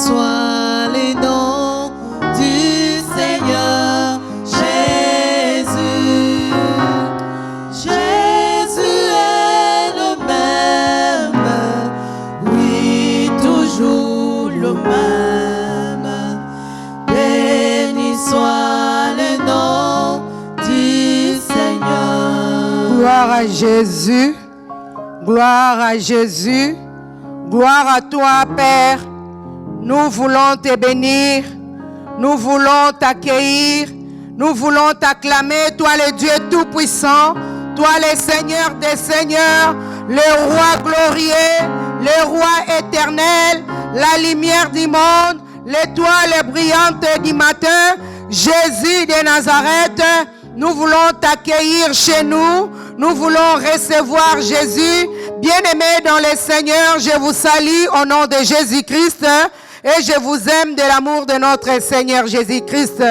soit le nom du Seigneur Jésus. Jésus est le même, oui, toujours le même. Béni soit le nom du Seigneur. Gloire à Jésus, gloire à Jésus, gloire à toi, Père. Nous voulons te bénir, nous voulons t'accueillir, nous voulons t'acclamer, toi le Dieu Tout-Puissant, toi le Seigneur des Seigneurs, le Roi glorieux, le Roi éternel, la lumière du monde, l'étoile brillante du matin, Jésus de Nazareth. Nous voulons t'accueillir chez nous, nous voulons recevoir Jésus. Bien-aimés dans le Seigneur, je vous salue au nom de Jésus-Christ. Et je vous aime de l'amour de notre Seigneur Jésus-Christ.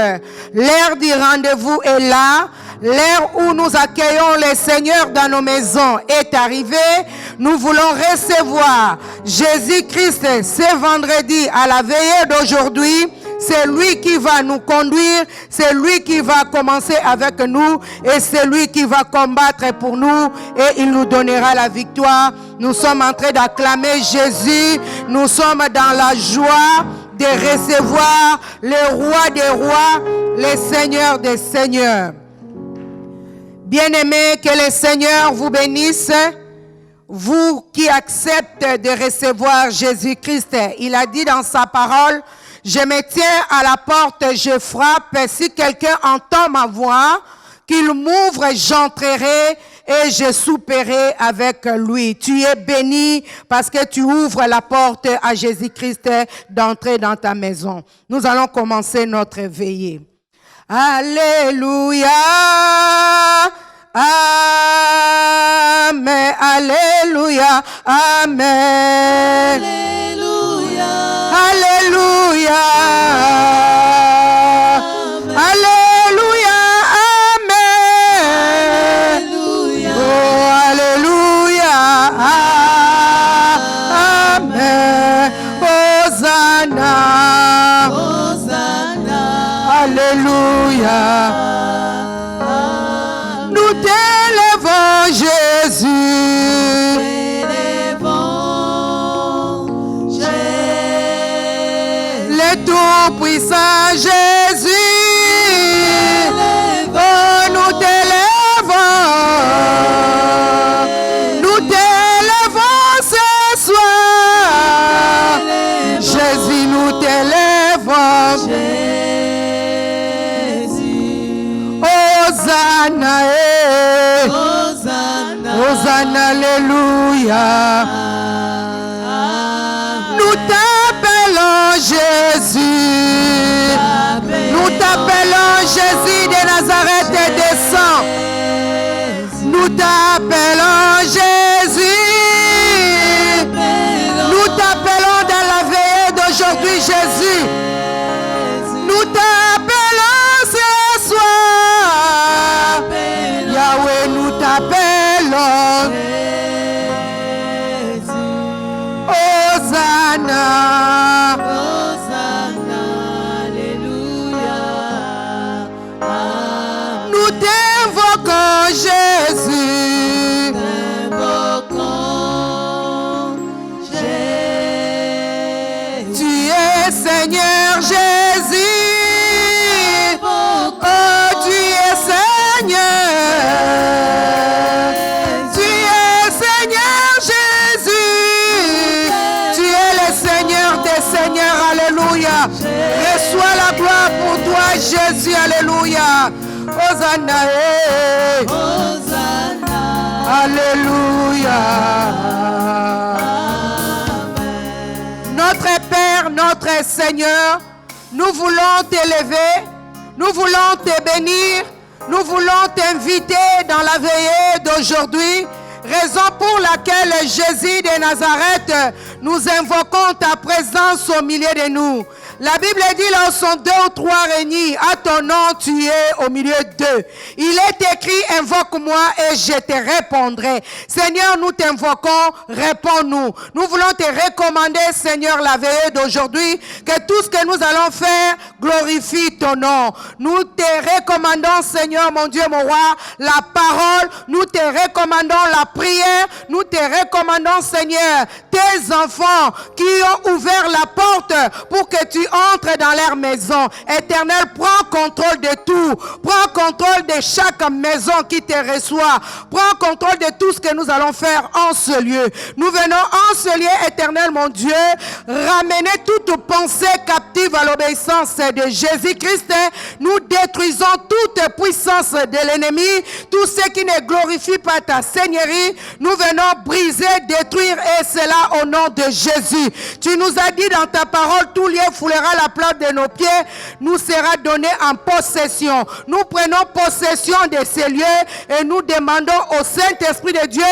L'heure du rendez-vous est là. L'heure où nous accueillons le Seigneur dans nos maisons est arrivée. Nous voulons recevoir Jésus-Christ ce vendredi à la veillée d'aujourd'hui. C'est lui qui va nous conduire, c'est lui qui va commencer avec nous et c'est lui qui va combattre pour nous et il nous donnera la victoire. Nous sommes en train d'acclamer Jésus, nous sommes dans la joie de recevoir le Roi des rois, le Seigneur des seigneurs. Bien-aimés, que le Seigneur vous bénisse, vous qui acceptez de recevoir Jésus-Christ. Il a dit dans sa parole, je me tiens à la porte, je frappe. Si quelqu'un entend ma voix, qu'il m'ouvre, j'entrerai et je souperai avec lui. Tu es béni parce que tu ouvres la porte à Jésus-Christ d'entrer dans ta maison. Nous allons commencer notre veillée. Alléluia. Amen. Alléluia. Amen. Alléluia. Alléluia. Alléluia. Amen. Alléluia. Oh, alléluia. Amen. Hosanna. Hosanna. Alléluia. Nous t'élevons, Jésus. Le Tout-Puissant Jésus. Oh, nous t'élevons. Nous t'élevons ce soir. Jésus, nous t'élevons. Hosanna, Hosanna, alléluia. Nous t'appelons Jésus. Nous t'appelons Jésus de Nazareth, descends. Nous t'appelons Jésus. Nous t'appelons dans la veillée d'aujourd'hui, Jésus. Nous t'appelons ce soir. Yahweh, nous t'appelons. Hosanna. Nous t'invoquons, Jésus. Tu es Seigneur Jésus. Oh, tu es Seigneur. Tu es Seigneur Jésus. Tu es le Seigneur des Seigneurs. Alléluia. Reçois la gloire pour toi, Jésus. Alléluia. Hosanna. Alléluia. Notre Père, notre Seigneur, nous voulons t'élever, nous voulons te bénir, nous voulons t'inviter dans la veillée d'aujourd'hui, raison pour laquelle Jésus de Nazareth, nous invoquons ta présence au milieu de nous. La Bible dit, là où sont 2 ou 3 réunis, à ton nom, tu es au milieu d'eux. Il est écrit, invoque-moi et je te répondrai. Seigneur, nous t'invoquons, réponds-nous. Nous voulons te recommander, Seigneur, la veille d'aujourd'hui, que tout ce que nous allons faire glorifie ton nom. Nous te recommandons, Seigneur, mon Dieu, mon roi, la parole. Nous te recommandons la prière. Nous te recommandons, Seigneur, tes enfants qui ont ouvert la porte pour que tu entres dans leur maison. Éternel, prends contrôle de tout. Prends contrôle de chaque maison qui te reçoit. Prends contrôle de tout ce que nous allons faire en ce lieu. Nous venons en ce lieu, Éternel, mon Dieu, ramener toute pensée captive à l'obéissance de Jésus-Christ. Nous détruisons toute puissance de l'ennemi, tout ce qui ne glorifie pas ta Seigneurie. Nous venons briser, détruire, et cela au nom de Jésus. Tu nous as dit dans ta parole, tout lieu foulera la plate de nos pieds, nous sera donné en possession. Nous prenons possession de ces lieux et nous demandons au Saint-Esprit de Dieu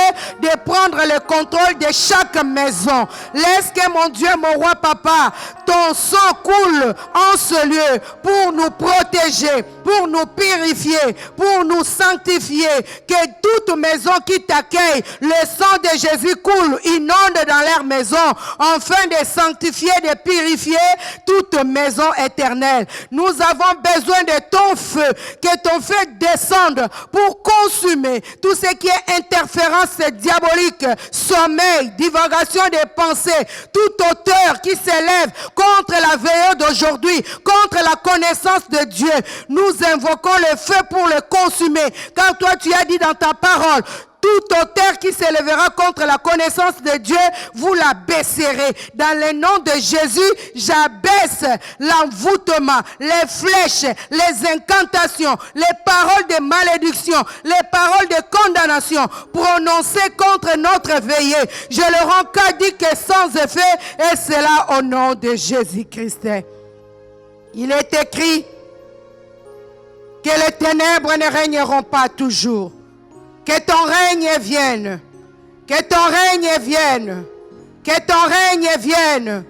de prendre le contrôle de chaque maison. Laisse que, mon Dieu, mon roi papa, ton sang coule en ce lieu pour nous protéger, pour nous purifier, pour nous sanctifier. Que toute maison qui t'accueille, le sang de Jésus coule, inonde dans leur maison, afin de sanctifier, de purifier toute maison éternelle. Nous avons besoin de ton feu, que ton feu descende pour consumer tout ce qui est interférence diabolique, sommeil, divagation des pensées, tout auteur qui s'élève contre la veille d'aujourd'hui, contre la connaissance de Dieu. Nous invoquons le feu pour le consumer, car toi tu as dit dans ta parole, tout auteur qui s'élèvera contre la connaissance de Dieu, vous la baisserez. Dans le nom de Jésus, j'abaisse l'envoûtement, les flèches, les incantations, les paroles de malédiction, les paroles de condamnation prononcées contre notre veillée. Je le rends caduque sans effet, et cela au nom de Jésus-Christ. Il est écrit que les ténèbres ne régneront pas toujours. Que ton règne vienne, que ton règne vienne, que ton règne vienne,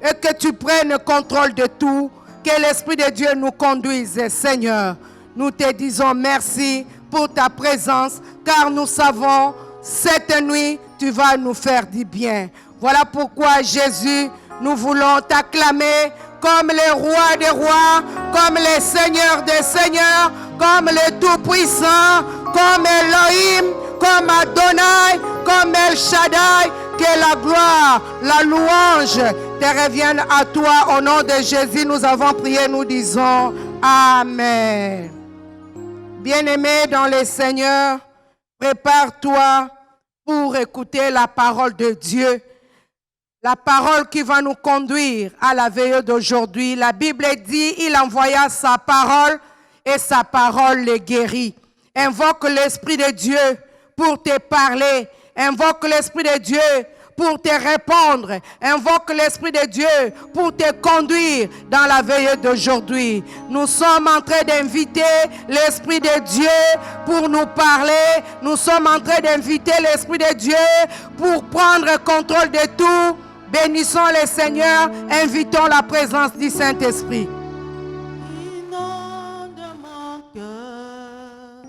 et que tu prennes contrôle de tout, que l'Esprit de Dieu nous conduise, Seigneur. Nous te disons merci pour ta présence, car nous savons, cette nuit, tu vas nous faire du bien. Voilà pourquoi, Jésus, nous voulons t'acclamer comme le roi des rois, comme le Seigneur des seigneurs, comme le Tout-Puissant, comme Elohim, comme Adonai, comme El Shaddai. Que la gloire, la louange te revienne à toi. Au nom de Jésus, nous avons prié, nous disons Amen. Bien-aimé dans le Seigneur, prépare-toi pour écouter la parole de Dieu. La parole qui va nous conduire à la veille d'aujourd'hui. La Bible dit, il envoya sa parole et sa parole les guérit. Invoque l'Esprit de Dieu pour te parler. Invoque l'Esprit de Dieu pour te répondre. Invoque l'Esprit de Dieu pour te conduire dans la veille d'aujourd'hui. Nous sommes en train d'inviter l'Esprit de Dieu pour nous parler. Nous sommes en train d'inviter l'Esprit de Dieu pour prendre contrôle de tout. Bénissons le Seigneur, invitons la présence du Saint-Esprit. Inonde mon cœur,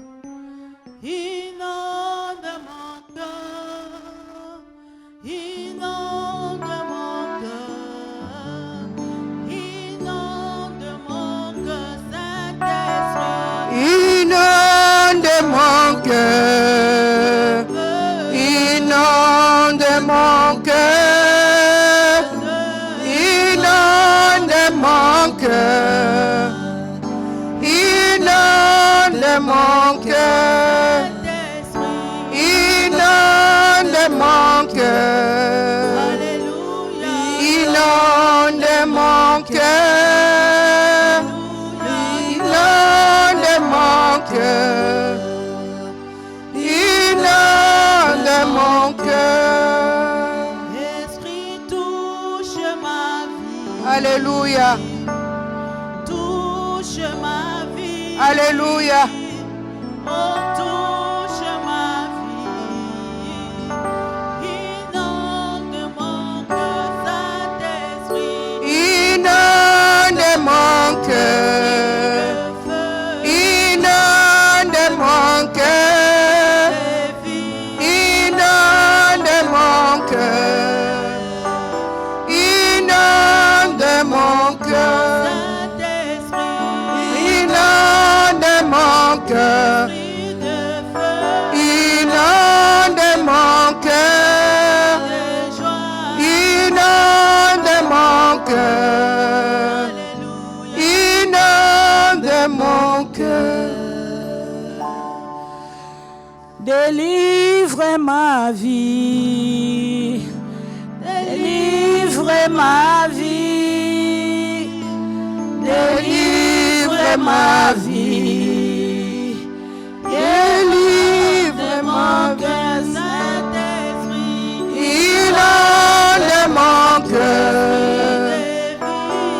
inonde mon cœur, inonde mon cœur, inonde mon cœur, Saint-Esprit. Inonde mon cœur, inonde mon cœur. Mon cœur, inonde mon cœur, inonde mon cœur, inonde mon cœur, inonde mon cœur, inonde mon cœur. Esprit touche ma vie. Alléluia. Touche ma vie. Alléluia. Oh, touche ma vie. Inonde mon cœur, Saint-Esprit. Inonde cœur. Esprit de feu, Inonde mon cœur. de joie. Inonde mon cœur. Inonde mon cœur. Délivre ma vie, délivre ma vie, délivre ma vie, Délivre ma vie. Saint-Esprit, Inonde mon cœur.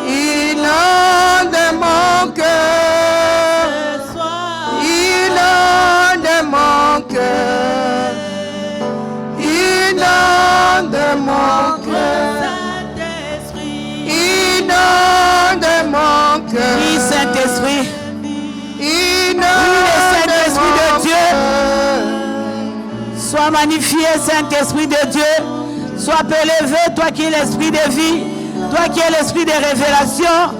Inonde mon cœur. ce soir, Inonde mon cœur. Inonde mon cœur. Saint-Esprit, Inonde mon cœur. oui, Saint-Esprit, Inonde Saint-Esprit de mon Dieu. cœur. sois magnifié, Saint-Esprit de Dieu. Sois élevé, toi qui es l'esprit de vie, toi qui es l'esprit de révélation.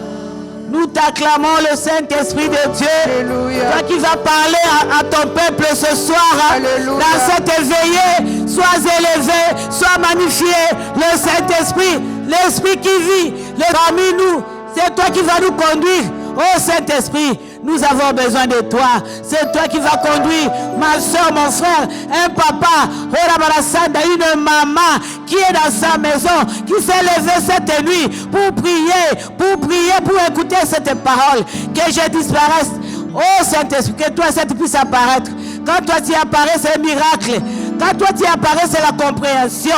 Nous t'acclamons le Saint-Esprit de Dieu. Alléluia. Toi qui vas parler à ton peuple ce soir. Alléluia. Dans cette veillée, sois élevé, sois magnifié. Le Saint-Esprit, l'Esprit qui vit parmi nous, c'est toi qui vas nous conduire. Oh Saint-Esprit, nous avons besoin de toi. C'est toi qui vas conduire ma soeur, mon frère, un papa, une maman qui est dans sa maison, qui s'est levée cette nuit pour prier, pour écouter cette parole. Que je disparaisse. Oh Saint-Esprit, que toi, ça puisse apparaître. Quand toi tu apparais, c'est un miracle. Quand toi tu apparais, c'est la compréhension.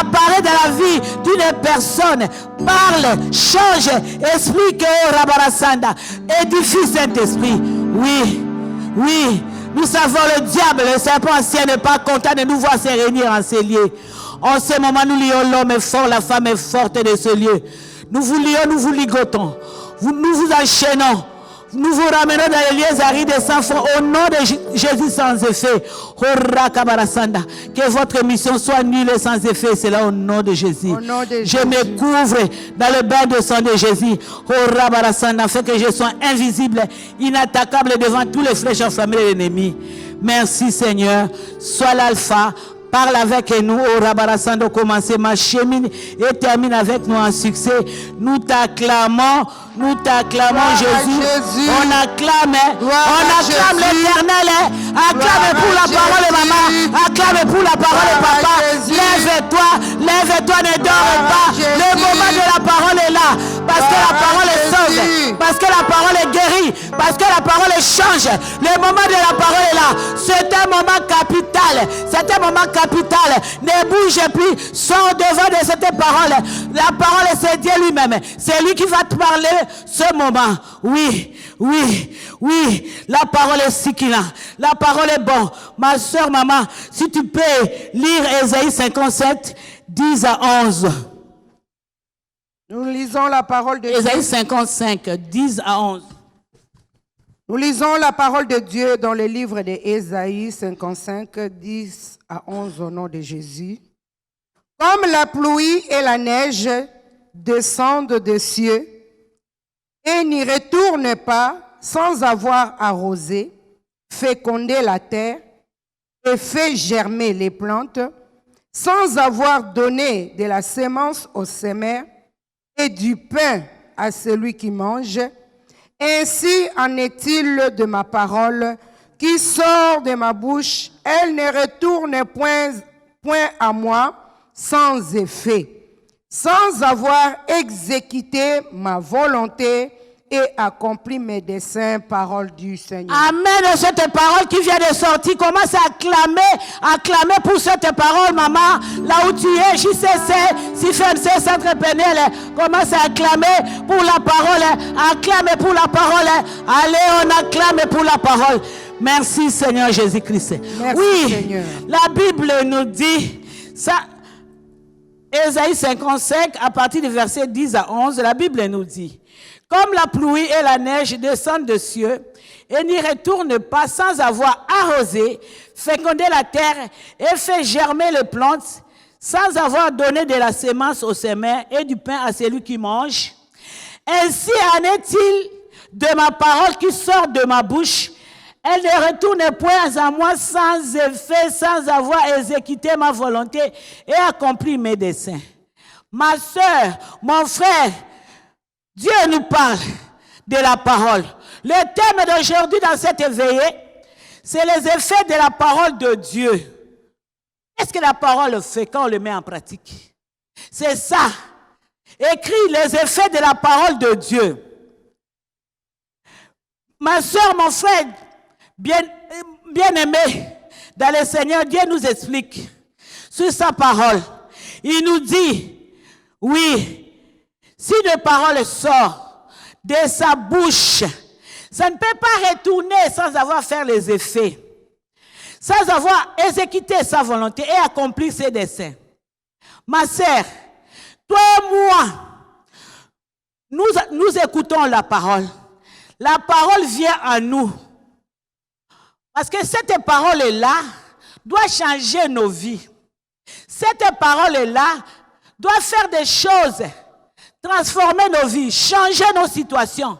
Apparaît dans la vie d'une personne. Parle, change, explique, oh Rabarasanda. Édifie Saint-Esprit. Oui, oui. Nous savons le diable, le serpent ancien n'est pas content de nous voir se réunir en ces lieux. En ce moment, nous lions l'homme est fort, la femme est forte de ce lieu. Nous vous lions, nous vous ligotons. Nous vous enchaînons. Nous vous ramenons dans les lieux arides et sans fond au nom de Jésus sans effet. Que votre mission soit nulle et sans effet. C'est là au nom de Jésus. Au nom de Je Jésus. me couvre dans le bain de sang de Jésus. Afin que je sois invisible, inattaquable devant tous les flèches enflammées de l'ennemi. Merci Seigneur. Sois l'alpha. Parle avec nous, oh Rabarasando, commencer ma chemine et termine avec nous en succès. Nous t'acclamons Jésus. Jésus. On acclame l'éternel. Acclame pour la parole de maman. Acclame pour la parole de papa. Lève-toi, ne dors pas. Le moment de la parole est là. Parce que la parole est sauve. Parce que la parole est guérie. Parce que la parole change. Le moment de la parole est là. C'est un moment capital. C'est un moment capital. Ne bouge plus. Sors devant de cette parole. La parole, c'est Dieu lui-même. C'est lui qui va te parler ce moment. Oui. La parole est sikilant. La parole est bon. Ma soeur, maman, si tu peux lire Ésaïe 57, 10 à 11. Nous lisons la parole de Ésaïe Dieu. 55, 10 à 11. Nous lisons la parole de Dieu dans le livre d'Ésaïe 55, 10 à 11 au nom de Jésus. Comme la pluie et la neige descendent des cieux et n'y retournent pas sans avoir arrosé, fécondé la terre et fait germer les plantes, sans avoir donné de la semence au semeur et du pain à celui qui mange, ainsi en est-il de ma parole qui sort de ma bouche, elle ne retourne point à moi sans effet, sans avoir exécuté ma volonté et accompli mes desseins, parole du Seigneur. Amen. Cette parole qui vient de sortir, commence à acclamer pour cette parole, maman. Là où tu es, JCC, CIFMC, Centre Pénel, commence à acclamer pour la parole. Acclame pour la parole. Allez, on acclame pour la parole. Merci Seigneur Jésus-Christ. Merci, oui, Seigneur. La Bible nous dit ça. Ésaïe 55, à partir du verset 10 à 11, la Bible nous dit: comme la pluie et la neige descendent des cieux et n'y retournent pas sans avoir arrosé, fécondé la terre et fait germer les plantes, sans avoir donné de la semence au semeur et du pain à celui qui mange, ainsi en est-il de ma parole qui sort de ma bouche. Elle ne retourne point à moi sans effet, sans avoir exécuté ma volonté et accompli mes desseins. Ma sœur, mon frère, Dieu nous parle de la parole. Le thème d'aujourd'hui dans cette veillée, c'est les effets de la parole de Dieu. Qu'est-ce que la parole fait quand on le met en pratique? C'est ça. Écrit les effets de la parole de Dieu. Ma soeur, mon frère, bien-aimé dans le Seigneur, Dieu nous explique sur sa parole. Il nous dit, oui, si une parole sort de sa bouche, ça ne peut pas retourner sans avoir fait les effets, sans avoir exécuté sa volonté et accompli ses desseins. Ma sœur, toi et moi, nous écoutons la parole. La parole vient à nous. Parce que cette parole-là doit changer nos vies. Cette parole-là doit faire des choses, transformer nos vies, changer nos situations.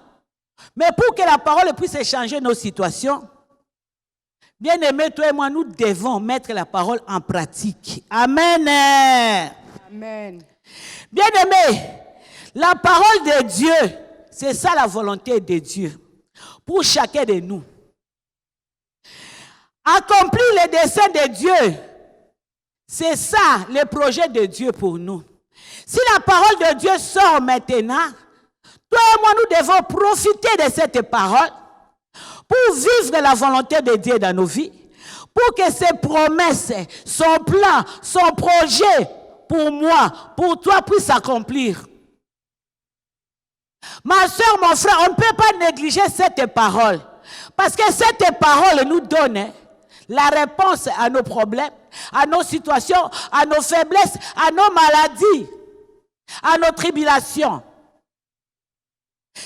Mais pour que la parole puisse changer nos situations, bien aimé, toi et moi, nous devons mettre la parole en pratique. Amen. Amen. Bien aimé, la parole de Dieu, c'est ça la volonté de Dieu pour chacun de nous. Accomplir les desseins de Dieu, c'est ça le projet de Dieu pour nous. Si la parole de Dieu sort maintenant, toi et moi, nous devons profiter de cette parole pour vivre la volonté de Dieu dans nos vies, pour que ses promesses, son plan, son projet pour moi, pour toi, puissent s'accomplir. Ma soeur, mon frère, on ne peut pas négliger cette parole, parce que cette parole nous donne la réponse à nos problèmes, à nos situations, à nos faiblesses, à nos maladies, à nos tribulations.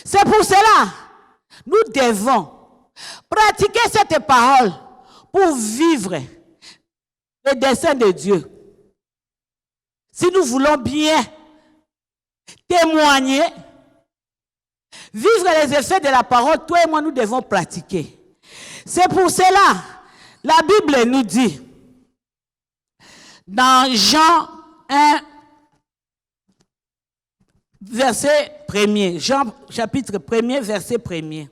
C'est pour cela nous devons pratiquer cette parole pour vivre les desseins de Dieu. Si nous voulons bien témoigner, vivre les effets de la parole, toi et moi, nous devons pratiquer. C'est pour cela, la Bible nous dit, dans Jean 1, verset 1er, Jean chapitre 1er, verset 1er.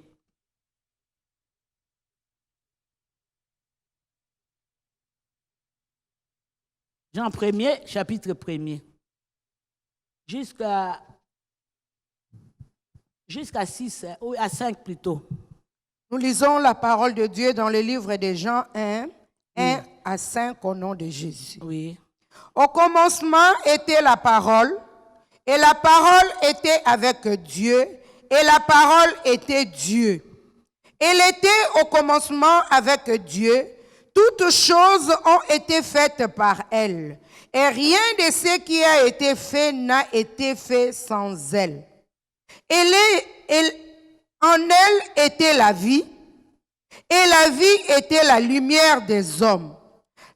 Jean 1er, chapitre 1er. Jusqu'à 6, ou à 5 plutôt. Nous lisons la parole de Dieu dans le livre de Jean 1, 1 à 5 au nom de Jésus. Oui. Au commencement était la parole, et la parole était avec Dieu, et la parole était Dieu. Elle était au commencement avec Dieu. Toutes choses ont été faites par elle, et rien de ce qui a été fait n'a été fait sans elle. En elle était la vie, et la vie était la lumière des hommes.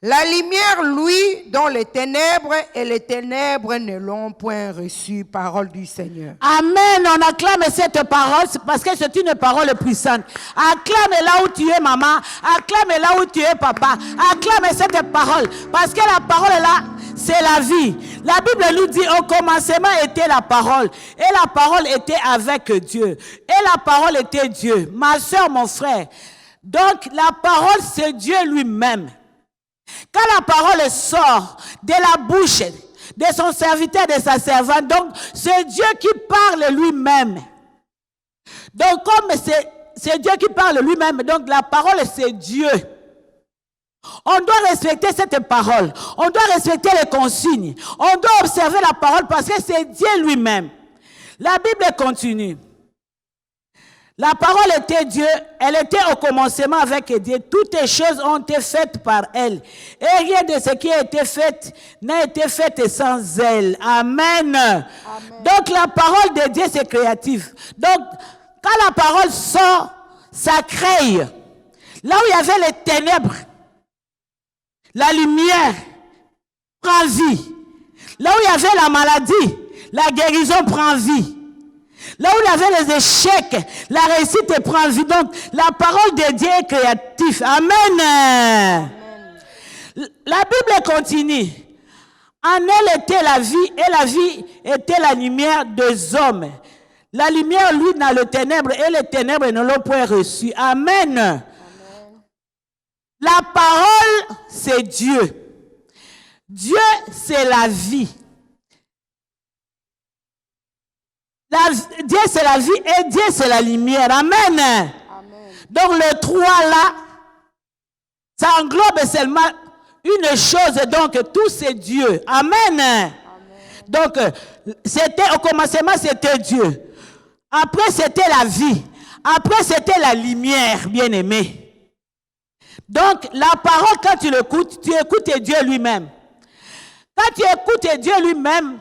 La lumière, lui, dans les ténèbres, et les ténèbres ne l'ont point reçue. Parole du Seigneur. Amen. On acclame cette parole parce que c'est une parole puissante. Acclame là où tu es, maman. Acclame là où tu es, papa. Acclame cette parole parce que la parole est là. C'est la vie. La Bible nous dit au commencement était la parole. Et la parole était avec Dieu. Et la parole était Dieu. Ma soeur, mon frère. Donc la parole, c'est Dieu lui-même. Quand la parole sort de la bouche de son serviteur, de sa servante, donc c'est Dieu qui parle lui-même. Donc comme c'est Dieu qui parle lui-même, donc la parole c'est Dieu. On doit respecter cette parole. On doit respecter les consignes. On doit observer la parole parce que c'est Dieu lui-même. La Bible continue. La parole était Dieu. Elle était au commencement avec Dieu. Toutes les choses ont été faites par elle. Et rien de ce qui a été fait n'a été fait sans elle. Amen. Amen. Donc la parole de Dieu c'est créatif. Donc quand la parole sort, ça crée. Là où il y avait les ténèbres, la lumière prend vie. Là où il y avait la maladie, la guérison prend vie. Là où il y avait les échecs, la réussite prend vie. Donc, la parole de Dieu est créative. Amen. La Bible continue. En elle était la vie, et la vie était la lumière des hommes. La lumière, lui, dans le ténèbre, et les ténèbres ne l'ont point reçu. Amen. Amen. La parole, c'est Dieu. Dieu, c'est la vie. Dieu, c'est la vie et Dieu, c'est la lumière. Amen. Amen. Donc, le 3 là, ça englobe seulement une chose. Donc, tout c'est Dieu. Amen. Amen. Donc, au commencement, c'était Dieu. Après, c'était la vie. Après, c'était la lumière, bien-aimé. Donc, la parole, quand tu l'écoutes, tu écoutes Dieu lui-même. Quand tu écoutes Dieu lui-même,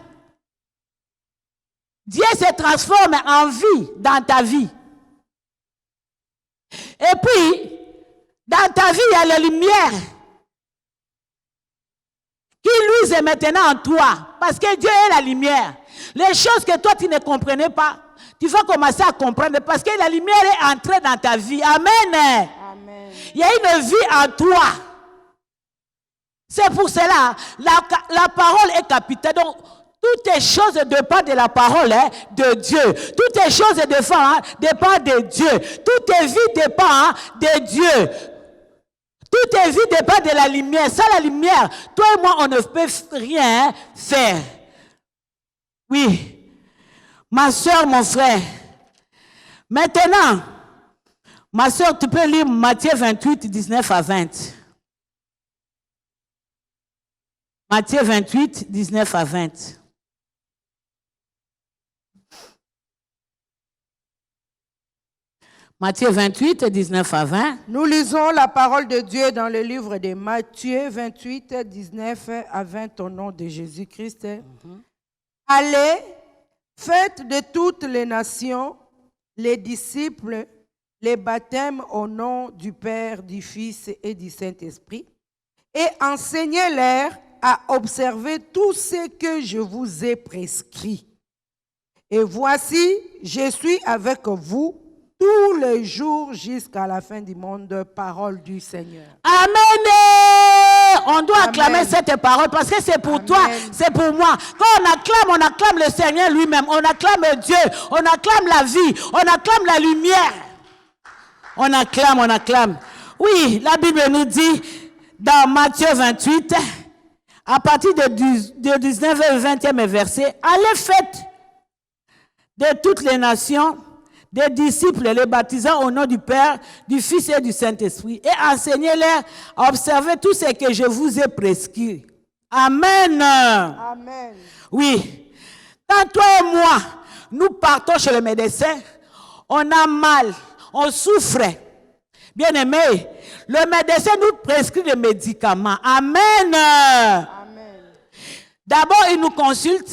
Dieu se transforme en vie dans ta vie. Et puis, dans ta vie, il y a la lumière qui luise maintenant en toi. Parce que Dieu est la lumière. Les choses que toi, tu ne comprenais pas, tu vas commencer à comprendre parce que la lumière est entrée dans ta vie. Amen. Amen. Il y a une vie en toi. C'est pour cela, la parole est capitale. Donc, toutes les choses dépendent de la parole de Dieu. Toutes les choses dépendent de Dieu. Toute ta vie dépend de Dieu. Toute ta vie dépend de la lumière. Sans la lumière, toi et moi, on ne peut rien faire. Oui. Ma soeur, mon frère. Maintenant, ma soeur, tu peux lire Matthieu 28, 19 à 20. Matthieu 28, 19 à 20. Matthieu 28, 19 à 20. Nous lisons la parole de Dieu dans le livre de Matthieu 28, 19 à 20 au nom de Jésus-Christ. Allez, faites de toutes les nations les disciples, les baptêmes au nom du Père, du Fils et du Saint-Esprit, et enseignez-leur à observer tout ce que je vous ai prescrit. Et voici, je suis avec vous tous les jours jusqu'à la fin du monde, parole du Seigneur. Amen. On doit acclamer Amen. cette parole parce que c'est pour Amen. toi, c'est pour moi. Quand on acclame le Seigneur lui-même. On acclame Dieu, on acclame la vie, on acclame la lumière. On acclame. Oui, la Bible nous dit dans Matthieu 28, à partir de 19 et 20e verset, allez faites de toutes les nations des disciples, les baptisant au nom du Père, du Fils et du Saint-Esprit, et enseignez-leur à observer tout ce que je vous ai prescrit. Amen. Amen. Oui. Quand toi et moi, nous partons chez le médecin, on a mal, on souffre. Bien-aimé, le médecin nous prescrit des médicaments. Amen. Amen. D'abord, il nous consulte.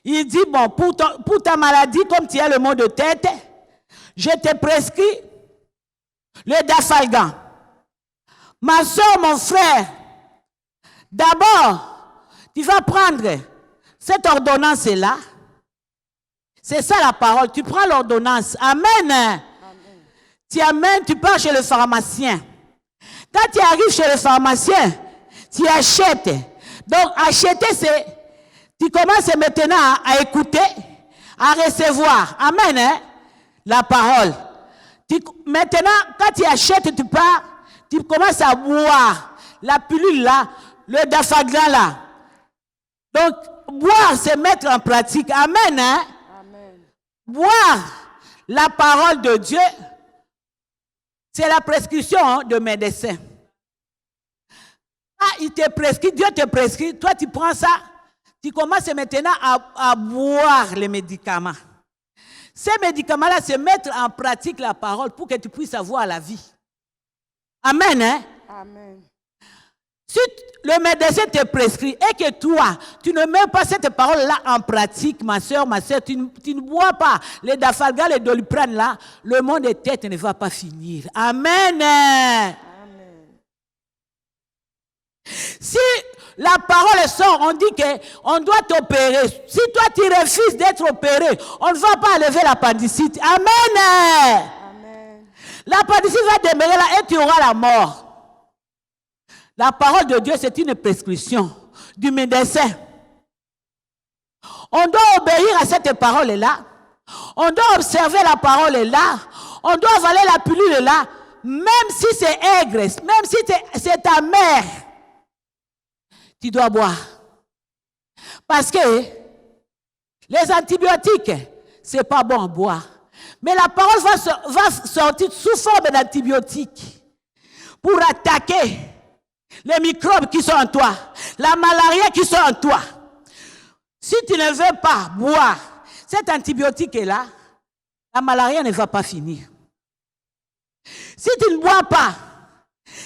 Il dit, bon, pour ta maladie, comme tu as le mot de tête, je te prescris le Dafalgan. Ma soeur, mon frère, d'abord, tu vas prendre cette ordonnance-là. C'est ça la parole. Tu prends l'ordonnance. Amen. Amen. Tu amènes, tu pars chez le pharmacien. Quand tu arrives chez le pharmacien, tu achètes. Donc, acheter, c'est... Tu commences maintenant à écouter, à recevoir. Amen. Hein? La parole. Maintenant, quand tu achètes, tu pars, tu commences à boire la pilule là, le Dafaglan là. Donc, boire, c'est mettre en pratique. Amen. Hein? Amen. Boire la parole de Dieu, c'est la prescription de médecin. Ah, il te prescrit, Dieu te prescrit, toi tu prends ça. Tu commences maintenant à boire les médicaments. Ces médicaments-là, c'est mettre en pratique la parole pour que tu puisses avoir la vie. Amen. Hein? Amen. Si le médecin te prescrit et que toi, tu ne mets pas cette parole-là en pratique, ma soeur, tu ne bois pas les Dafalgan, les Doliprane là, le monde de tête ne va pas finir. Amen. Amen. Si la parole sort, on dit qu'on doit t'opérer. Si toi tu refuses d'être opéré, on ne va pas enlever l'appendicite. Amen. Amen. L'appendicite va demeurer là et tu auras la mort. La parole de Dieu, c'est une prescription du médecin. On doit obéir à cette parole-là. On doit observer la parole-là. On doit avaler la pilule-là. Même si c'est aigre, même si c'est ta mère, tu dois boire. Parce que les antibiotiques, c'est pas bon à boire. Mais la parole va sortir sous forme d'antibiotiques pour attaquer les microbes qui sont en toi, la malaria qui sont en toi. Si tu ne veux pas boire cet antibiotique-là, la malaria ne va pas finir. Si tu ne bois pas,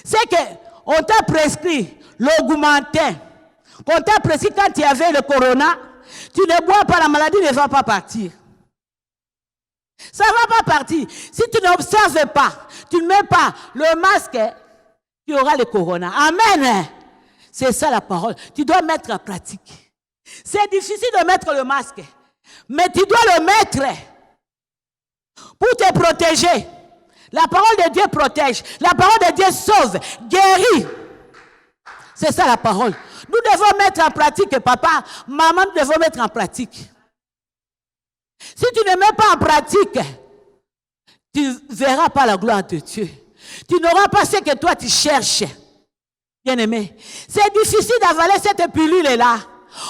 c'est qu'on t'a prescrit l'augmentin, qu'on t'a prescrit quand tu avais le corona, tu ne bois pas, la maladie ne va pas partir. Ça ne va pas partir. Si tu n'observes pas, tu ne mets pas le masque, tu auras le corona. Amen. C'est ça la parole. Tu dois mettre en pratique. C'est difficile de mettre le masque, mais tu dois le mettre pour te protéger. La parole de Dieu protège. La parole de Dieu sauve, guérit. C'est ça la parole. Nous devons mettre en pratique, papa, maman, nous devons mettre en pratique. Si tu ne mets pas en pratique, tu ne verras pas la gloire de Dieu. Tu n'auras pas ce que toi tu cherches. Bien-aimé, c'est difficile d'avaler cette pilule-là.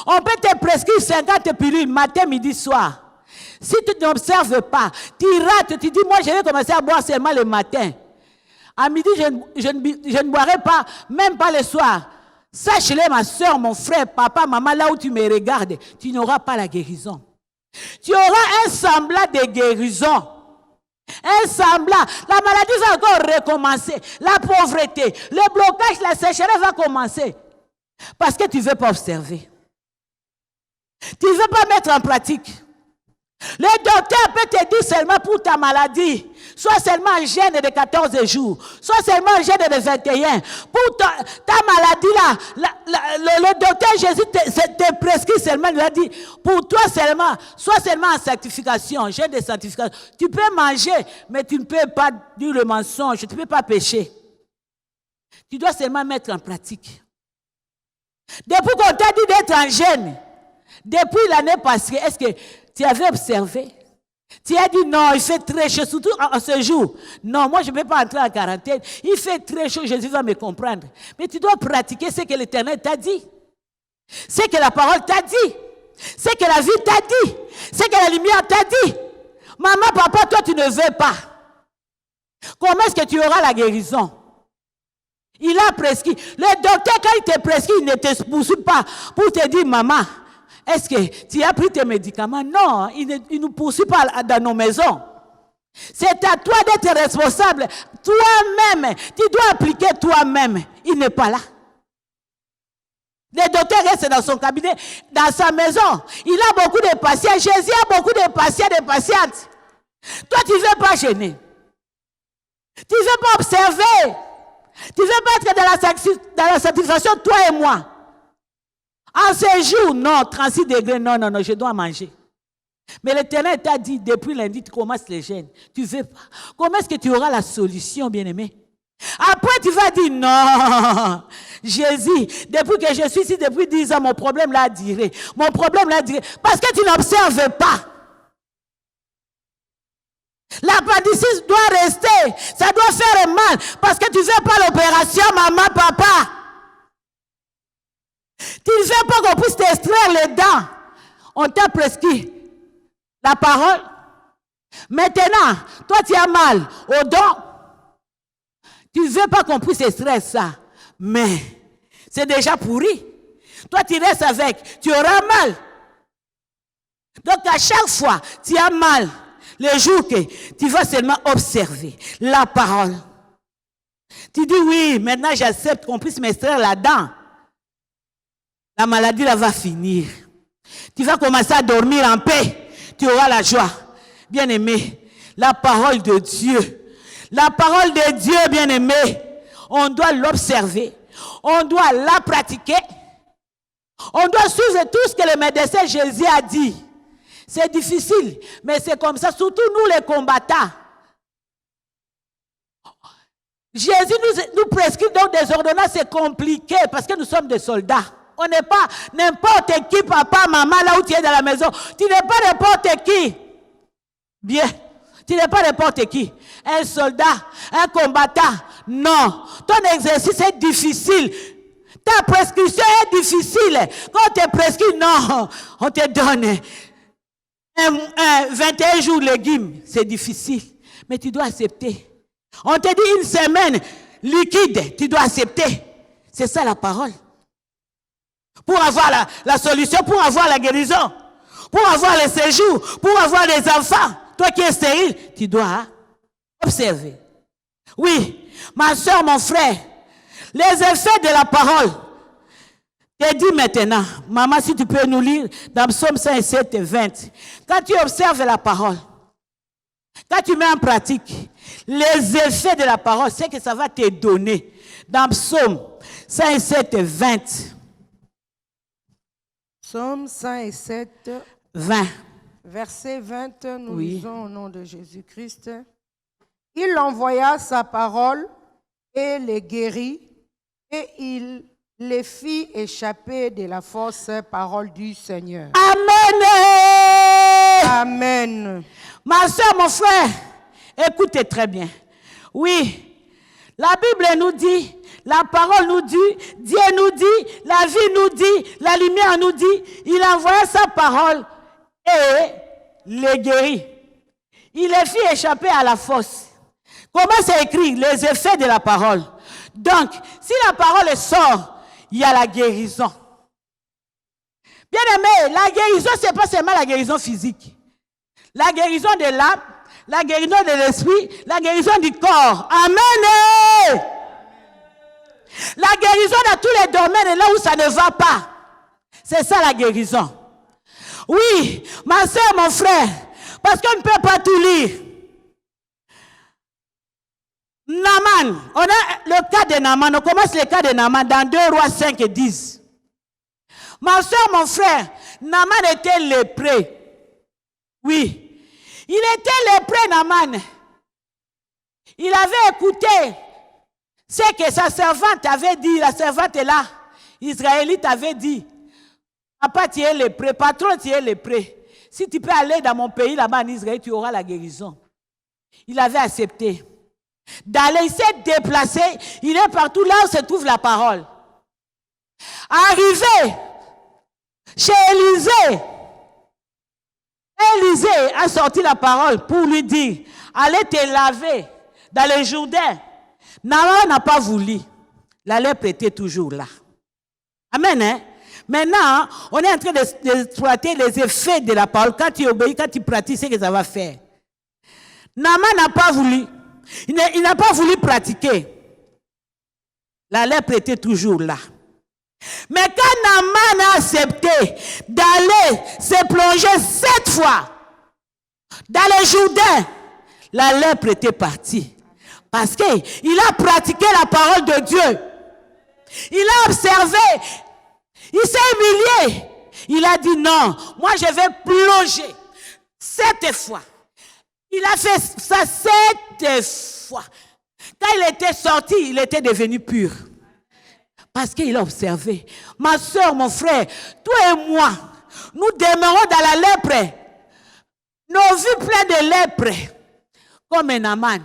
On peut te prescrire 50 pilules matin, midi, soir. Si tu n'observes pas, tu rates, tu dis, moi je vais commencer à boire seulement le matin. À midi, je ne boirai pas, même pas le soir. Sache-le, ma soeur, mon frère, papa, maman, là où tu me regardes, tu n'auras pas la guérison. Tu auras un semblant de guérison. Un semblant. La maladie va encore recommencer. La pauvreté, le blocage, la sécheresse va commencer. Parce que tu ne veux pas observer. Tu ne veux pas mettre en pratique. Le docteur peut te dire seulement pour ta maladie, soit seulement un jeûne de 14 jours, soit seulement un jeûne de 21. Pour ta maladie là, le docteur Jésus te prescrit seulement, il a dit, pour toi seulement, soit seulement en sanctification, jeûne de sanctification. Tu peux manger, mais tu ne peux pas dire le mensonge, tu ne peux pas pécher. Tu dois seulement mettre en pratique. Depuis qu'on t'a dit d'être en jeûne, depuis l'année passée, est-ce que tu avais observé? Tu as dit non, il fait très chaud, surtout en ce jour. Non, moi je ne vais pas entrer en quarantaine. Il fait très chaud, Jésus va me comprendre. Mais tu dois pratiquer ce que l'Éternel t'a dit. Ce que la parole t'a dit. Ce que la vie t'a dit. Ce que la lumière t'a dit. Maman, papa, toi tu ne veux pas. Comment est-ce que tu auras la guérison? Il a prescrit. Le docteur, quand il te prescrit, il ne te poursuit pas pour te dire, maman, est-ce que tu as pris tes médicaments? Non, il ne nous poursuit pas dans nos maisons. C'est à toi d'être responsable. Toi-même, tu dois appliquer toi-même. Il n'est pas là. Le docteur reste dans son cabinet, dans sa maison. Il a beaucoup de patients. Jésus a beaucoup de patients, de patientes. Toi, tu ne veux pas gêner. Tu ne veux pas observer. Tu ne veux pas être dans la satisfaction, toi et moi. En ce jour, non, 36 degrés, non, je dois manger. Mais l'Éternel t'a dit, depuis lundi, tu commences les jeûnes. Tu ne veux pas. Comment est-ce que tu auras la solution, bien-aimé? Après, tu vas dire, non, Jésus, depuis que je suis ici, depuis 10 ans, mon problème l'a duré. Mon problème l'a duré. Parce que tu n'observes pas. L'appendicite doit rester. Ça doit faire mal. Parce que tu ne veux pas l'opération, maman, papa. Tu ne veux pas qu'on puisse t'extraire les dents. On t'a prescrit la parole. Maintenant, toi tu as mal aux dents. Tu ne veux pas qu'on puisse extraire ça. Mais c'est déjà pourri. Toi tu restes avec, tu auras mal. Donc à chaque fois, tu as mal. Le jour que tu vas seulement observer la parole. Tu dis oui, maintenant j'accepte qu'on puisse m'extraire la dent. La maladie là va finir. Tu vas commencer à dormir en paix. Tu auras la joie. Bien-aimé, la parole de Dieu. La parole de Dieu, bien-aimé, on doit l'observer. On doit la pratiquer. On doit suivre tout ce que le médecin Jésus a dit. C'est difficile, mais c'est comme ça, surtout nous les combattants. Jésus nous prescrit donc des ordonnances, c'est compliqué parce que nous sommes des soldats. On n'est pas n'importe qui, papa, maman, là où tu es dans la maison. Tu n'es pas n'importe qui. Bien. Tu n'es pas n'importe qui. Un soldat, un combattant. Non. Ton exercice est difficile. Ta prescription est difficile. Quand on te prescrit, non. On te donne 21 jours légumes. C'est difficile. Mais tu dois accepter. On te dit une semaine liquide. Tu dois accepter. C'est ça la parole. Pour avoir la solution, pour avoir la guérison, pour avoir le séjour, pour avoir des enfants. Toi qui es stérile, tu dois observer. Oui, ma soeur, mon frère, les effets de la parole. Je dis maintenant, maman, si tu peux nous lire dans Psaume 107 et 20. Quand tu observes la parole, quand tu mets en pratique les effets de la parole, c'est que ça va te donner. Dans Psaume 107 et 20. Psaume 107, 20. Verset 20, nous lisons au nom de Jésus-Christ. Il envoya sa parole et les guérit, et il les fit échapper de la fausse parole du Seigneur. Amen. Amen. Ma soeur, mon frère, écoutez très bien. Oui, la Bible nous dit, la parole nous dit, Dieu nous dit, la vie nous dit, la lumière nous dit, il envoya sa parole et les guérit. Il les fit échapper à la fosse. Comment c'est écrit? Les effets de la parole. Donc, si la parole sort, il y a la guérison. Bien aimé, la guérison, ce n'est pas seulement la guérison physique. La guérison de l'âme, la guérison de l'esprit, la guérison du corps. Amen. La guérison dans tous les domaines, là où ça ne va pas. C'est ça la guérison. Oui, ma soeur, mon frère, parce qu'on ne peut pas tout lire. Naaman, on a le cas de Naaman, on commence le cas de Naaman dans 2 Rois 5 et 10. Ma soeur, mon frère, Naaman était lépreux. Oui, il était lépreux, Naaman. Il avait écouté ce que sa servante avait dit, la servante est là, Israélite avait dit. Papa, tu es lépreux, patron, tu es lépreux. Si tu peux aller dans mon pays, là-bas en Israël, tu auras la guérison. Il avait accepté d'aller, il s'est déplacé, il est partout là où se trouve la parole. Arrivé chez Élisée, Élisée a sorti la parole pour lui dire, allez te laver dans le Jourdain. Naaman n'a pas voulu. La lèpre était toujours là. Amen, hein? Maintenant, on est en train d'exploiter les effets de la parole. Quand tu obéis, quand tu pratiques, c'est ce que ça va faire. Naaman n'a pas voulu. Il n'a pas voulu pratiquer. La lèpre était toujours là. Mais quand Naaman a accepté d'aller se plonger 7 fois dans le Jourdain, la lèpre était partie. Parce qu'il a pratiqué la parole de Dieu. Il a observé. Il s'est humilié. Il a dit non, moi je vais plonger 7 fois. Il a fait ça 7 fois. Quand il était sorti, il était devenu pur. Parce qu'il a observé. Ma soeur, mon frère, toi et moi, nous demeurons dans la lèpre. Nos vies pleines de lèpre. Comme un Naaman.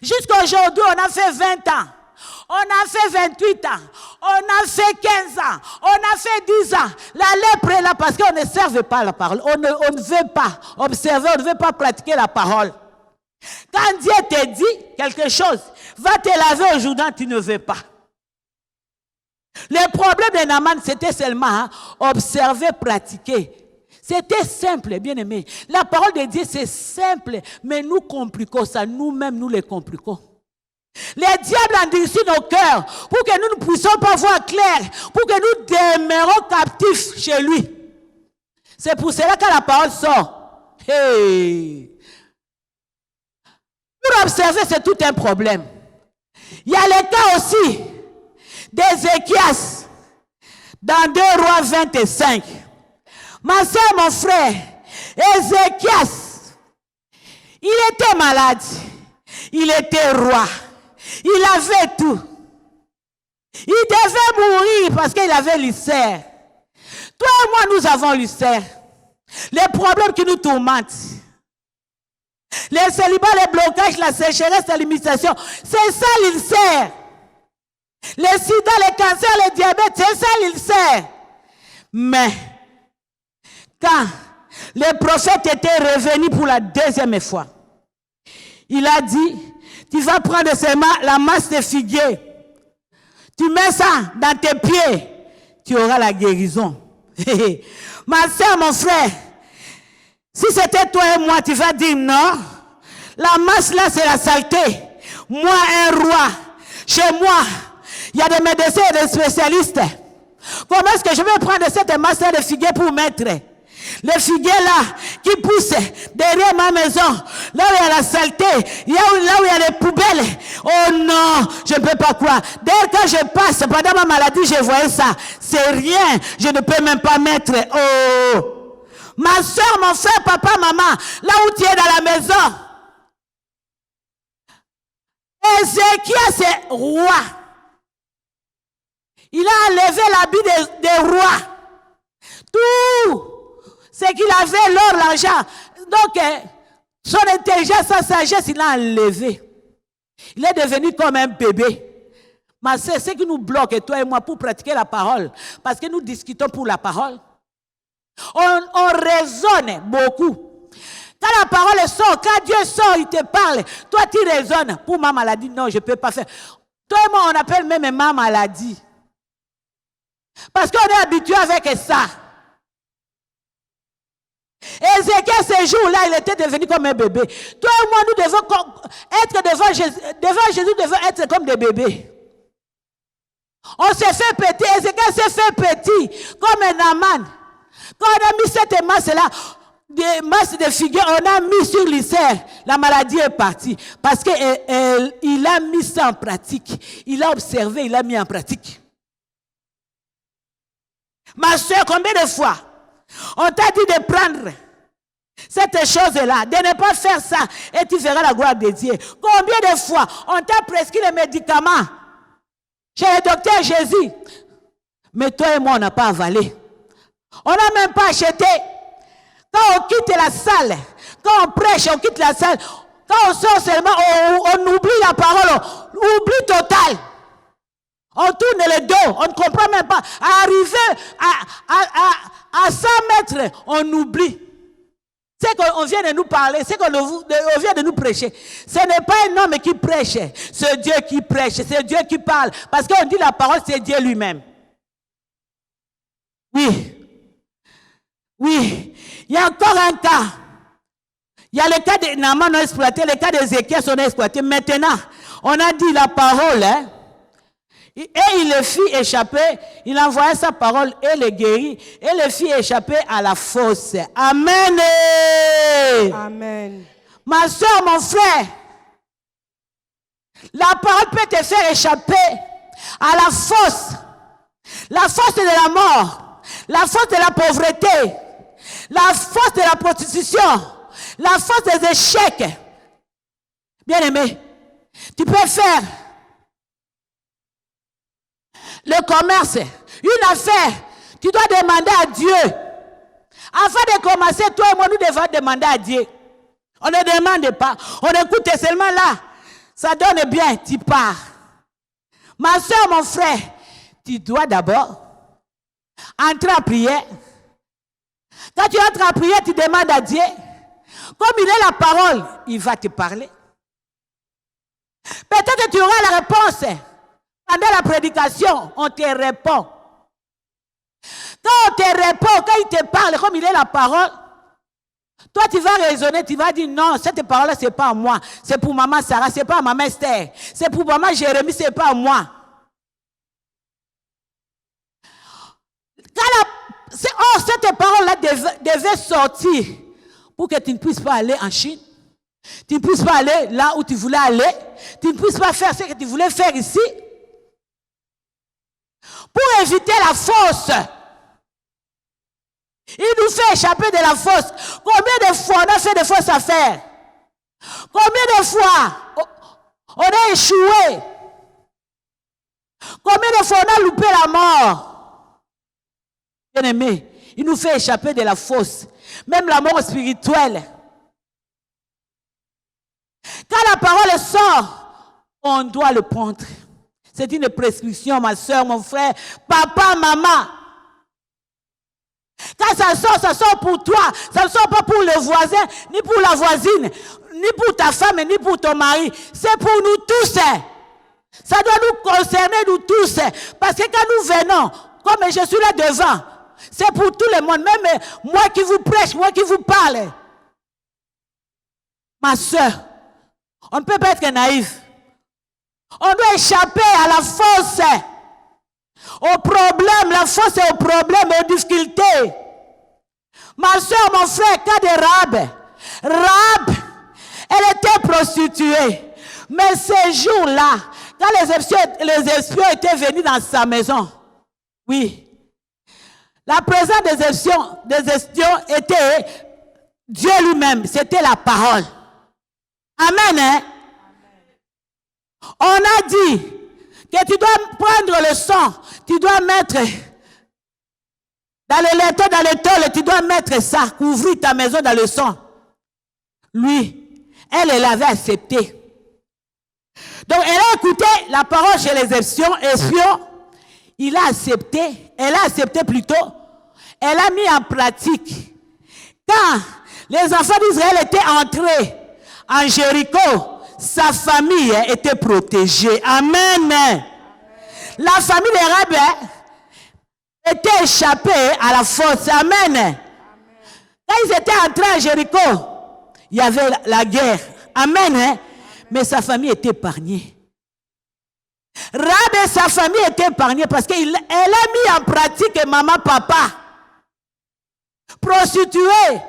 Jusqu'à aujourd'hui, on a fait 20 ans. On a fait 28 ans. On a fait 15 ans. On a fait 10 ans. La lèpre est là parce qu'on ne servait pas la parole. On ne veut pas observer, on ne veut pas pratiquer la parole. Quand Dieu te dit quelque chose, va te laver aujourd'hui, tu ne veux pas. Le problème de Naaman, c'était seulement observer, pratiquer. C'était simple, bien aimé. La parole de Dieu, c'est simple, mais nous compliquons ça. Nous-mêmes, nous les compliquons. Les diables endurcissent nos cœurs pour que nous ne puissions pas voir clair, pour que nous demeurons captifs chez lui. C'est pour cela que la parole sort. Hey. Pour observer, c'est tout un problème. Il y a le cas aussi d'Ézéchias Dans 2 Rois 25. Ma soeur, mon frère, Ézéchias, il était malade. Il était roi. Il avait tout. Il devait mourir parce qu'il avait l'ulcère. Toi et moi, nous avons l'ulcère. Les problèmes qui nous tourmentent. Les célibats, les blocages, la sécheresse, la limitation. C'est ça l'ulcère. Les sida, les cancers, les diabètes, c'est ça l'ulcère. Mais, quand le prophète était revenu pour la 2e fois, il a dit, tu vas prendre la masse de figuier, tu mets ça dans tes pieds, tu auras la guérison. Ma soeur, mon frère, si c'était toi et moi, tu vas dire non, la masse là c'est la saleté. Moi, un roi, chez moi, il y a des médecins et des spécialistes. Comment est-ce que je vais prendre cette masse de figuier pour mettre les figuiers là qui poussent derrière ma maison, là où il y a la saleté, là où il y a les poubelles. Oh non, je ne peux pas croire. Dès que je passe, pendant ma maladie, je voyais ça. C'est rien, je ne peux même pas mettre. Oh, ma soeur, mon frère, papa, maman, là où tu es dans la maison. Ézéchias, c'est roi. Il a enlevé l'habit des rois. Tout ce qu'il avait, l'or, l'argent. Donc, son intelligence, sa sagesse, il l'a enlevé. Il est devenu comme un bébé. Ma soeur, ce qui nous bloque, toi et moi, pour pratiquer la parole, parce que nous discutons pour la parole, on raisonne beaucoup. Quand la parole sort, quand Dieu sort, il te parle, toi tu raisonnes. Pour ma maladie, non, je ne peux pas faire. Toi et moi, on appelle même ma maladie. Parce qu'on est habitué avec ça. Ézéchias, ce jour-là, il était devenu comme un bébé. Toi et moi, nous devons être devant Jésus, nous devons être comme des bébés. On s'est fait petit, Ézéchias s'est fait petit, comme un Aman. Quand on a mis cette masse-là, des masses de figuier, on a mis sur l'ulcère, la maladie est partie. Parce qu'il a mis ça en pratique. Il a observé, il a mis en pratique. Ma soeur, combien de fois on t'a dit de prendre cette chose-là, de ne pas faire ça, et tu verras la gloire de Dieu. Combien de fois on t'a prescrit les médicaments chez le docteur Jésus, mais toi et moi, on n'a pas avalé. On n'a même pas acheté. Quand on quitte la salle, quand on prêche, on quitte la salle, quand on sort seulement, on oublie la parole, oubli total. On tourne le dos, on ne comprend même pas. Arriver à 100 mètres, on oublie. C'est qu'on vient de nous parler, c'est qu'on vient de nous prêcher. Ce n'est pas un homme qui prêche, c'est Dieu qui prêche, c'est Dieu qui parle. Parce qu'on dit la parole, c'est Dieu lui-même. Oui. Oui. Il y a encore un cas. Il y a le cas de Naaman, on a exploité, le cas d'Ézéchias, on a exploité. Maintenant, on a dit la parole, hein. Et il le fit échapper, il envoya sa parole et le guérit, et le fit échapper à la fosse. Amen. Amen. Ma soeur, mon frère, la parole peut te faire échapper à la fosse de la mort, la fosse de la pauvreté, la fosse de la prostitution, la fosse des échecs. Bien-aimé, tu peux faire le commerce, une affaire, tu dois demander à Dieu. Afin de commencer, toi et moi, nous devons demander à Dieu. On ne demande pas, on écoute seulement là. Ça donne bien, tu pars. Ma soeur, mon frère, tu dois d'abord entrer en prière. Quand tu entres en prière, tu demandes à Dieu. Comme il est la parole, il va te parler. Peut-être que tu auras la réponse. Pendant la prédication, on te répond. Quand on te répond, quand il te parle, comme il est la parole, toi tu vas raisonner, tu vas dire non, cette parole-là, ce n'est pas à moi. C'est pour maman Sarah, ce n'est pas à maman Esther. C'est pour maman Jérémie, ce n'est pas à moi. Cette parole-là devait sortir pour que tu ne puisses pas aller en Chine. Tu ne puisses pas aller là où tu voulais aller. Tu ne puisses pas faire ce que tu voulais faire ici. pour éviter la fosse. Il nous fait échapper de la fosse. Combien de fois on a fait des fausses affaires? Combien de fois on a échoué? Combien de fois on a loupé la mort? Bien aimé, il nous fait échapper de la fosse. Même la mort spirituelle. Quand la parole sort, on doit le prendre. C'est une prescription, ma soeur, mon frère, papa, maman. Quand ça sort pour toi. Ça ne sort pas pour le voisin, ni pour la voisine, ni pour ta femme, ni pour ton mari. C'est pour nous tous. Ça doit nous concerner, nous tous. Parce que quand nous venons, comme je suis là devant, c'est pour tout le monde. Même moi qui vous prêche, moi qui vous parle. Ma soeur, on ne peut pas être naïf. On doit échapper à la fosse. Au problème, la fosse est au problème, aux difficultés. Ma soeur, mon frère, cas de Rahab, elle était prostituée. Mais ces jours-là, quand les espions étaient venus dans sa maison, oui, la présence des espions était Dieu lui-même, c'était la parole. Amen, hein? On a dit que tu dois prendre le sang, tu dois mettre dans le laiton, dans le tôle, tu dois mettre ça, couvrir ta maison dans le sang. Lui, elle l'avait accepté. Donc, elle a écouté la parole chez les espions. Il a accepté, elle a accepté plutôt. Elle a mis en pratique. Quand les enfants d'Israël étaient entrés en Jéricho, sa famille était protégée. Amen. La famille des Rahab était échappée à la fosse. Amen. Quand ils étaient entrés à Jéricho, il y avait la guerre. Amen. Mais sa famille était épargnée. Rahab et sa famille étaient épargnée parce qu'elle a mis en pratique maman, papa. Prostituée.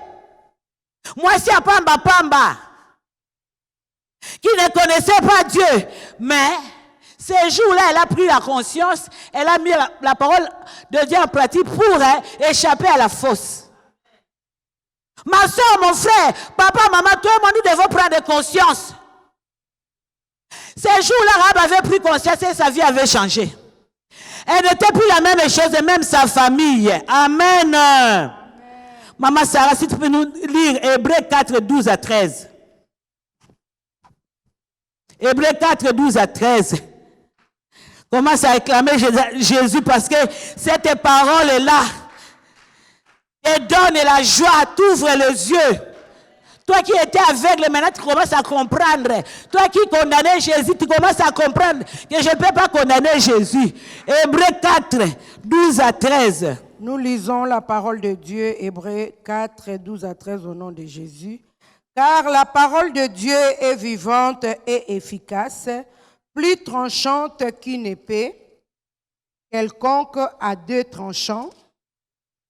Moi, c'est à Pamba. Qui ne connaissait pas Dieu. Mais ces jours-là, elle a pris la conscience, elle a mis la parole de Dieu en pratique pour échapper à la fosse. Ma soeur, mon frère, papa, maman, toi et moi, nous devons prendre conscience. Ces jours-là, Rahab avait pris conscience et sa vie avait changé. Elle n'était plus la même chose, et même sa famille. Amen. Amen. Maman Sarah, si tu peux nous lire Hébreux 4, 12 à 13. Hébreux 4, 12 à 13. Commence à acclamer Jésus parce que cette parole-là te donne la joie, t'ouvre les yeux. Toi qui étais aveugle, maintenant tu commences à comprendre. Toi qui condamnais Jésus, tu commences à comprendre que je ne peux pas condamner Jésus. Hébreux 4, 12 à 13. Nous lisons la parole de Dieu, Hébreux 4, 12 à 13 au nom de Jésus. Car la parole de Dieu est vivante et efficace, plus tranchante qu'une épée, quelconque à deux tranchants,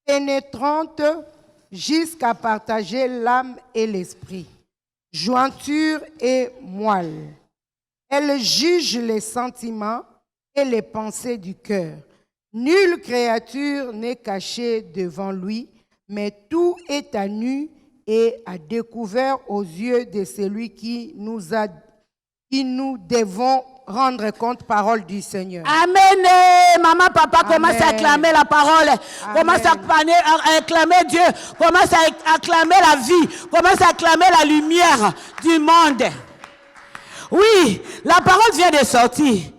pénétrante jusqu'à partager l'âme et l'esprit, jointure et moelle. Elle juge les sentiments et les pensées du cœur. Nulle créature n'est cachée devant lui, mais tout est à nu et à découvert aux yeux de celui qui nous devons rendre compte, parole du Seigneur. Amen. Maman, papa, commence à acclamer la parole. Commence à acclamer Dieu. Commence à acclamer la vie. Commence à acclamer la lumière du monde. Oui, la parole vient de sortir.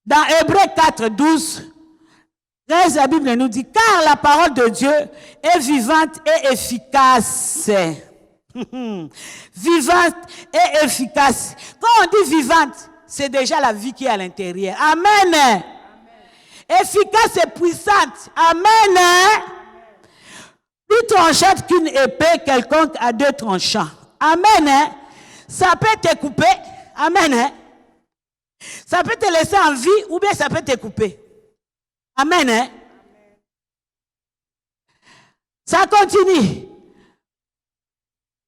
Dans Hébreux 4, 12, la Bible nous dit, car la parole de Dieu est vivante et efficace. Vivante et efficace. Quand on dit vivante, c'est déjà la vie qui est à l'intérieur. Amen. Amen. Efficace et puissante. Amen. Plus tranchante qu'une épée quelconque à deux tranchants. Amen. Ça peut te couper. Amen. Ça peut te laisser en vie ou bien ça peut te couper. Amen. Ça continue.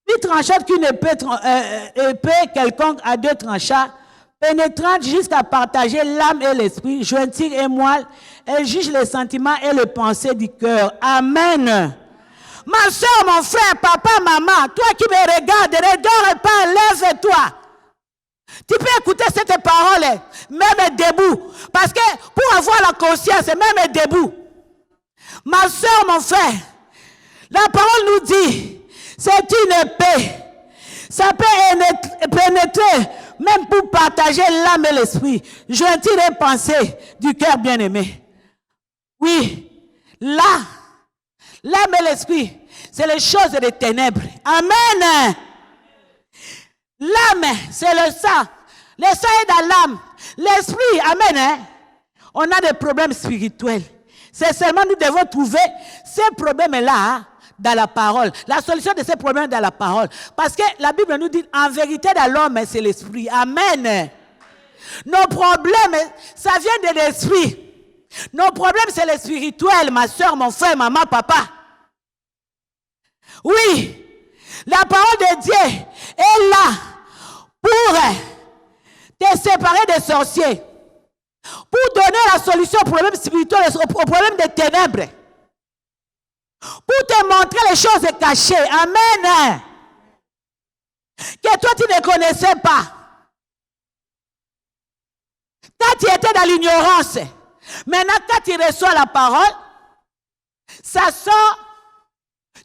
Plus tranchante qu'une épée quelconque à deux tranchants, pénétrante jusqu'à partager l'âme et l'esprit, jointure et moelle, elle juge les sentiments et les pensées du cœur. Amen. Ma soeur, mon frère, papa, maman, toi qui me regardes, ne dors pas, lève-toi. Tu peux écouter cette parole, même debout. Parce que pour avoir la conscience, même debout. Ma soeur, mon frère, la parole nous dit, c'est une épée. Ça peut pénétrer, même pour partager l'âme et l'esprit. Jointure et pensée du cœur bien-aimé. Oui, là, l'âme et l'esprit, c'est les choses des ténèbres. Amen. L'âme, c'est le sang. Le sang est dans l'âme. L'esprit, amen. On a des problèmes spirituels. C'est seulement nous devons trouver ces problèmes-là dans la parole. La solution de ces problèmes dans la parole. Parce que la Bible nous dit, en vérité, dans l'homme, c'est l'esprit. Amen. Nos problèmes, ça vient de l'esprit. Nos problèmes, c'est le spirituel, ma soeur, mon frère, maman, papa. Oui, la parole de Dieu est là pour te séparer des sorciers, pour donner la solution au problème spirituel, au problème des ténèbres, pour te montrer les choses cachées. Amen. Que toi, tu ne connaissais pas. Quand tu étais dans l'ignorance, maintenant, quand tu reçois la parole, ça sort,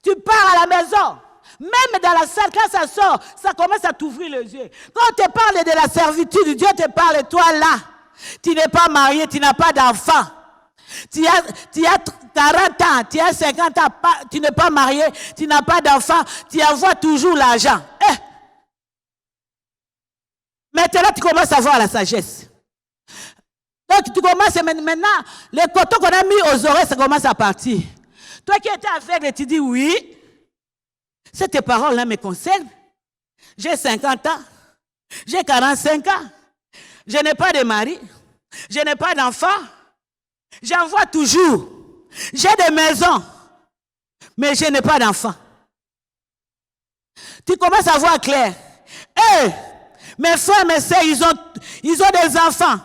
tu pars à la maison. Même dans la salle, quand ça sort, ça commence à t'ouvrir les yeux. Quand on te parle de la servitude, Dieu te parle, toi là, tu n'es pas marié, tu n'as pas d'enfant. Tu as 40 ans, tu as 50 ans, tu n'es pas marié, tu n'as pas d'enfant, tu envoies toujours l'argent. Maintenant, tu commences à voir la sagesse. Donc, tu commences maintenant, les cotons qu'on a mis aux oreilles, ça commence à partir. Toi qui étais aveugle, tu dis oui, cette parole-là me concerne. J'ai 50 ans, j'ai 45 ans, je n'ai pas de mari, je n'ai pas d'enfant, j'envoie toujours, j'ai des maisons, mais je n'ai pas d'enfant. Tu commences à voir clair. Mes frères, mes sœurs, ils ont des enfants.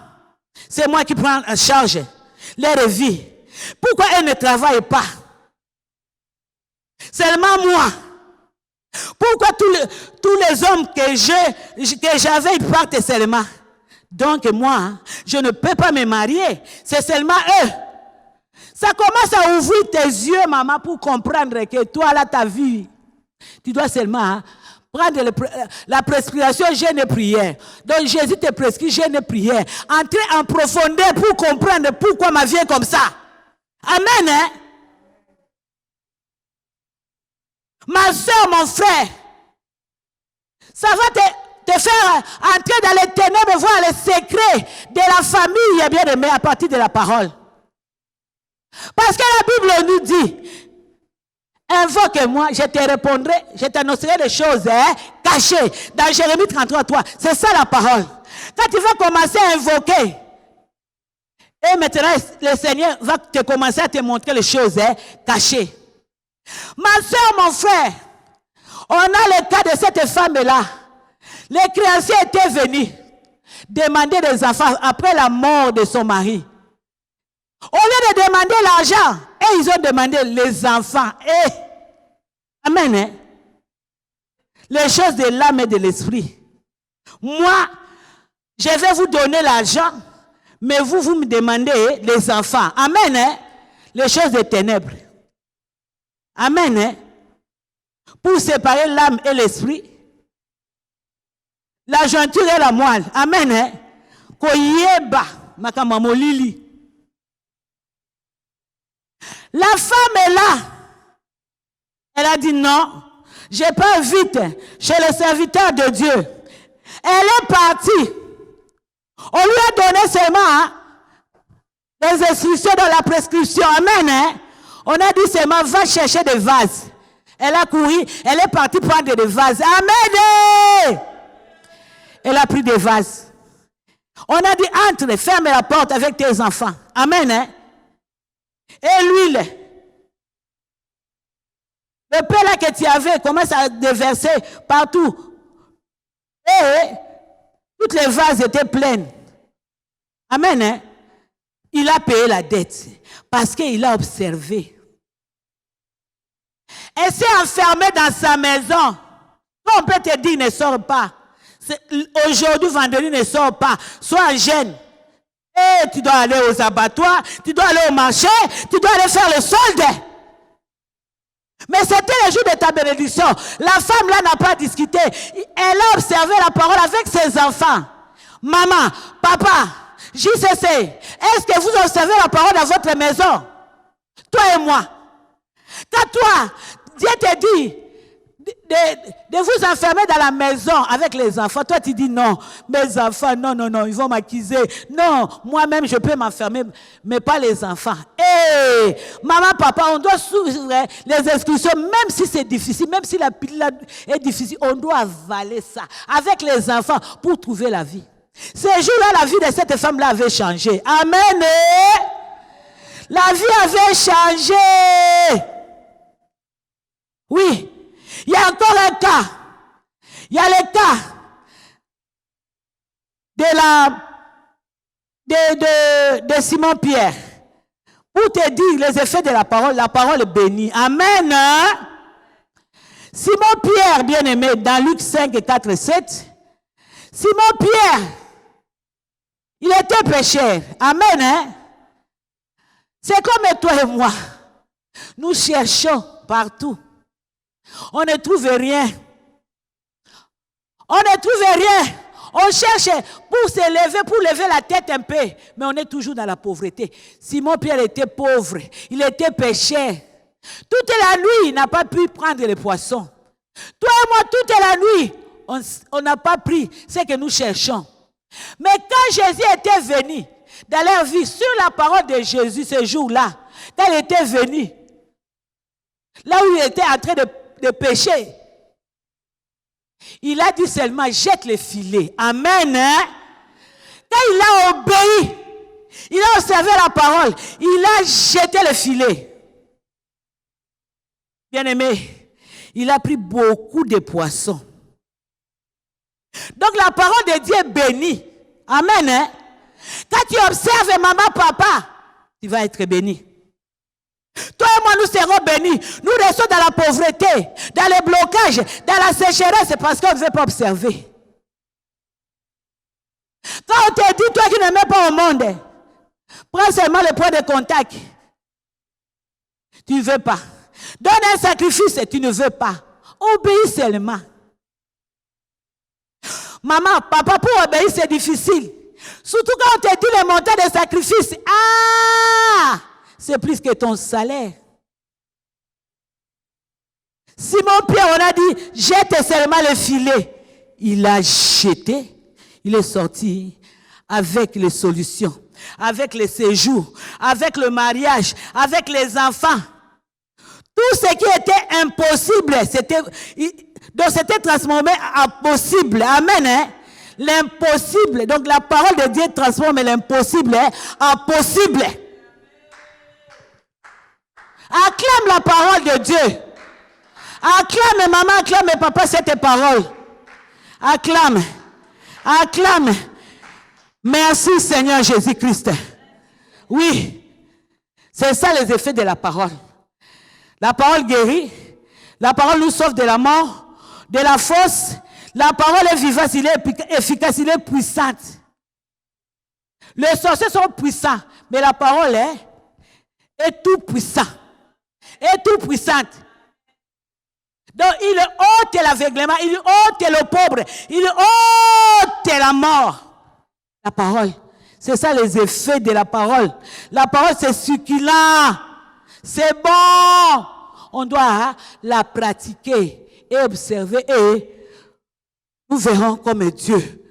C'est moi qui prends en charge leur vie. Pourquoi elles ne travaillent pas? Seulement moi. Pourquoi tous les hommes que j'avais, ils partent seulement? Donc moi, je ne peux pas me marier. C'est seulement eux. Ça commence à ouvrir tes yeux, maman, pour comprendre que toi, là, ta vie, tu dois seulement prendre la prescription jeûne et prière. Donc Jésus te prescrit jeûne et prière. Entrer en profondeur pour comprendre pourquoi ma vie est comme ça. Amen. Hein? Ma soeur, mon frère, ça va te faire entrer dans les ténèbres et voir les secrets de la famille bien aimée à partir de la parole. Parce que la Bible nous dit, invoque-moi, je te répondrai, je t'annoncerai des choses cachées. Dans Jérémie 33, c'est ça la parole. Quand tu vas commencer à invoquer, et maintenant le Seigneur va te commencer à te montrer les choses cachées. Ma soeur, mon frère, on a le cas de cette femme-là. Les créanciers étaient venus demander des enfants après la mort de son mari. Au lieu de demander l'argent, et ils ont demandé les enfants. Amen. Hein? Les choses de l'âme et de l'esprit. Moi, je vais vous donner l'argent, mais vous me demandez les enfants. Amen. Hein? Les choses des ténèbres. Amen. Hein? Pour séparer l'âme et l'esprit, la jointure et la moelle. Amen. Hein? Koyeba, makamamo lili. La femme est là. Elle a dit non, je pars vite chez le serviteur de Dieu. Elle est partie. On lui a donné seulement des instructions dans la prescription. Amen. Hein? On a dit seulement, va chercher des vases. Elle a couru, elle est partie prendre des vases. Amen. Elle a pris des vases. On a dit, entre, ferme la porte avec tes enfants. Amen. Hein? Et l'huile. Le pain là que tu avais commence à déverser partout. Et Toutes les vases étaient pleines. Amen. Hein? Il a payé la dette parce qu'il a observé. Elle s'est enfermée dans sa maison. On peut te dire, ne sors pas. Aujourd'hui, vendredi, ne sors pas. Sois jeune. Et tu dois aller aux abattoirs, tu dois aller au marché, tu dois aller faire le solde. Mais c'était le jour de ta bénédiction. La femme là n'a pas discuté. Elle a observé la parole avec ses enfants. Maman, papa, JCC, est-ce que vous observez la parole dans votre maison? Toi et moi. Quand toi, Dieu te dit de vous enfermer dans la maison avec les enfants, toi tu dis non, mes enfants, non, ils vont m'accuser. Non, moi-même je peux m'enfermer, mais pas les enfants. Hey, maman, papa, on doit suivre les instructions, même si c'est difficile, même si la pilule est difficile, on doit avaler ça avec les enfants pour trouver la vie. Ce jour-là, la vie de cette femme-là avait changé. Amen. La vie avait changé. Oui. Il y a encore un cas. Il y a le cas de Simon Pierre. Pour te dire les effets de la parole est bénie. Amen. Simon Pierre, bien-aimé, dans Luc 5, 4 et 7. Simon Pierre, il était pécheur. Amen. Hein? C'est comme toi et moi. Nous cherchons partout. On ne trouve rien. On ne trouve rien. On cherche pour se lever, pour lever la tête un peu. Mais on est toujours dans la pauvreté. Simon Pierre était pauvre. Il était pécheur. Toute la nuit, il n'a pas pu prendre les poissons. Toi et moi, toute la nuit, on n'a pas pris ce que nous cherchons. Mais quand Jésus était venu dans leur vie, sur la parole de Jésus ce jour-là, quand il était venu, là où il était en train de pécher, il a dit seulement jette les filets. Amen. Hein? Quand il a obéi, il a observé la parole, il a jeté le filet. Bien-aimé, il a pris beaucoup de poissons. Donc la parole de Dieu est bénie. Amen. Hein? Quand tu observes maman, papa, tu vas être béni. Toi et moi, nous serons bénis. Nous restons dans la pauvreté, dans les blocages, dans la sécheresse, parce qu'on ne veut pas observer. Quand on te dit, toi qui ne mets pas au monde, prends seulement le point de contact. Tu ne veux pas. Donne un sacrifice, tu ne veux pas. Obéis seulement. Maman, papa, pour obéir, c'est difficile. Surtout quand on te dit le montant de sacrifice. Ah! C'est plus que ton salaire. Simon Pierre, on a dit, jette seulement le filet. Il a jeté. Il est sorti avec les solutions, avec les séjours, avec le mariage, avec les enfants. Tout ce qui était impossible, c'était transformé en possible. Amen. Hein? L'impossible. Donc la parole de Dieu transforme l'impossible en possible. Acclame la parole de Dieu. Acclame maman, acclame papa cette parole. Acclame. Acclame. Merci Seigneur Jésus-Christ. Oui. C'est ça les effets de la parole. La parole guérit. La parole nous sauve de la mort, de la fosse. La parole est vivante, il est efficace, il est puissante. Les sorciers sont puissants, mais la parole est tout puissant. Est tout puissante. Donc il ôte l'aveuglement, il ôte le pauvre, il ôte la mort. La parole, c'est ça les effets de la parole. La parole c'est succulent, c'est bon. On doit la pratiquer et observer et nous verrons comme Dieu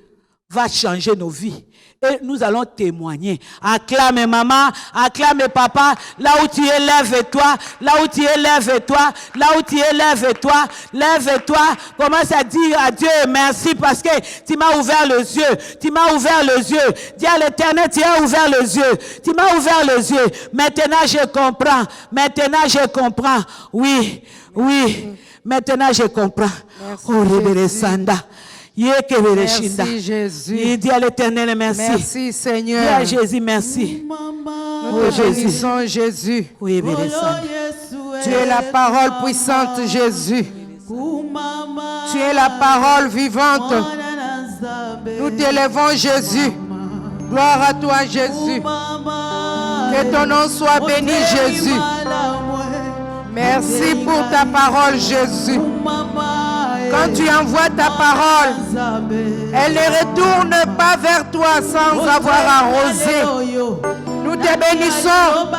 va changer nos vies. Et nous allons témoigner. Acclame maman, acclame papa. Là où tu es, lève-toi. Là où tu es, lève-toi. Là où tu es, lève-toi. Lève-toi. Commence à dire à Dieu merci parce que tu m'as ouvert les yeux. Tu m'as ouvert les yeux. Dis à l'Éternel, tu as ouvert les yeux. Tu m'as ouvert les yeux. Maintenant je comprends. Maintenant je comprends. Oui, oui. Maintenant je comprends. Oh, Rebele Sanda. Merci Jésus. Il dit à l'Éternel merci. Merci Seigneur. Dis à Jésus merci. Nous te bénissons Jésus. Oui, bénissons. Tu es la parole puissante Jésus. Tu es la parole vivante. Nous t'élèvons Jésus. Gloire à toi Jésus. Que ton nom soit béni Jésus. Merci pour ta parole Jésus. Quand tu envoies ta parole, elle ne retourne pas vers toi sans avoir arrosé. Nous te bénissons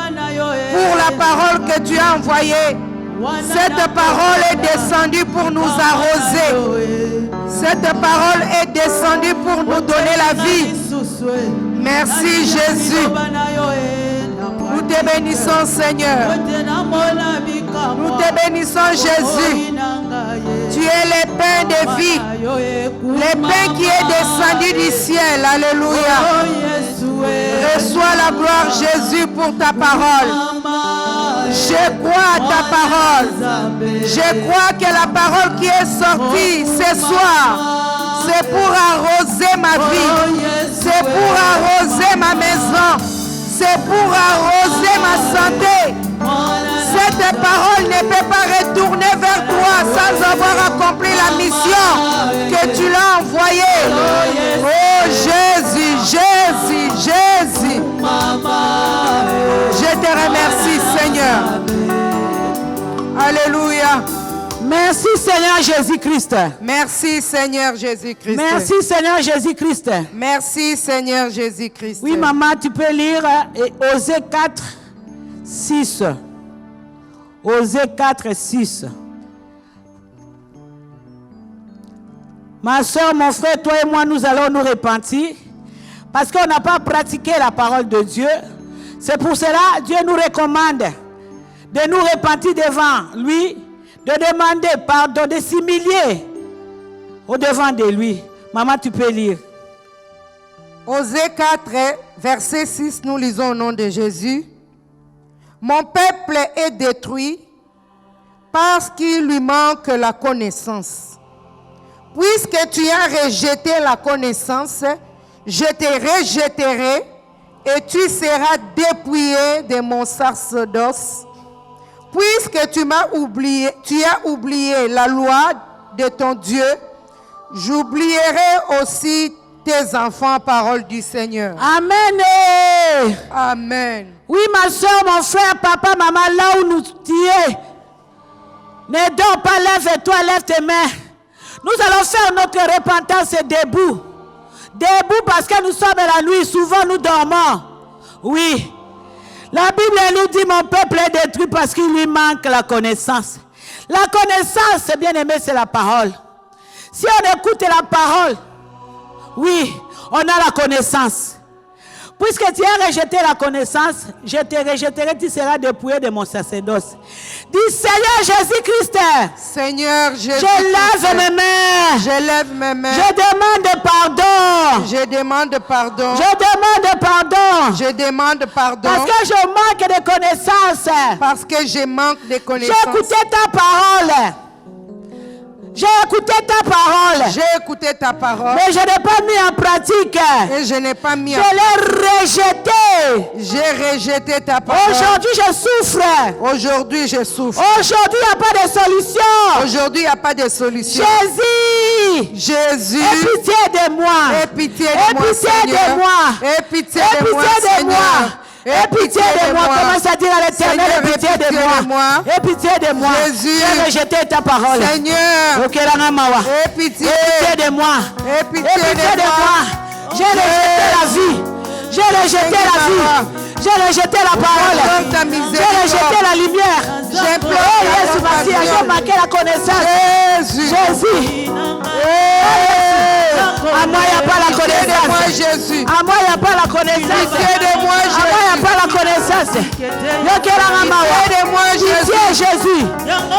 pour la parole que tu as envoyée. Cette parole est descendue pour nous arroser. Cette parole est descendue pour nous donner la vie. Merci Jésus. Nous te bénissons Seigneur. Nous te bénissons Jésus. Tu es le pain de vie. Le pain qui est descendu du ciel. Alléluia. Reçois la gloire Jésus pour ta parole. Je crois à ta parole. Je crois que la parole qui est sortie ce soir, c'est pour arroser ma vie. C'est pour arroser ma maison. C'est pour arroser ma santé. Cette parole ne peut pas retourner vers toi sans avoir accompli la mission que tu l'as envoyée. Oh Jésus, Jésus, Jésus. Je te remercie Seigneur. Alléluia. Merci Seigneur Jésus-Christ. Merci Seigneur Jésus-Christ. Merci Seigneur Jésus-Christ. Merci Seigneur Jésus-Christ. Oui maman, tu peux lire Osée 4, 6. Osée 4, 6. Ma soeur, mon frère, toi et moi, nous allons nous repentir parce qu'on n'a pas pratiqué la parole de Dieu. C'est pour cela Dieu nous recommande de nous repentir devant lui, de demander pardon, de s'humilier au-devant de lui. Maman, tu peux lire. Osée 4, verset 6, nous lisons au nom de Jésus. Mon peuple est détruit parce qu'il lui manque la connaissance. Puisque tu as rejeté la connaissance, je te rejetterai et tu seras dépouillé de mon sacerdoce. Puisque tu as oublié la loi de ton Dieu, j'oublierai aussi tes enfants, parole du Seigneur. Amen. Amen. Oui, ma soeur, mon frère, papa, maman, là où nous sommes, ne dors pas, lève-toi, lève tes mains. Nous allons faire notre repentance debout. Debout parce que nous sommes la nuit, souvent nous dormons. Oui. La Bible nous dit, mon peuple est détruit parce qu'il lui manque la connaissance. La connaissance, bien aimé, c'est la parole. Si on écoute la parole, oui, on a la connaissance. Puisque tu as rejeté la connaissance, je te rejetterai, tu seras dépouillé de mon sacerdoce. Dis Seigneur Jésus-Christ. Seigneur Jésus-Christ. Je lève mes mains. Je lève mes mains. Je demande pardon. Je demande pardon. Je demande pardon. Je demande pardon. Parce que je manque de connaissances. Parce que je manque de connaissances. J'ai écouté ta parole. J'ai écouté ta parole. J'ai écouté ta parole. Mais je n'ai pas mis en pratique. Et je n'ai pas mis en pratique. Je l'ai rejeté. J'ai rejeté ta parole. Aujourd'hui, je souffre. Aujourd'hui, je souffre. Aujourd'hui, il n'y a pas de solution. Aujourd'hui, il n'y a pas de solution. Jésus. Jésus. Aie pitié de moi. Aie pitié de moi, Seigneur. De moi. Aie pitié de moi, Seigneur. Aie pitié de moi. Commence à dire à l'Éternel, aie pitié de moi. Aie pitié de moi. Jésus. J'ai rejeté ta parole. Seigneur. Aie pitié de moi. Aie pitié de moi. J'ai rejeté la vie. J'ai rejeté la vie. J'ai rejeté la parole. J'ai rejeté la lumière. J'ai manqué la connaissance. Jésus. À moi, il n'y a pas la connaissance. À moi, il n'y a pas la connaissance. À moi, il n'y a pas la connaissance. Pitié, Jésus.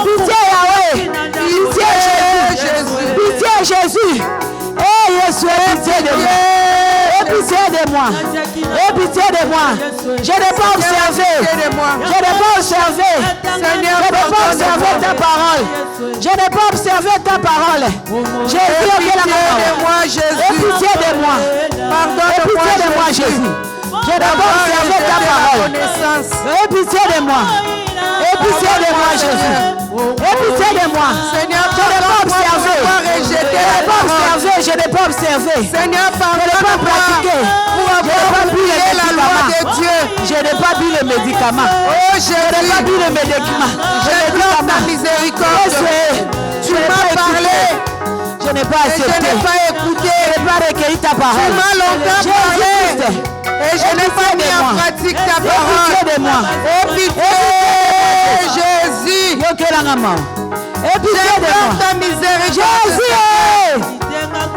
Pitié, Yahweh. Pitié, Jésus. Pitié, Jésus. Eh, Jésus, pitié de moi. pitié de moi. Aie pitié de moi. Je n'ai pas observé. Je n'ai pas observé. Je n'ai pas observé ta parole. Je n'ai pas observé ta parole. Jésus, aie pitié de moi. Aie pitié de moi, Jésus. Je n'ai pas observé ta parole. Aie pitié de moi. Aie pitié de moi, Jésus. Aie pitié de moi. Je n'ai pas observé. Je n'ai pas observé. Seigneur, Je n'ai pas pratiqué. Je n'ai pas bu le médicament. Je n'ai pas bu le médicament. Je n'ai pas bu le médicament. ta miséricorde. Tu m'as parlé. Je n'ai pas accepté. Je n'ai pas écouté. Je n'ai pas recueilli ta parole. Tu m'as longtemps parlé. Et je n'ai pas mis en pratique ta parole. Aie pitié de moi. Aie pitié, Jésus. Aie pitié de moi. Ta miséricorde. Jésus.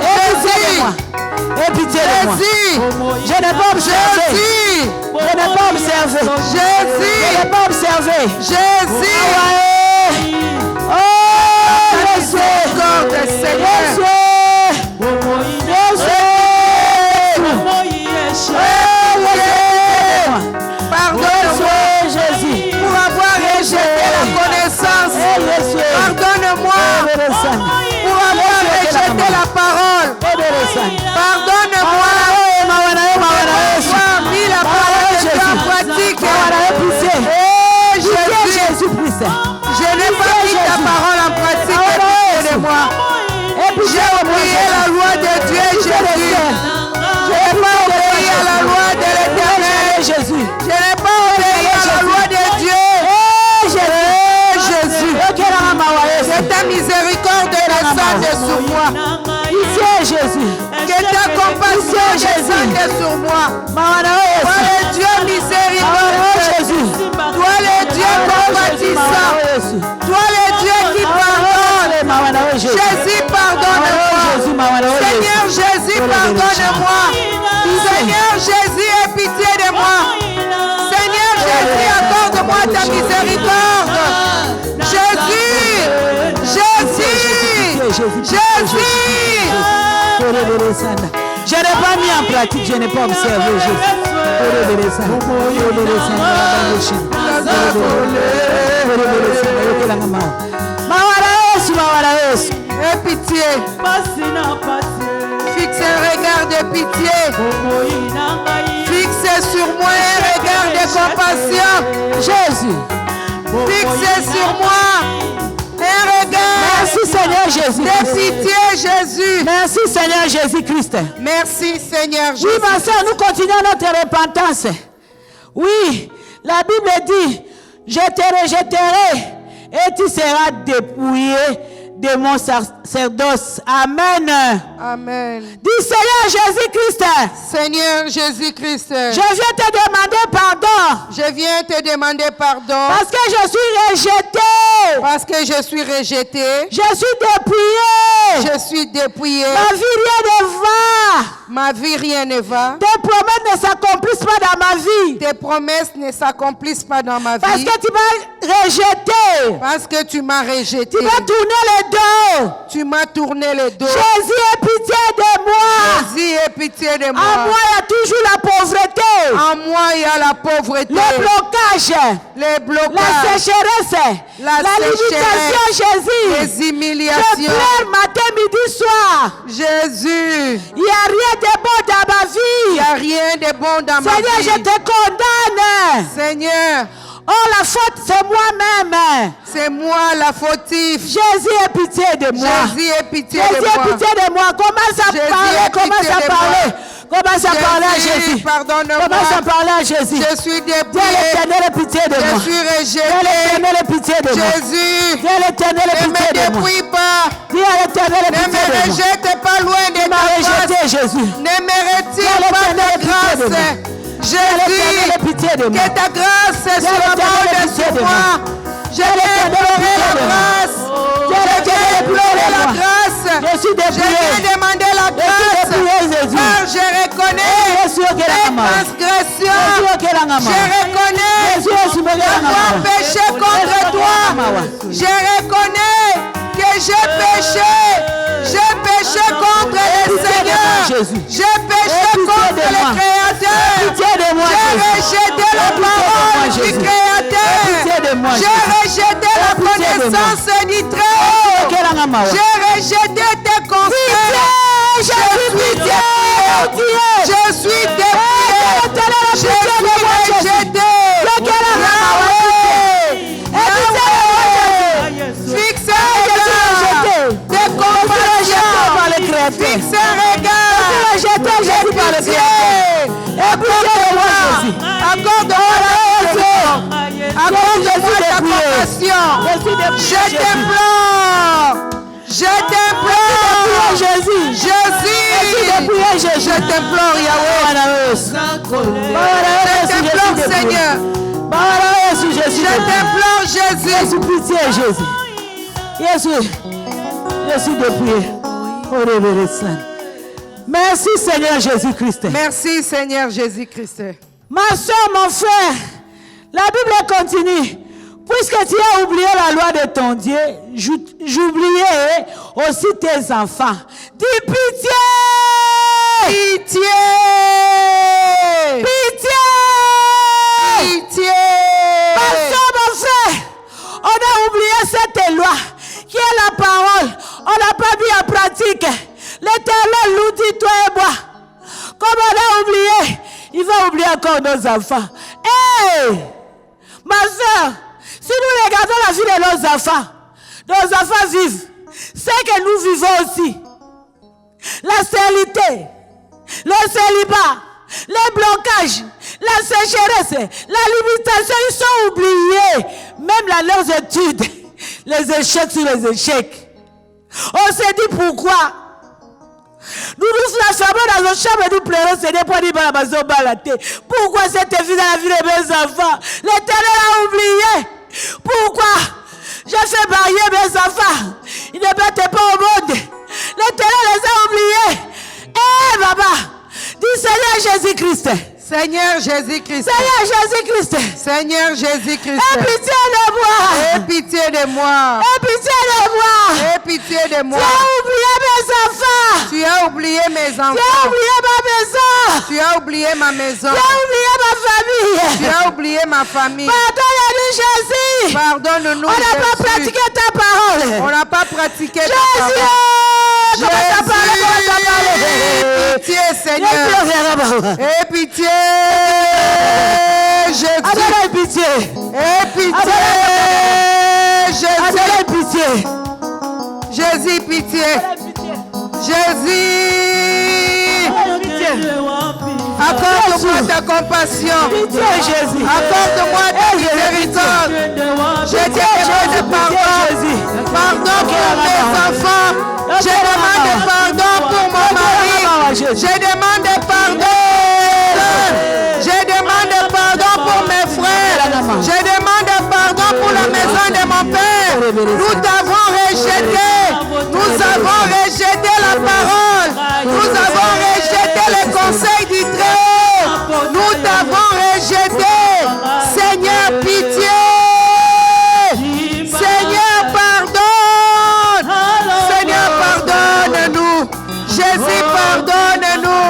Aie pitié de moi. Aie pitié de moi. Je n'ai pas observé. Je n'ai pas observé. Jésus. Je n'ai pas observé. Jésus. Oh, Jésus. Seigneur. Pardonne-moi, Jésus, pour avoir rejeté la connaissance. Pardonne-moi pour avoir rejeté la parole. Pardonne-moi pour avoir mis la parole de Dieu en pratique. Jésus-Christ, je n'ai pas mis ta parole en pratique. Aide-moi. J'ai oublié la loi de Dieu, Jésus. Je n'ai pas obéi à la loi de l'Éternel. Jésus. Je n'ai pas obéi à la loi de Dieu. Jésus. Que ta miséricorde descende sur moi. Ici, Jésus. Que ta compassion descende sur moi. Toi le Dieu miséricordieux. Jésus. Toi le Dieu compatissant. Toi le Dieu qui pardonne. Jésus, pardonne-moi. Seigneur Jésus, pardonne-moi. Seigneur Jésus, aie pitié de moi. Seigneur Jésus, accorde-moi ta miséricorde. Jésus, je n'ai pas mis en pratique, je n'ai pas observé Jésus. Aie pitié. Fixe un regard de pitié. Fixe sur moi un regard de compassion. Jésus. Fixe sur moi un regard. Merci Seigneur Jésus. De pitié Jésus. Merci Seigneur Jésus-Christ. Merci Seigneur Jésus. Oui, ma soeur, nous continuons notre repentance. Oui, la Bible dit, je te rejetterai et tu seras dépouillé de mon sacerdoce. Amen. Amen. Dis Seigneur Jésus-Christ. Seigneur Jésus-Christ. Je viens te demander pardon. Je viens te demander pardon. Parce que je suis rejeté. Parce que je suis rejeté. Je suis dépouillé. Je suis dépouillé. Ma vie rien ne va. Ma vie rien ne va. Tes promesses ne s'accomplissent pas dans ma vie. Tes promesses ne s'accomplissent pas dans ma vie. Parce que tu m'as rejeté. Parce que tu m'as rejeté. Tu m'as tourné le dos. Tu m'as tourné le dos. Jésus, aie pitié de moi. Jésus, aie pitié de moi. En moi, il y a toujours la pauvreté. En moi, il y a la pauvreté. Le blocage. Les blocages. La sécheresse. La limitation, Jésus. Les humiliations. Je pleure matin, midi, soir. Jésus. Il n'y a rien de bon dans ma vie. Il n'y a rien de bon dans ma vie. Seigneur, je te condamne. Seigneur. Oh, la faute, c'est moi-même. C'est moi la fautive. Jésus, aie pitié de moi. Jésus, aie pitié Jésus, de moi. aie pitié de moi. Commence à parler. Commence à parler. Commence à parler à Jésus. Pardonne-moi. Commence à parler à Jésus. Je suis dépouillé. Dis à l'Éternel, aie pitié de moi. Je suis rejeté. Dis à l'Éternel, aie pitié de moi. Jésus. Dis à l'Éternel, aie Ne pitié me de moi. dépouille pas. Dis à l'Éternel, aie Ne pitié me de moi. rejette pas loin de Tu m'as ta rejeté, face. Jésus. Ne me retire pas ta grâce. Jésus, que ta grâce surabonde sur moi. Je vais implorer la grâce. Je viens implorer la grâce. Je viens demander la grâce. Car je reconnais mes transgressions. Je reconnais avoir péché contre toi. Je reconnais que j'ai péché. J'ai péché contre le Seigneur. J'ai péché contre le Créateur. Pitié de moi, J'ai Jésus. rejeté la parole du Pitié Créateur. de moi, J'ai rejeté la Pitié de moi. connaissance du Très-Haut. J'ai rejeté tes conseils. Je suis dépouillé. Je suis dépouillé. Je suis rejeté. Fixe un regard de compassion. Fixe un regard de pitié. Accorde-moi la compassion. Accorde-moi ta compassion. Je t'implore. Je t'implore. Jésus. Jésus. Je t'implore, Yahweh. Je t'implore, Seigneur. Je t'implore, Jésus. Pitié, Jésus. Je suis dépouillé. Oh, révérend Saint. Merci, Seigneur Jésus-Christ. Merci, Seigneur Jésus-Christ. Ma soeur, mon frère, la Bible continue. Puisque tu as oublié la loi de ton Dieu, j'oubliais aussi tes enfants. Dis pitié! Pitié! Pitié! Pitié! Ma soeur, mon frère, on a oublié cette loi qui est la parole. On n'a pas mis en pratique. L'Éternel nous dit, toi et moi. Comme on a oublié, il va oublier encore nos enfants. Hey! Ma soeur, si nous regardons la vie de nos enfants vivent. C'est que nous vivons aussi. La stérilité, le célibat, les blocages, la sécheresse, la limitation, ils sont oubliés. Même leurs études, les échecs sur les échecs. On s'est dit pourquoi. Nous nous enfermons dans une chambre et nous pleurons, Seigneur, pour dire pourquoi cette vie dans la vie de mes enfants? L'Éternel a oublié. Pourquoi j'ai fait marier mes enfants? Ils ne battent pas au monde. L'Éternel les a oubliés. Eh, Baba, dis Seigneur Jésus-Christ. Seigneur Jésus-Christ. Seigneur Jésus-Christ. Seigneur Jésus-Christ. Aie pitié de moi. Aie pitié de moi. Aie pitié de moi. Aie pitié de moi. Tu as oublié mes enfants. Tu as oublié mes enfants. Tu as oublié ma maison. Tu as oublié ma maison. Tu as oublié ma famille. Tu as oublié ma famille. Pardonne-nous, Jésus. Pardonne-nous, On n'a pas Jésus. pratiqué ta parole. On n'a pas pratiqué ta Jésus. parole. Pitié, Seigneur. Aie pitié, Jésus. Aie pitié. Aie pitié, Jésus. Jésus, pitié. Jésus. Accorde-moi ta compassion. Accorde-moi ta miséricorde. Je te demande pardon. Pardon pour mes enfants. Je demande pardon pour mon mari. Je demande pardon. Je demande pardon pour mes frères. Je demande pardon pour la maison de mon père. Nous t'avons rejeté. Nous avons rejeté la parole. Nous avons rejeté les conseils du Très-Haut. Nous t'avons rejeté. Seigneur, pitié. Seigneur, pardonne. Seigneur, pardonne-nous. Jésus, pardonne-nous.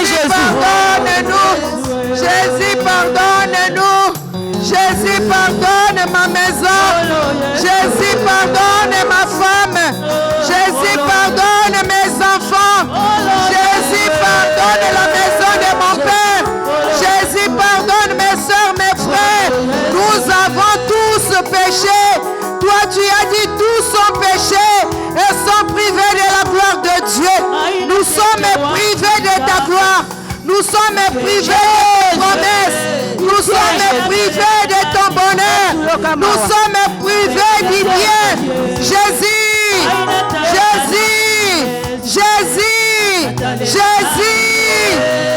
Jésus, pardonne-nous. Jésus, pardonne-nous. Jésus, pardonne ma maison. Jésus, pardonne ma femme. Jésus, pardonne mes enfants. Jésus, pardonne la maison de mon père. Jésus, pardonne mes soeurs, mes frères. Nous avons tous péché. Toi, tu as dit tous sont péchés et sont privés de la gloire de Dieu. Nous sommes privés de ta gloire. Nous sommes privés de tes promesses. Nous sommes privés de ton bonheur. Nous sommes privés du bien. Jésus, Jésus, Jésus, Jésus,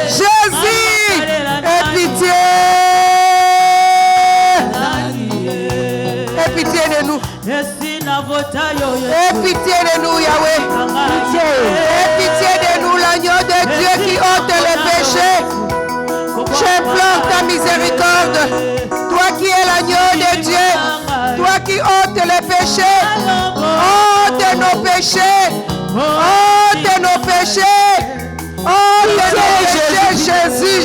Jésus, aie pitié. Aie pitié de nous. Aie pitié de nous, Yahweh. Aie pitié de nous, l'agneau de Dieu qui ôte les péchés. J'implore ta miséricorde. Toi qui es l'agneau de Dieu. Toi qui ôtes les péchés. Ôte nos péchés. Ôte nos péchés. Ôte nos péchés. Jésus,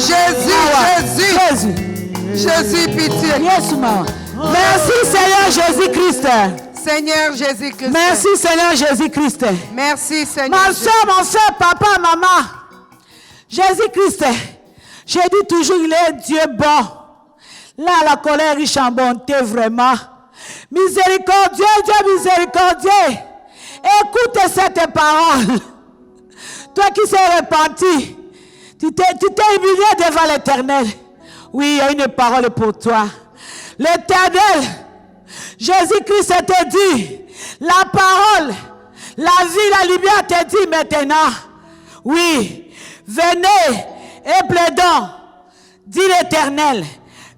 Jésus, pitié. Yes, maman. Merci Seigneur Jésus-Christ. Seigneur Jésus-Christ. Merci Seigneur Jésus-Christ. Merci Seigneur. Ma soeur, mon frère, papa, maman. Jésus-Christ, je dis toujours, il est Dieu bon. Là, la colère riche en bonté, vraiment. Miséricordieux, Dieu miséricordieux. Écoute cette parole. Toi qui s'es repenti, tu t'es humilié devant l'Éternel. Oui, il y a une parole pour toi. L'Éternel, Jésus-Christ te dit, la parole, la vie, la lumière te dit maintenant. Oui, venez et plaidons, dit l'Éternel.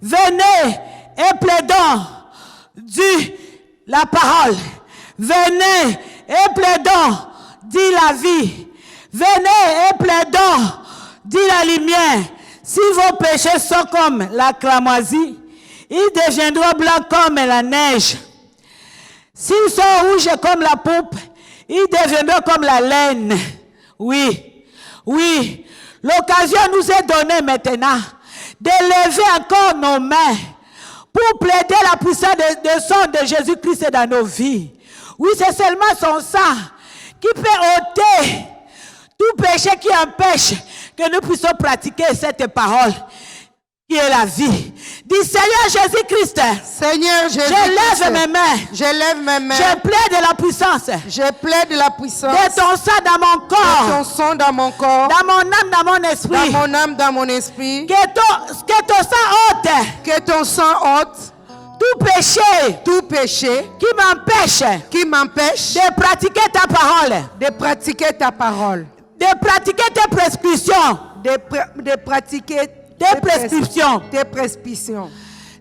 Venez et plaidons, dit la parole. Venez et plaidons, dit la vie. Venez et plaidons, dit la lumière. Si vos péchés sont comme la cramoisie, ils deviendront blancs comme la neige. S'ils sont rouges comme la pourpre, ils deviendront comme la laine. Oui, oui. L'occasion nous est donnée maintenant d'élever encore nos mains pour plaider la puissance de sang de Jésus-Christ dans nos vies. Oui, c'est seulement son sang qui peut ôter tout péché qui empêche que nous puissions pratiquer cette parole qui est la vie. Dis Seigneur Jésus-Christ. Seigneur Jésus-Christ. Je lève mes mains. Je lève mes mains. Je plaide la puissance. Je plaide la puissance. De ton sang dans mon corps. De ton sang dans mon corps. Dans mon âme, dans mon esprit. Dans mon âme, dans mon esprit. Que ton sang ôte. Que ton sang ôte. Tout péché qui m'empêche de pratiquer ta parole. De pratiquer ta parole. De pratiquer tes prescriptions. De pratiquer tes prescriptions. Tes prescriptions.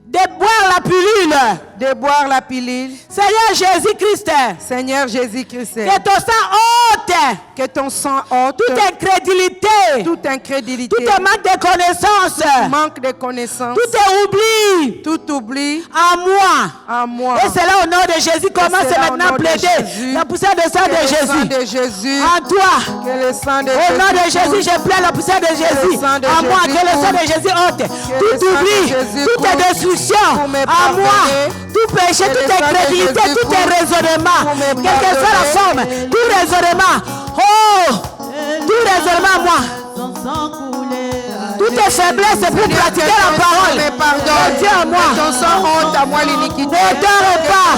De boire la pilule. De boire la pilule. Seigneur Jésus-Christ. Seigneur Jésus-Christ. Que ton sang ôte. Que ton sang ôte. Toute incrédulité. Toute incrédulité. Tout manque de connaissance. Manque de connaissance. Tout oubli. Tout oubli. En moi. En moi. Et c'est là au nom de Jésus. Commence maintenant à plaider la poussière de sang de Jésus. En toi. Que le sang de au nom de Jésus, je plaide la poussière de Jésus. En moi. Que le sang de Jésus ôte. Tout oubli. Toute destruction. En moi, tout péché, toute incrédulité, tout raisonnement, quelle que soit la forme, tout raisonnement, tout raisonnement à moi. Toutes tes faiblesses pour pratiquer la parole. Dieu à moi. Ton sang ôte à moi l'iniquité. Ne dors pas.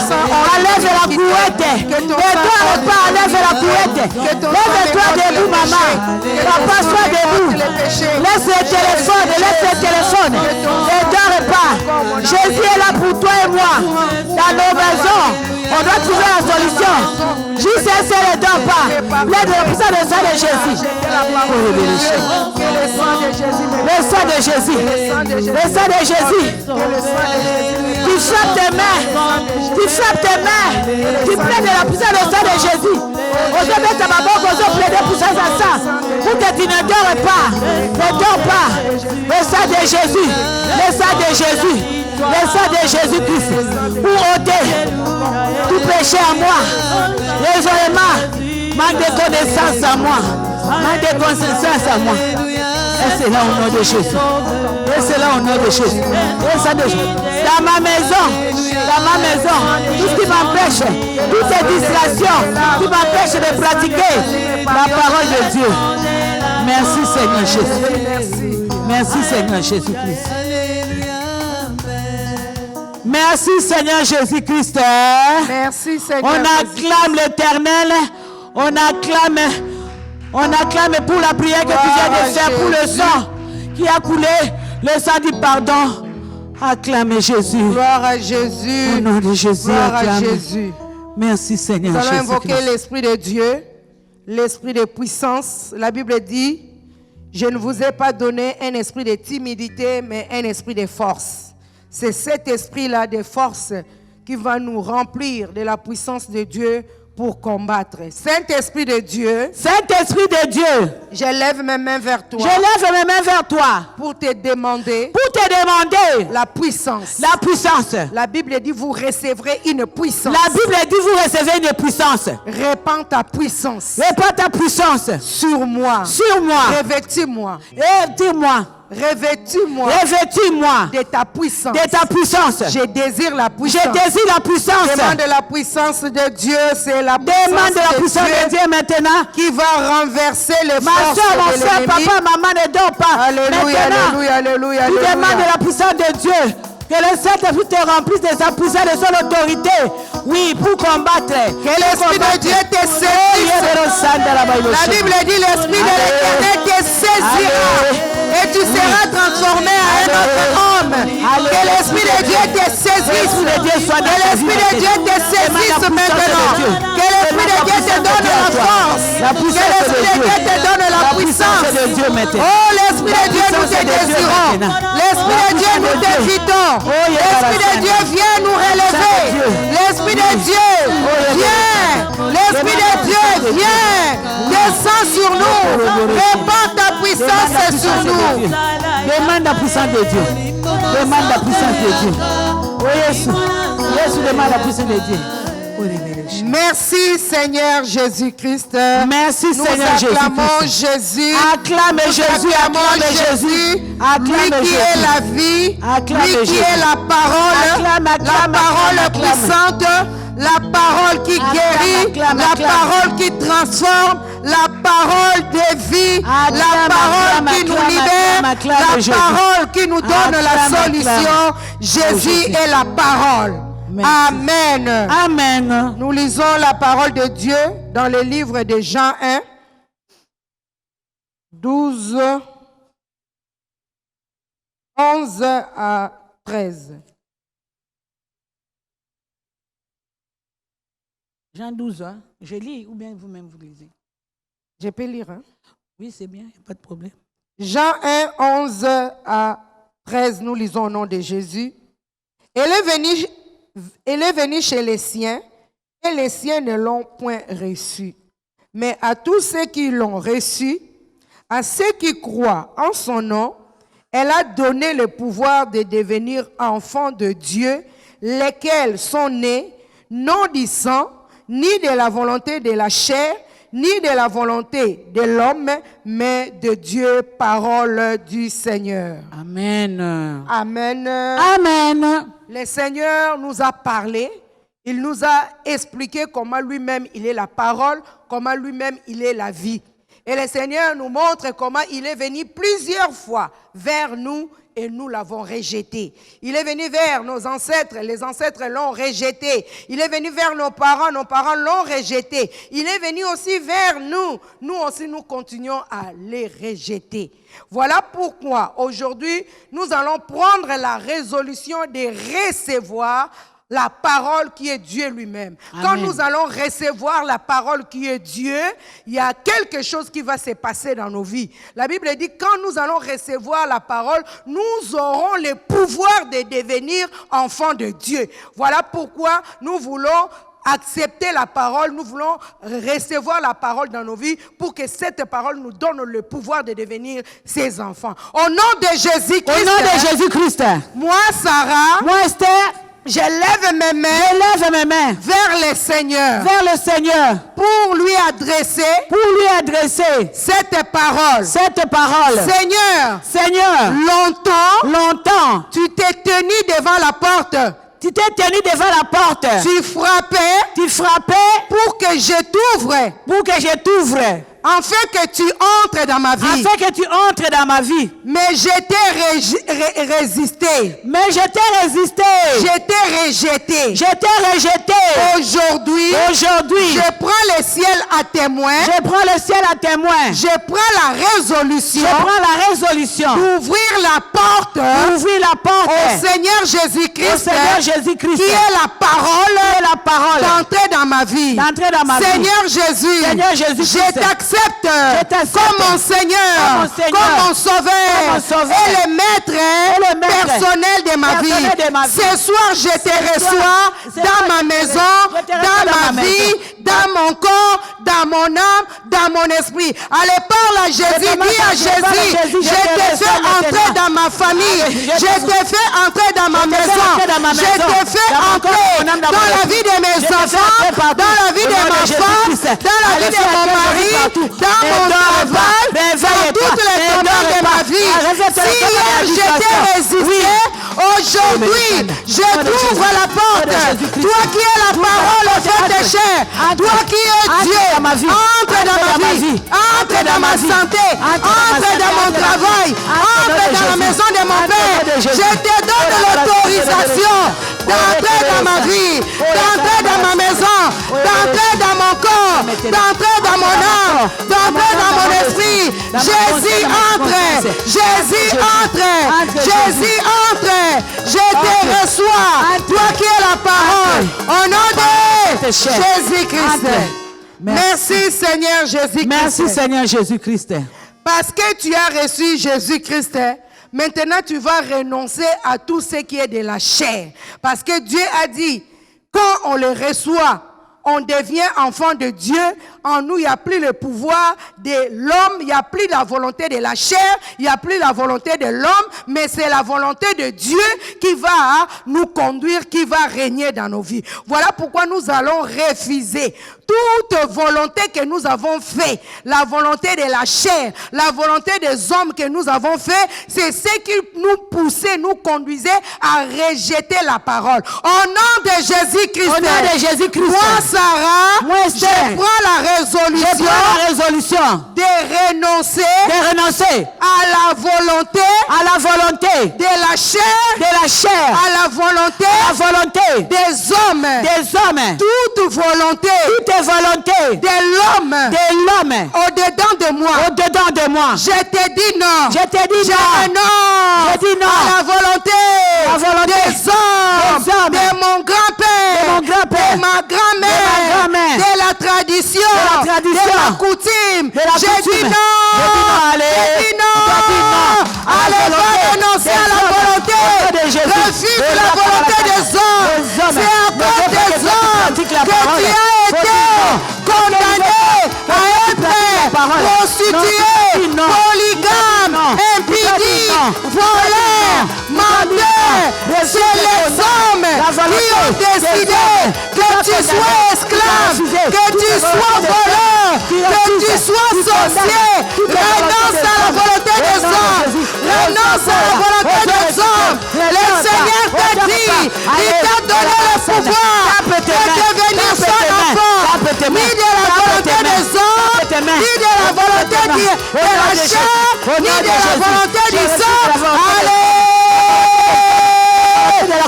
Enlève la couette. Ne dors pas. Enlève la couette. Lève-toi debout, maman. Papa, sois debout. Laisse le téléphone. Ne dors pas. Jésus est là pour toi et moi. Dans nos maisons, on doit trouver la solution. Juste essayer ne dors pas. L'aide de la puissance de sang de Jésus. Le sang de Jésus. Le sang de Jésus. Tu frappes tes mains. Tu frappes tes mains. Tu plaides de la puissance du sang de Jésus. Aujourd'hui, ta maman, vous plaidez pour ça. Pour que tu ne dors pas. Ne dors pas. Le sang de Jésus. Le sang de Jésus. Le sang de Jésus-Christ. Pour ôter tout péché à moi. Raisonnement. Manque de connaissance à moi. Manque de connaissance à moi. Et c'est là au nom de Jésus. Et c'est là au nom de Jésus. Et ça de Jésus. Dans ma maison, tout ce qui m'empêche, toutes ces distractions qui m'empêchent de pratiquer la parole de Dieu. Merci Seigneur Jésus. Merci Seigneur Jésus-Christ. Merci Seigneur Jésus-Christ. Merci Seigneur. On acclame l'Éternel. On acclame pour la prière que tu viens de faire, pour le sang qui a coulé, le sang du pardon. Acclame Jésus. Gloire à Jésus. Au nom de Jésus, gloire acclame. à Jésus. Merci Seigneur Nous Jésus. allons invoquer l'Esprit de Dieu, l'Esprit de puissance. La Bible dit, je ne vous ai pas donné un esprit de timidité, mais un esprit de force. C'est cet esprit-là de force qui va nous remplir de la puissance de Dieu pour combattre. Saint-Esprit de Dieu. Saint-Esprit de Dieu. Je lève mes mains vers toi. Je lève mes mains vers toi. Pour te demander. Pour te demander la puissance. la puissance. La Bible dit vous recevrez une puissance. La Bible dit vous recevez une puissance. Répands ta puissance Répands ta puissance sur moi. sur moi. Revêtis-moi. Et dis-moi, Revêtis-moi revêtis-moi de ta puissance. de ta puissance. Je désire la Je puissance. désire la puissance. Demande la puissance de Dieu. C'est la Demande puissance la puissance de Dieu maintenant. qui va renverser les Ma forces soeur, mon de frère, l'ennemi. papa, maman ne dort pas. Alléluia, Maintenant, alléluia, alléluia, tu demandes alléluia. la puissance de Dieu. Que le Saint-Esprit te remplisse de sa puissance, de son autorité. Oui, pour combattre. Que l'Esprit de Dieu te saisisse. La Bible dit l'Esprit de l'Éternel te saisira. Et tu seras transformé en un autre homme. Que l'Esprit de Dieu te saisisse. Que l'Esprit de Dieu te saisisse maintenant. Que l'Esprit de Dieu te donne la force. Que l'Esprit de Dieu te donne la puissance. Oh, l'Esprit de Dieu, nous te désirons. L'Esprit de Dieu, nous t'invitons. L'Esprit de Dieu vient nous relever. L'Esprit de Dieu vient. L'Esprit de Dieu vient. Descends sur nous. Répands ta puissance sur nous. Demande la puissance de Dieu. Demande la puissance de Dieu. Oh Jésus. Jésus demande la puissance de Dieu. Merci Seigneur Jésus-Christ. Merci Nous Seigneur acclamons Jésus. Jésus. Acclame Nous Jésus, acclamons acclame Jésus. Jésus. Lui Acclame qui Jésus. est la vie, Acclame lui qui Jésus. est la parole, Acclame, acclame, la parole acclame, acclame. puissante, la parole qui Acclame, guérit, acclame, la acclame. parole qui transforme, la parole de vie, Acclame, la parole acclame, qui nous acclame, libère, acclame, acclame, la Jésus. parole qui nous donne la Acclame, solution. acclame. Jésus Jésus. est la parole. Merci. Amen. Amen. Nous lisons la parole de Dieu dans le livre de Jean 1, 12, 11 à 13. Jean 12, hein? Je lis ou bien vous-même vous lisez? Je peux lire, hein? Oui, c'est bien, il n'y a pas de problème. Jean 1, 11 à 13, nous lisons au nom de Jésus. Elle est venue chez les siens, et les siens ne l'ont point reçu. Mais à tous ceux qui l'ont reçu, à ceux qui croient en son nom, elle a donné le pouvoir de devenir enfants de Dieu, lesquels sont nés, non du sang, ni de la volonté de la chair, ni de la volonté de l'homme, mais de Dieu, parole du Seigneur. Amen. Amen. Amen. Le Seigneur nous a parlé, il nous a expliqué comment lui-même il est la parole, comment lui-même il est la vie. Et le Seigneur nous montre comment il est venu plusieurs fois vers nous et nous l'avons rejeté. Il est venu vers nos ancêtres, les ancêtres l'ont rejeté. Il est venu vers nos parents l'ont rejeté. Il est venu aussi vers nous, nous aussi nous continuons à les rejeter. Voilà pourquoi aujourd'hui nous allons prendre la résolution de recevoir la parole qui est Dieu lui-même. Quand nous allons recevoir la parole qui est Dieu, il y a quelque chose qui va se passer dans nos vies. La Bible dit, quand nous allons recevoir la parole, nous aurons le pouvoir de devenir enfants de Dieu. Voilà pourquoi nous voulons accepter la parole, nous voulons recevoir la parole dans nos vies pour que cette parole nous donne le pouvoir de devenir ses enfants. Au nom de Jésus-Christ. Au nom de Jésus-Christ. Moi, Sarah. Moi, Esther. Je lève mes mains vers le Seigneur. Vers le Seigneur. Pour lui adresser cette parole. Seigneur, longtemps, tu t'es tenu devant la porte. Tu t'es tenu devant la porte. Tu frappais pour que je t'ouvre. Afin que tu entres dans ma vie. Mais je t'ai résisté. Je t'ai rejeté. Aujourd'hui, je prends le ciel à témoin. Je prends la résolution. D'ouvrir la porte. Au Seigneur Jésus-Christ. Qui est la parole. D'entrer dans ma vie. Seigneur Jésus. Je t'accepte comme mon Seigneur, comme mon Sauveur, et le maître personnel de ma vie. Ce soir, je te reçois dans ma maison, dans ma vie, dans mon corps, dans mon âme, dans mon esprit. Allez, parle à Jésus, dis à Jésus, je te fais entrer dans ma ma famille. Je te fais entrer dans ma maison. Je te fais entrer dans la vie de mes enfants, dans la vie de ma femme, dans la vie de mon mari, dans mon travail, dans toutes les domaines de ma vie. Si hier j'étais résisté, aujourd'hui je t'ouvre la porte. Toi qui es la parole au fait de chair, toi qui es Dieu, entre dans ma vie, entre dans ma santé, entre dans mon travail, entre dans la maison de mon Père. Je te donne l'autorisation d'entrer dans ma vie, d'entrer dans ma maison, d'entrer dans mon corps, d'entrer dans mon âme, d'entrer dans mon esprit. Jésus entre, Jésus entre, Jésus entre. Je te reçois, toi qui es la parole, au nom de Jésus-Christ. Merci Seigneur Jésus-Christ. Merci Seigneur Jésus-Christ. Parce que tu as reçu Jésus-Christ, maintenant tu vas renoncer à tout ce qui est de la chair. Parce que Dieu a dit, quand on le reçoit, on devient enfant de Dieu. En nous, il n'y a plus le pouvoir de l'homme, il n'y a plus la volonté de la chair, il n'y a plus la volonté de l'homme, mais c'est la volonté de Dieu qui va nous conduire, qui va régner dans nos vies. Voilà pourquoi nous allons refuser toute volonté que nous avons fait, la volonté de la chair, la volonté des hommes que nous avons fait, c'est ce qui nous poussait, nous conduisait à rejeter la parole. Au nom de Jésus-Christ, au nom de Jésus-Christ, moi Sarah, je prends la résolution de renoncer à la volonté de la chair, à la volonté des hommes, toute volonté de l'homme au-dedans de moi. Je te dis non. Je renonce à la volonté des hommes, de mon grand-père, de ma grand-mère, de la tradition, de la coutume. Je dis non. Allez, va renoncer à la volonté. Refuse la volonté des hommes. C'est à cause des hommes que tu as été condamné à être prostitué, polygame, impudique, voleur, menteur. C'est les hommes qui ont décidé que tu sois esclave, que tu sois voleur, que tu sois sorcier. Renonce à la volonté des hommes. Renonce à la volonté des hommes. Le Seigneur t'a dit, il t'a donné le pouvoir de devenir son enfant. Ni de la volonté des hommes, ni de la volonté de la chair, ni de la volonté du sang. Allez!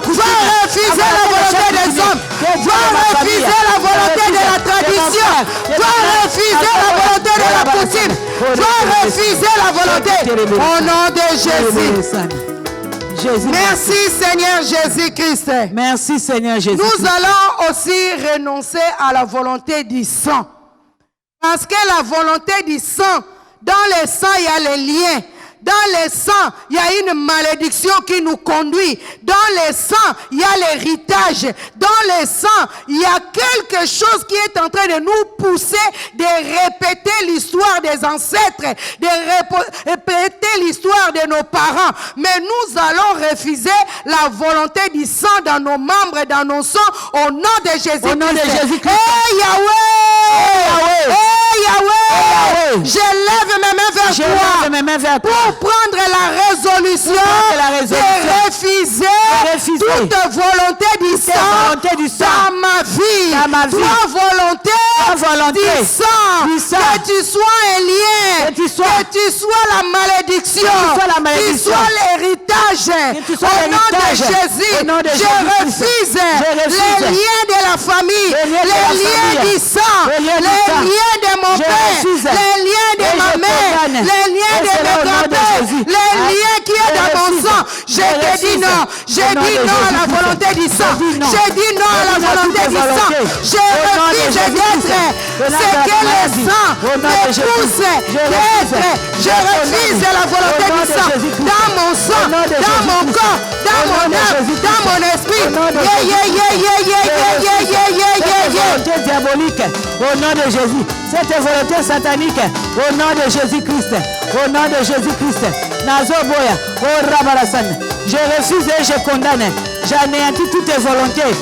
Va refuser la volonté des hommes. Va refuser la volonté de la tradition. Va refuser la volonté de la coutume. Va refuser la volonté. Au nom de Jésus. Merci Seigneur Jésus-Christ. Merci Seigneur Jésus. Nous allons aussi renoncer à la volonté du sang. Parce que la volonté du sang, dans le sang, il y a les liens. Dans le sang, il y a une malédiction qui nous conduit. Dans le sang, il y a l'héritage. Dans le sang, il y a quelque chose qui est en train de nous pousser de répéter l'histoire des ancêtres, de répéter l'histoire de nos parents. Mais nous allons refuser la volonté du sang dans nos membres, dans nos sangs, au nom de Jésus-Christ. Au nom de Jésus-Christ. Hey Yahweh! Hey Yahweh! Je lève mes mains vers toi. Pour prendre la résolution de refuser toute volonté du sang dans ma vie. Toi volonté du sang, que tu sois un lien, que tu sois la malédiction, que tu sois l'héritage. Au nom de Jésus, je refuse les liens de la famille, les liens du sang, les liens de mon père, les liens de ma mère, les liens de mes grands-pères, les liens qui est dans mon sang. Je te dis non. Je dis non à la volonté du sang. Je dis non à la volonté du sang. Je refuse d'être ce que le sang me pousse d'être. Je refuse la volonté du sang dans mon sang, dans mon corps, dans mon âme, dans mon esprit. Volonté diabolique, au nom de Jésus. Cette volonté satanique, au nom de Jésus-Christ. Au nom de Jésus-Christ. Nazoboya. Oh Rabarasana. Je refuse et je condamne. J'anéantis toutes les volontés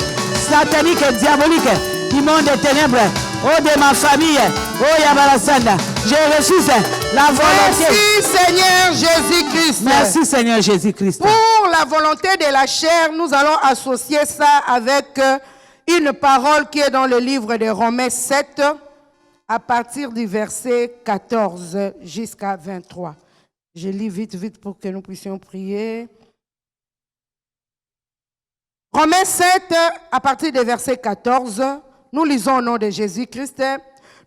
sataniques et diaboliques du monde des ténèbres. Oh de ma famille. Oh Yabarasana. Je refuse la volonté. Merci Seigneur Jésus-Christ. Merci Seigneur Jésus-Christ. Pour la volonté de la chair, nous allons associer ça avec une parole qui est dans le livre de Romains 7, à partir du verset 14 jusqu'à 23. Je lis vite pour que nous puissions prier. Romains 7, à partir du verset 14, nous lisons au nom de Jésus-Christ.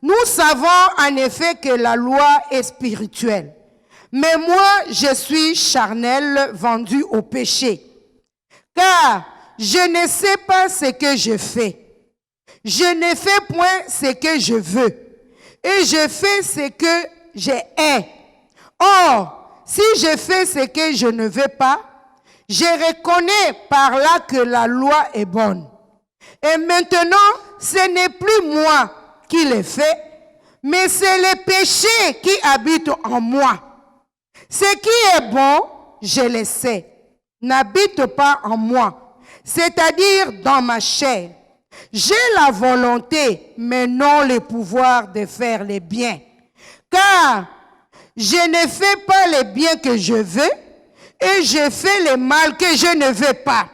Nous savons en effet que la loi est spirituelle. Mais moi, je suis charnel, vendu au péché. Car je ne sais pas ce que je fais. Je ne fais point ce que je veux. Et je fais ce que je hais. Or, si je fais ce que je ne veux pas, je reconnais par là que la loi est bonne. Et maintenant, ce n'est plus moi qui le fais, mais c'est le péché qui habite en moi. Ce qui est bon, je le sais, n'habite pas en moi, c'est-à-dire dans ma chair. J'ai la volonté, mais non le pouvoir de faire le bien. Car je ne fais pas le bien que je veux, et je fais le mal que je ne veux pas.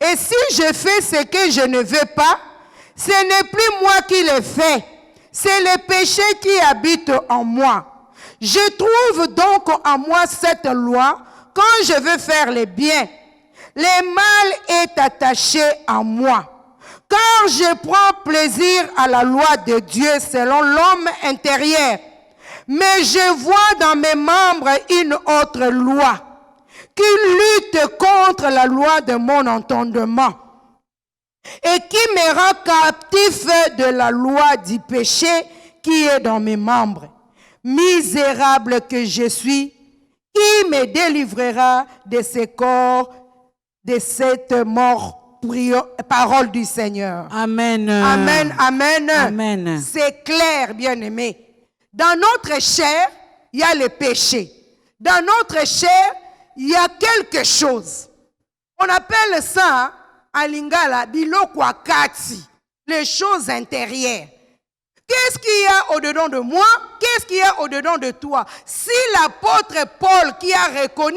Et si je fais ce que je ne veux pas, ce n'est plus moi qui le fais, c'est le péché qui habite en moi. Je trouve donc en moi cette loi, quand je veux faire le bien, le mal est attaché à moi. Car je prends plaisir à la loi de Dieu selon l'homme intérieur. Mais je vois dans mes membres une autre loi qui lutte contre la loi de mon entendement et qui me rend captif de la loi du péché qui est dans mes membres. Misérable que je suis, qui me délivrera de ce corps, de cette mort? Parole du Seigneur. Amen. Amen, amen. Amen. C'est clair, bien-aimé. Dans notre chair, il y a le péché. Dans notre chair, il y a quelque chose. On appelle ça, en lingala, biloko akati, les choses intérieures. Qu'est-ce qu'il y a au-dedans de moi? Qu'est-ce qu'il y a au-dedans de toi? Si l'apôtre Paul qui a reconnu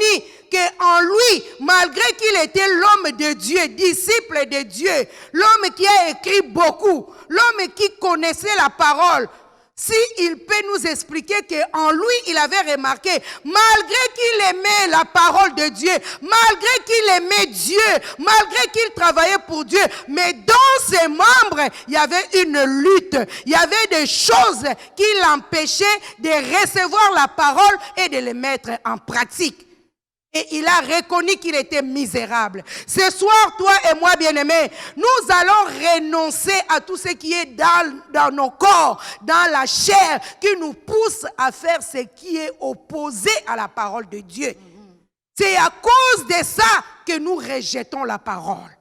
qu'en lui, malgré qu'il était l'homme de Dieu, disciple de Dieu, l'homme qui a écrit beaucoup, l'homme qui connaissait la parole, s'il peut nous expliquer qu'en lui, il avait remarqué, malgré qu'il aimait la parole de Dieu, malgré qu'il aimait Dieu, malgré qu'il travaillait pour Dieu, mais dans ses membres, il y avait une lutte, il y avait des choses qui l'empêchaient de recevoir la parole et de les mettre en pratique. Et il a reconnu qu'il était misérable. Ce soir, toi et moi, bien-aimés, nous allons renoncer à tout ce qui est dans nos corps, dans la chair, qui nous pousse à faire ce qui est opposé à la parole de Dieu. C'est à cause de ça que nous rejetons la parole.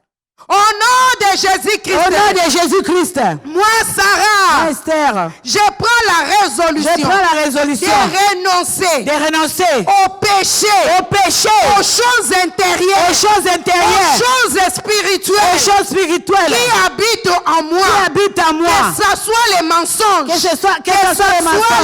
Au nom de Jésus-Christ. Au nom de Jésus-Christ. Moi, Sarah. Esther. Je prends la résolution. Je prends la résolution. De renoncer. Au péché. Au péché. Aux choses intérieures. Aux choses intérieures. Aux choses spirituelles. Aux choses spirituelles. Qui habitent en moi. Qui habitent en moi. Que ce soit les mensonges. Que ce soit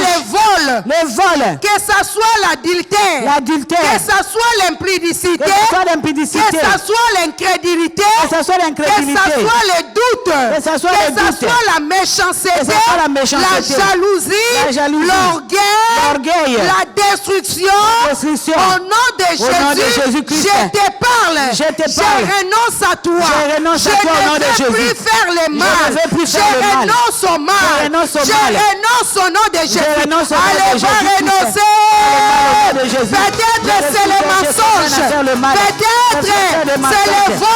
les vols. Les vols. Que ce soit l'adultère. L'adultère. Que ce soit l'impudicité. Que ce soit l'impudicité. Que ce soit l'incrédulité. Que ce soit les doutes, que ce soit la méchanceté, la jalousie, l'orgueil, la destruction. Au nom de Jésus, je te parle. Je renonce à toi. Je ne veux plus faire le mal. Je renonce au mal. Je renonce au nom de Jésus. Allez, va renoncer. Peut-être c'est le mensonge. Peut-être c'est le vol.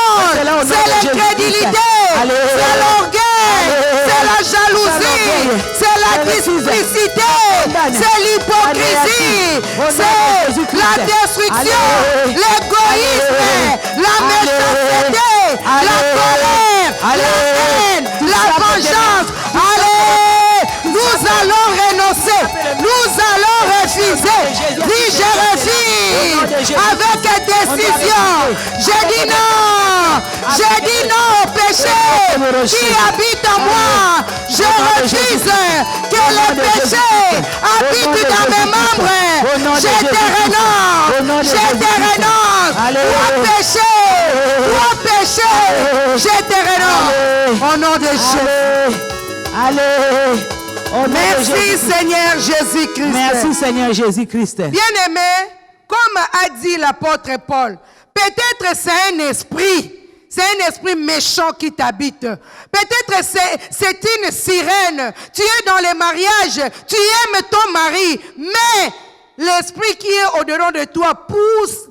C'est l'incrédulité, c'est l'orgueil, c'est la jalousie, c'est la duplicité, c'est l'hypocrisie, c'est la destruction, l'égoïsme, la méchanceté, la colère, la haine, la vengeance. Allez, nous allons renoncer, nous allons refuser. Dis, je refuse. Jésus. avec décision. Je dis non. Je dis non au péché qui habite en moi. Je refuse que le péché habite dans mes membres. Je te renonce. Je te renonce. Toi péché, je te renonce. Au nom de Jésus. Allez. Merci Seigneur Jésus-Christ. Merci Seigneur Jésus-Christ. Bien-aimé, comme a dit l'apôtre Paul, peut-être c'est un esprit. C'est un esprit méchant qui t'habite. Peut-être c'est une sirène. Tu es dans les mariages. Tu aimes ton mari. Mais l'esprit qui est au-dedans de toi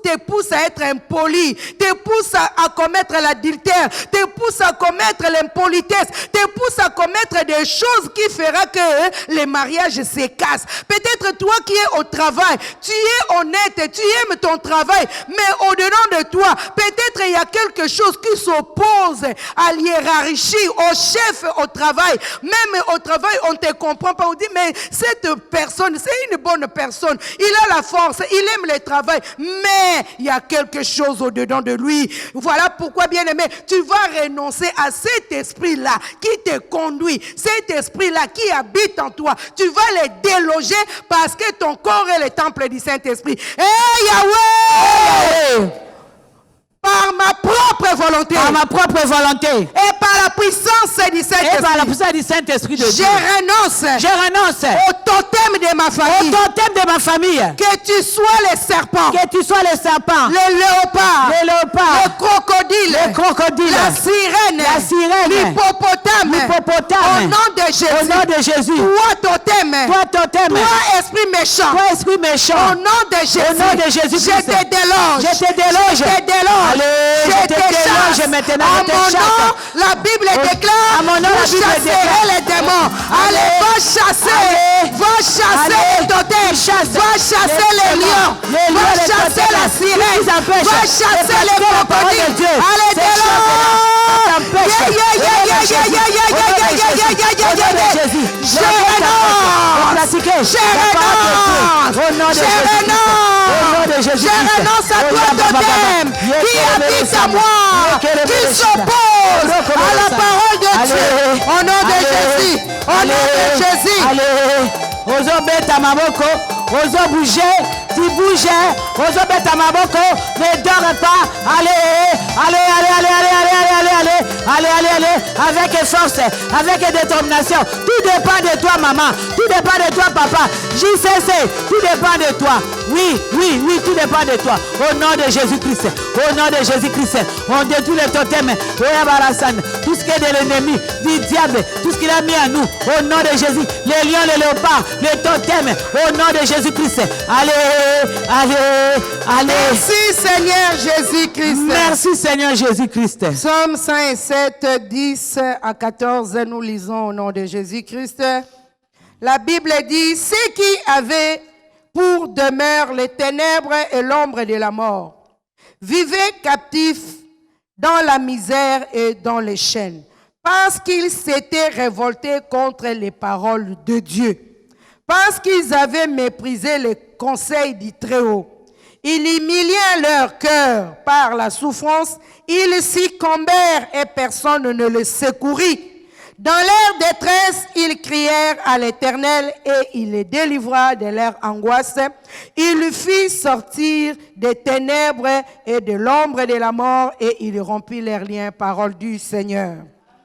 te pousse à être impoli, te pousse à commettre l'adultère, te pousse à commettre l'impolitesse, te pousse à commettre des choses qui feront que les mariages se cassent. Peut-être toi qui es au travail, tu es honnête, tu aimes ton travail, mais au-dedans de toi, peut-être il y a quelque chose qui s'oppose à l'hiérarchie, au chef au travail. Même au travail, on ne te comprend pas. On dit, mais cette personne, c'est une bonne personne. Il a la force, il aime le travail, mais il y a quelque chose au-dedans de lui. Voilà pourquoi, bien-aimé, tu vas renoncer à cet esprit-là qui te conduit, cet esprit-là qui habite en toi. Tu vas le déloger parce que ton corps est le temple du Saint-Esprit. Hey Yahweh! Par ma propre volonté. Par ma propre volonté. Et par la puissance du Saint-Esprit. Et par la puissance du Saint-Esprit de Dieu. Je renonce au totem de ma famille. Au totem de ma famille. Que tu sois le serpent. Que tu sois le serpent. Le léopard. Le léopard. Le crocodile. Le crocodile. La sirène. La sirène. L'hippopotame. L'hippopotame. Au nom de Jésus. Au nom de Jésus. Toi totem. Toi totem. Toi esprit méchant. Toi esprit méchant. Au nom de Jésus. Au nom de Jésus. Je te déloge. Je te déloge. Je te déloge. Allez, je te déloge maintenant. À mon nom, la Bible déclare, à mon nom, vous chasserez les démons. Allez, va chasser. Va chasser les totems. Va chasser les lions. Va chasser la sirène. Va chasser les crocodiles. Allez, déloge. Je renonce à toi, totem, qui habite à moi, qui s'oppose à la parole de Dieu. Au nom de Jésus, au nom de Jésus. Allez, ozo beta maboko, ozo bouger, tu bouges, ozo beta maboko, ne dors pas. Allez, allez, allez, allez, allez, allez, allez, allez, allez, allez, allez, avec force, avec détermination. Tout dépend de toi, maman. Tout dépend de toi, papa. JCC, tout dépend de toi. Oui, oui, oui, tout dépend de toi. Au nom de Jésus-Christ. Au nom de Jésus-Christ. On détruit les totems. Tout ce qui est de l'ennemi, du diable, tout ce qu'il a mis à nous. Au nom de Jésus. Les lions, les léopards, les totems. Au nom de Jésus-Christ. Allez, allez, allez. Merci Seigneur Jésus-Christ. Merci Seigneur Jésus-Christ. Psaume 107, 10 à 14. Nous lisons au nom de Jésus-Christ. La Bible dit, ceux qui avaient pour demeure les ténèbres et l'ombre de la mort vivaient captifs dans la misère et dans les chaînes, parce qu'ils s'étaient révoltés contre les paroles de Dieu, parce qu'ils avaient méprisé les conseils du Très-Haut. Ils humiliaient leur cœur par la souffrance, ils succombèrent et personne ne les secourit. Dans leur détresse, ils crièrent à l'Éternel et il les délivra de leur angoisse. Il les fit sortir des ténèbres et de l'ombre de la mort et il rompit leurs liens. Parole du Seigneur.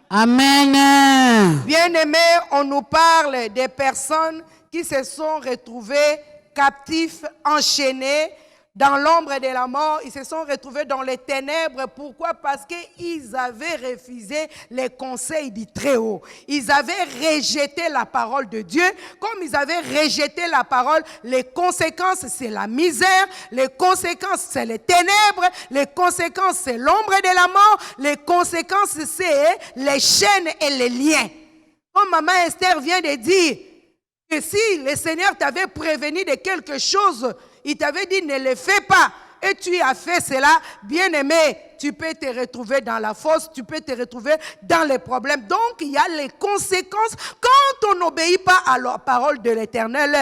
Amen. Bien-aimés, on nous parle des personnes qui se sont retrouvées captifs, enchaînés dans l'ombre de la mort. Ils se sont retrouvés dans les ténèbres. Pourquoi? Parce qu'ils avaient refusé les conseils du Très-Haut. Ils avaient rejeté la parole de Dieu. Comme ils avaient rejeté la parole, les conséquences, c'est la misère. Les conséquences, c'est les ténèbres. Les conséquences, c'est l'ombre de la mort. Les conséquences, c'est les chaînes et les liens. Comme maman Esther vient de dire, que si le Seigneur t'avait prévenu de quelque chose, il t'avait dit ne le fais pas. et tu as fait cela, bien-aimé, tu peux te retrouver dans la fosse, tu peux te retrouver dans les problèmes. Donc, il y a les conséquences quand on n'obéit pas à la parole de l'Éternel,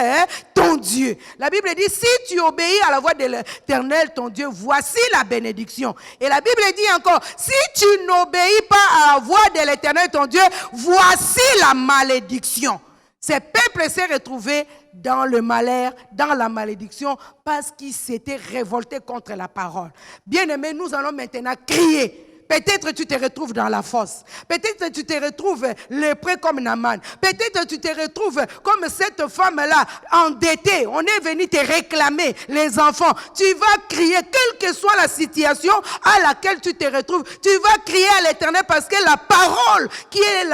ton Dieu. La Bible dit, si tu obéis à la voix de l'Éternel, ton Dieu, voici la bénédiction. Et la Bible dit encore, si tu n'obéis pas à la voix de l'Éternel, ton Dieu, voici la malédiction. Ces peuples s'est retrouvé dans le malheur, dans la malédiction, parce qu'ils s'étaient révoltés contre la parole. Bien-aimés, nous allons maintenant crier. Peut-être tu te retrouves dans la fosse. Peut-être tu te retrouves lépreux comme Naaman. Peut-être tu te retrouves comme cette femme-là, endettée. On est venu te réclamer les enfants. Tu vas crier, quelle que soit la situation à laquelle tu te retrouves. Tu vas crier à l'Éternel parce que la parole qui est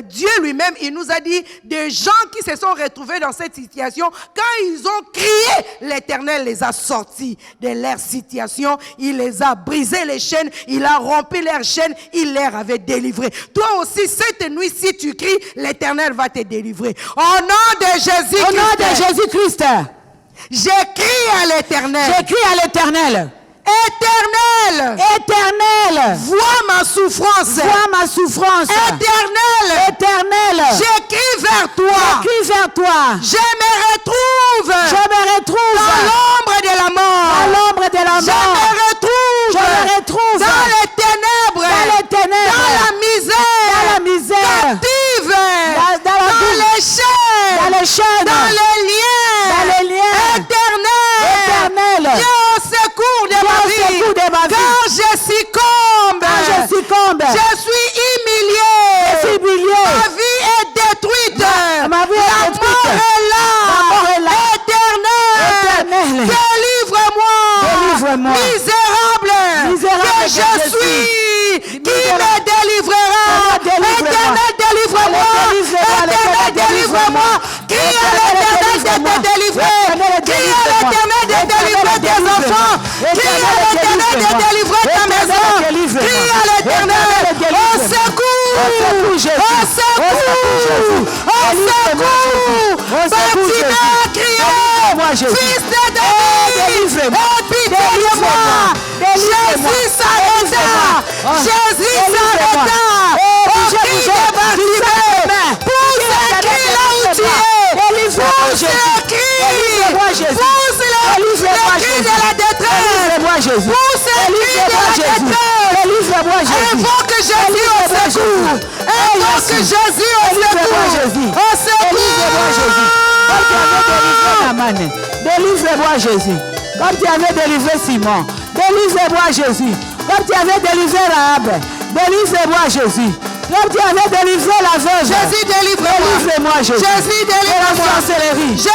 Dieu lui-même, il nous a dit des gens qui se sont retrouvés dans cette situation. Quand ils ont crié, l'Éternel les a sortis de leur situation. Il les a brisé les chaînes. Il a rompu leurs chaînes, il les avait délivrés. Toi aussi, cette nuit, si tu cries, l'Éternel va te délivrer. Au nom de Jésus-Christ. Au nom de Jésus-Christ. J'écris à l'Éternel. J'écris à l'Éternel. Éternel. Éternel. Vois ma souffrance. Vois ma souffrance. Éternel. Éternel. J'écris vers toi. J'écris vers toi. Je me retrouve. Je me retrouve dans l'ombre de la mort. Dans l'ombre de la mort. Je me retrouve. Je me retrouve dans les ténèbres. Dans les ténèbres. Dans la misère. Dans la misère. Captive. Dans les chaînes. Dans les chaînes. Dans les liens. Dans les liens. Éternel. Éternel. Viens au secours de ma vie. Quand je succombe. Je suis humilié. Ma vie est détruite. Ma vie est détruite. La mort est là. Éternel. Délivre-moi. Misérable. Que je suis. Qui me délivrera. Éternel, délivre-moi. Éternel, délivre-moi. Qui est l'Éternel de te délivrer? Qui est l'Éternel de délivrer tes enfants? Qui est l'Éternel de délivrer ta maison? Qui est l'Éternel? Au secours! Au secours! Au secours! Bartimée a crié, fils de David, aie pitié de moi! Jésus s'arrêta! Jésus s'arrêta! Au cri de Bartimée! Pousse le cri là où tu es! Pousse le cri! Pousse le cri de la détresse! Pousse le cri de la détresse! Invoque Jésus au secours! Invoque Jésus au secours! Au secours! Délivre-moi Jésus. Comme tu avais délivré Simon. Délivre-moi Jésus. Comme tu avais délivré Rahab. Délivre-moi Jésus. Comme tu avais délivré la veuve. Jésus, délivre-moi. Délivre-moi Jésus. Jésus, délivre-moi. Jésus,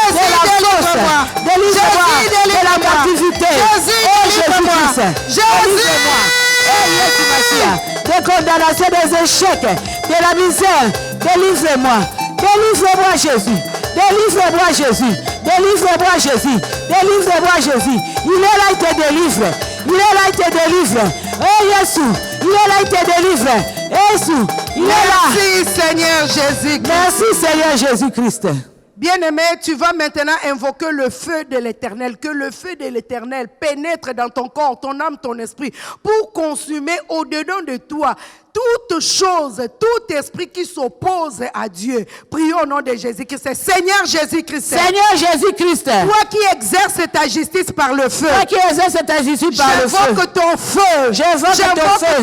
délivre-moi. Délivre-moi de la captivité. Jésus, délivre-moi. Délivre-moi. Des condamnations, des échecs, de la misère. Délivre-moi. Délivre-moi Jésus. Délivre-moi Jésus. Délivre-moi Jésus. Délivre-moi Jésus. Il est là, il te délivre. Il est là, il te délivre. Oh Jésus. Il est là, il te délivre. Jésus. Il est là. Merci Seigneur Jésus. Merci Seigneur Jésus-Christ. Bien-aimé, tu vas maintenant invoquer le feu de l'Éternel. Que le feu de l'Éternel pénètre dans ton corps, ton âme, ton esprit, pour consumer au-dedans de toi toute chose, tout esprit qui s'oppose à Dieu. Prions au nom de Jésus-Christ. Seigneur Jésus-Christ. Seigneur Jésus-Christ. Toi qui exerces ta justice par le feu. Toi qui exerces ta justice par le feu. J'invoque ton feu. J'invoque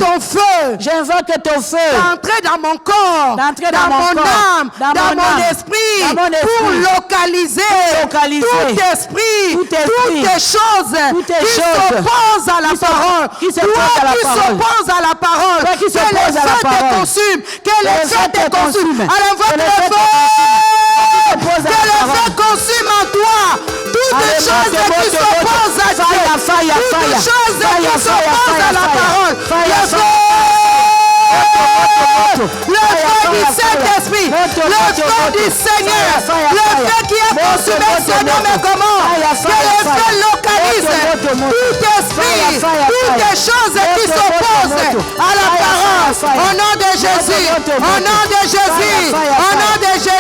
ton feu. J'invoque ton feu. D'entrer dans mon corps. D'entrer dans mon âme. Dans mon esprit. Pour localiser. Tout esprit. Toutes les choses qui s'opposent à la parole. Toi qui s'opposes à la parole. Que le feu te consume. Que le feu te consume. Alors invoque le feu. Que le feu consume en toi. Toutes choses qui s'opposent à Dieu. Toutes choses qui s'opposent à la parole. Le feu. Le feu du Saint-Esprit, le feu du Seigneur, le feu qui a consumé Sodome et Gomorrhe, que le feu localise tout détruire toutes les choses qui s'opposent à la parole. Au nom de Jésus. Au nom de Jésus. Au nom de Jésus.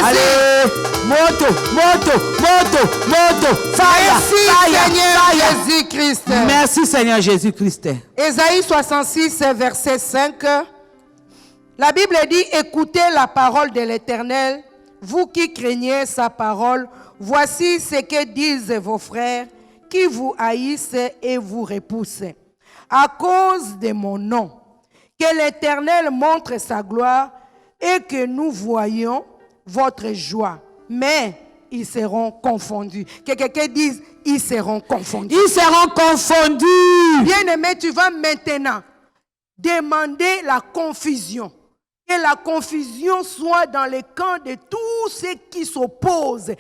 Merci Seigneur Jésus-Christ. Merci Seigneur Jésus-Christ. Ésaïe 66, verset 5. La Bible dit, écoutez la parole de l'Éternel, vous qui craignez sa parole. Voici ce que disent vos frères qui vous haïssent et vous repoussent. À cause de mon nom, que l'Éternel montre sa gloire et que nous voyons votre joie. Mais ils seront confondus. Que quelqu'un dise, ils seront confondus. Ils seront confondus. Bien-aimé, tu vas maintenant demander la confusion. Que la confusion soit dans le camp de tous ceux qui s'opposent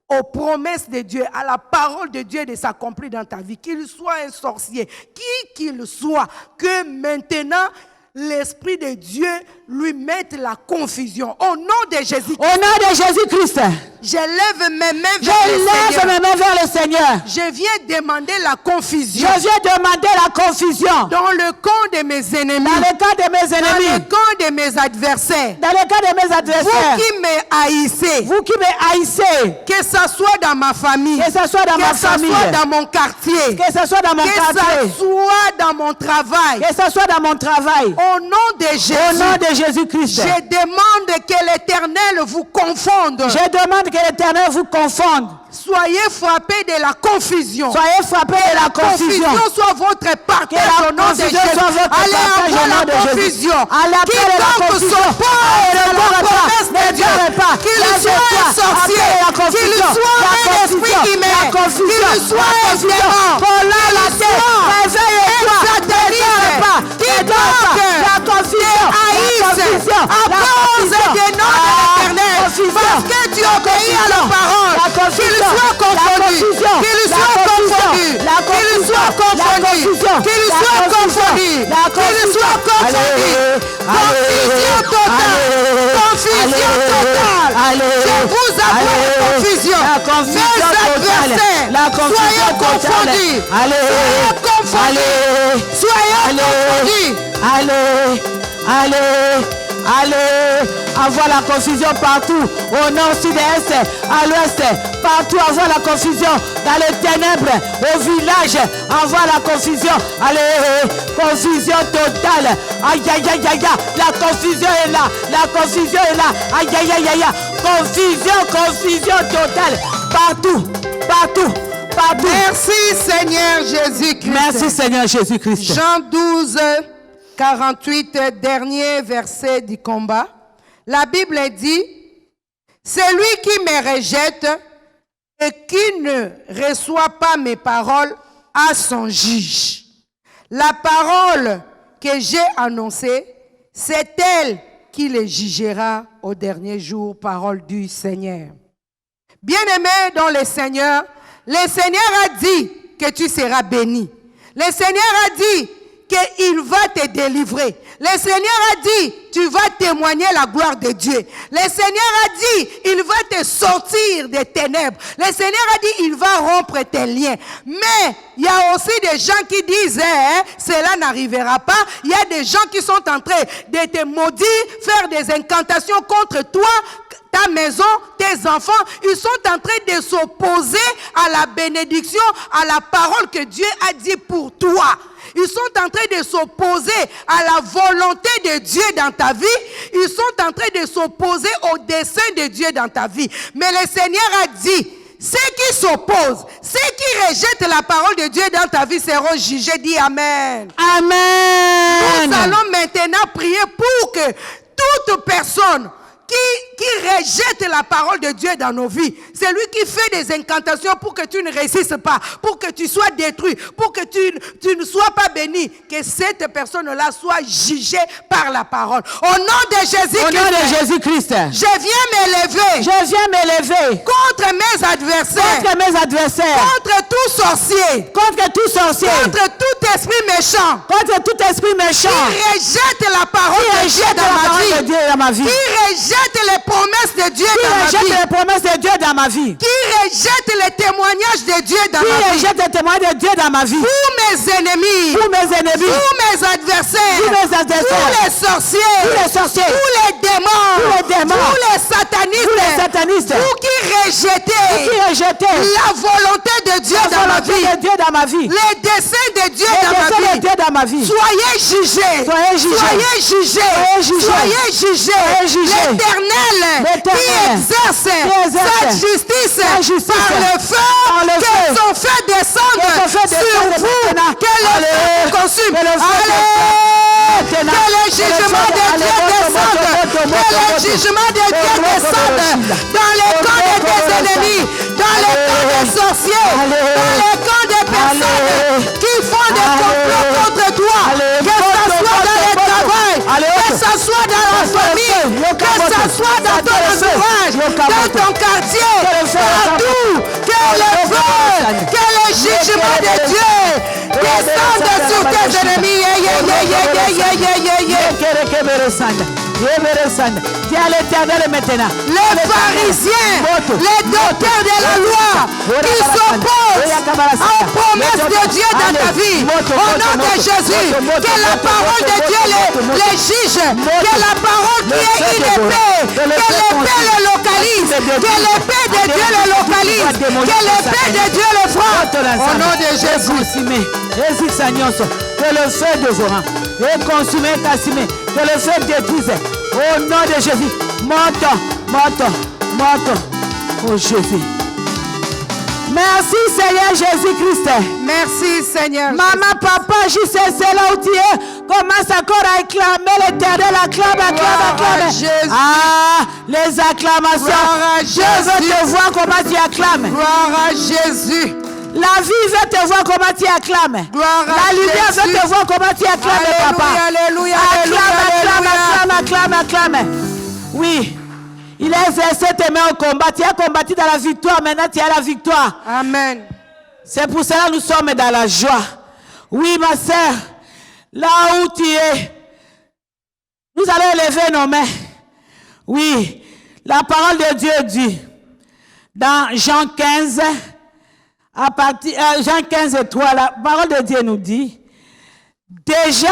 aux promesses de Dieu, à la parole de Dieu de s'accomplir dans ta vie. Qu'il soit un sorcier, qui qu'il soit, que maintenant l'Esprit de Dieu lui mette la confusion. Au nom de Jésus. Au nom de Jésus-Christ. Je lève mes mains vers le Seigneur. Je viens demander la confusion. Je viens demander la confusion. Dans le camp de mes ennemis. Dans le camp de mes ennemis. Dans le camp de mes adversaires. Dans le camp de mes adversaires. Vous qui me haïssez. Vous qui me haïssez. Que ce soit dans ma famille. Que ce soit dans ma famille. Que ce soit dans mon quartier. Que ce soit dans mon quartier. Que ce soit dans mon travail. Que ce soit dans mon travail. Au nom de Jésus. Au nom de Jésus-Christ. Je demande que l'Éternel vous confonde. Je demande que l'Éternel vous confonde. Soyez frappés de la confusion. Soyez frappés de la confusion. Soit votre partage au nom de Jésus. Allez après la confusion. Quiconque s'oppose à la promesse de Dieu, qu'il soit un sorcier, qu'il soit un esprit qui met, qu'il soit un démon, qu'il soit extraterrestre, quiconque haïsse à cause des noms de l'Éternel, parce que tu obéis à la parole, qu'il soit confondu, qu'il soit confondu, qu'il soit confondu, qu'il soit confondu, qu'il soit confondu. Confusion totale, confusion totale. Je vous avoue confusion. Mes adversaires, soyez confondus, soyez confondus, soyez confondus. Allez, envoie la confusion partout, au nord, sud-est, à l'ouest, partout, envoie la confusion, dans les ténèbres, au village, envoie la confusion, allez, confusion totale, aïe, la confusion est là, aïe, confusion totale, partout. Merci Seigneur Jésus-Christ. Merci Seigneur Jésus-Christ. Jean 12, 48, dernier verset du combat. La Bible dit, celui qui me rejette et qui ne reçoit pas mes paroles a son juge. La parole que j'ai annoncée, c'est elle qui le jugera au dernier jour, parole du Seigneur. Bien-aimé dans le Seigneur a dit que tu seras béni. Le Seigneur a dit qu'il va te délivrer. Le Seigneur a dit, tu vas témoigner la gloire de Dieu. Le Seigneur a dit, il va te sortir des ténèbres. Le Seigneur a dit, il va rompre tes liens. Mais il y a aussi des gens qui disent, cela n'arrivera pas. Il y a des gens qui sont en train de te maudire, faire des incantations contre toi, ta maison, tes enfants. Ils sont en train de s'opposer à la bénédiction, à la parole que Dieu a dit pour toi. Ils sont en train de s'opposer à la volonté de Dieu dans ta vie. Ils sont en train de s'opposer au dessein de Dieu dans ta vie. Mais le Seigneur a dit, ceux qui s'opposent, ceux qui rejettent la parole de Dieu dans ta vie seront jugés. Dis Amen. Amen. Nous allons maintenant prier pour que toute personne qui rejette la parole de Dieu dans nos vies, c'est lui qui fait des incantations pour que tu ne réussisses pas, pour que tu sois détruit, pour que tu ne sois pas béni, que cette personne-là soit jugée par la parole. Au nom de Jésus-Christ, je viens m'élever contre mes adversaires, contre tout sorcier, contre tout esprit méchant, qui rejette la parole de Dieu dans ma vie, qui rejette les promesses de Dieu Qui dans ma rejette vie. les promesses de Dieu dans ma vie. Qui rejette les témoignages de Dieu dans Qui ma vie. rejette les témoignages de Dieu dans ma vie. Tous mes ennemis. Tous mes ennemis. Tous mes adversaires. Tous mes adversaires. Tous les sorciers. Tous les sorciers. Tous les démons. Tous les démons. Tous les satanistes. Tous les satanistes. Vous qui rejetez Qui rejetez la volonté de Dieu la dans ma volonté vie. de Dieu dans ma vie. Les desseins de Dieu Les dans ma desseins de vie. Dieu dans ma vie. Soyez jugés. Soyez jugés. Soyez jugés. Soyez jugés. Soyez jugés. Soyez jugés. L'Éternel qui exerce sa justice par le feu qu'ils ont fait descendre sur vous. Que le feu consume. Allez. Que le jugement de Dieu descende. Que le jugement de Dieu descende dans les camps de tes ennemis, dans les camps des sorciers, dans les camps des personnes qui font des complots contre toi. Que ça soit dans le travail, que ça soit dans la famille, que ça soit dans ton entourage, dans ton quartier, partout. Que le feu, que le jugement de Dieu descende sur tes ennemis. Dis à l'Éternel maintenant. Les pharisiens, les docteurs de la loi qui s'opposent aux promesses de Dieu dans ta vie. Au nom de Jésus, que la parole de Dieu les juge, que la parole qui est une épée, que l'épée le localise, que l'épée de Dieu le localise, que l'épée de Dieu le frappe. Au nom de Jésus. Que le feu dévorant et consumé, cassime, que le feu détruise. Au nom de Jésus. Monte. Oh Jésus. Merci Seigneur Jésus-Christ. Merci Seigneur. Maman, papa, juste c'est là où tu es. Commence encore à acclamer l'Éternel. Acclame. Ah, les acclamations. Je veux te voir comment tu acclames. Gloire à Jésus. La vie veut te voir comment tu acclames. Gloire à La lumière veut te voir comment tu acclames, papa. Alléluia. Acclame. Oui. Il a exercé tes mains au combat. Tu as combattu dans la victoire. Maintenant, tu as la victoire. Amen. C'est pour cela que nous sommes dans la joie. Oui, ma sœur. Là où tu es, nous allons élever nos mains. Oui. La parole de Dieu dit dans Jean 15, à partir Jean 15 et 3, la parole de Dieu nous dit, déjà,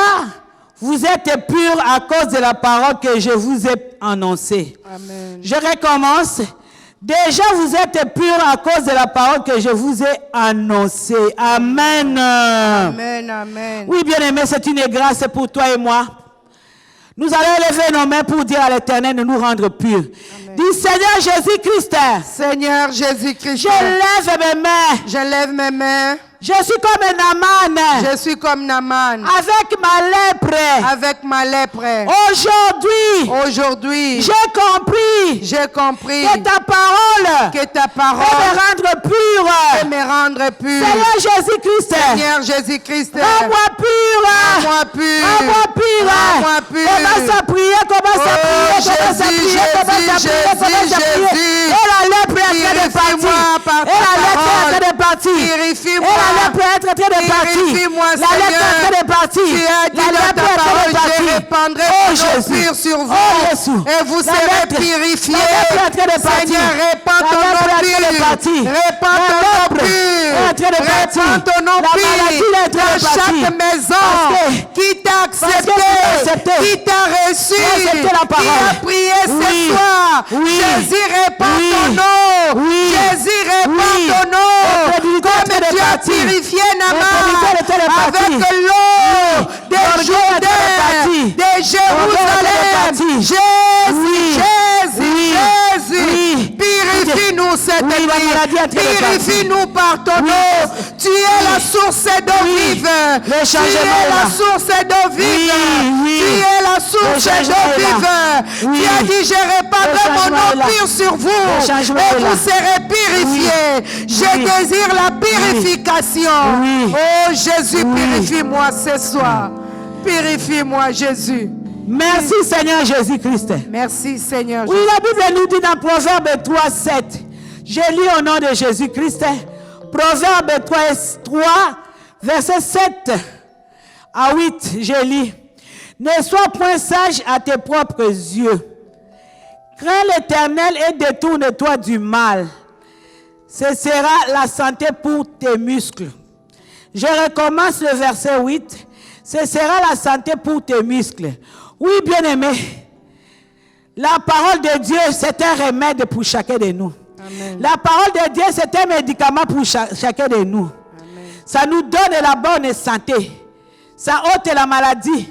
vous êtes purs à cause de la parole que je vous ai annoncée. Amen. Je recommence. Déjà, vous êtes purs à cause de la parole que je vous ai annoncée. Amen. Amen. Oui, bien-aimé, c'est une grâce pour toi et moi. Nous allons lever nos mains pour dire à l'Éternel de nous rendre purs. Dis Seigneur Jésus-Christ. Seigneur Jésus-Christ. Je lève mes mains. Je lève mes mains. Je suis comme Naaman. Je suis comme Naaman. Avec ma lèpre. Avec ma lèpre. Aujourd'hui, j'ai compris que ta parole peut me rendre pur. Seigneur Jésus-Christ. Rends-moi pur. Commence à prier. Et la lèpre est en train de partir. Purifie-moi. La lèpre est en train de partir. Purifie-moi, La lèpre est en train de partir. Tu as dit dans ta parole, je répandrai mon pur sur vous. Et vous serez purifiés. Seigneur, répands ton nom pur. Répands ton nom pur dans chaque maison qui t'a accepté, qui t'a reçu, qui a prié ce soir. Jésus, répands ton nom. Jésus, répands ton nom. Comme tu as purifié Naaman avec l'eau de Jourdain, de Jérusalem. Jésus, purifie-nous cette nuit. Purifie-nous par ton eau. Tu es la source d'eau vive. Tu es la source d'eau vive. Tu es la source d'eau vive. Tu as dit, je répandrai mon eau pure sur vous et vous serez purifiés. Je désire la purification. Oh Jésus, purifie-moi ce soir. Purifie-moi Jésus. Merci Seigneur Jésus-Christ. Merci Seigneur. Oui, la Bible nous dit dans Proverbe 3, 7. Je lis au nom de Jésus-Christ. Proverbe 3, verset 7 à 8. Je lis. Ne sois point sage à tes propres yeux. Crains l'Éternel et détourne-toi du mal. Ce sera la santé pour tes muscles. Je recommence le verset 8. Ce sera la santé pour tes muscles. Oui, bien-aimé, la parole de Dieu, c'est un remède pour chacun de nous. Amen. La parole de Dieu, c'est un médicament pour chacun de nous. Amen. Ça nous donne la bonne santé. Ça ôte la maladie.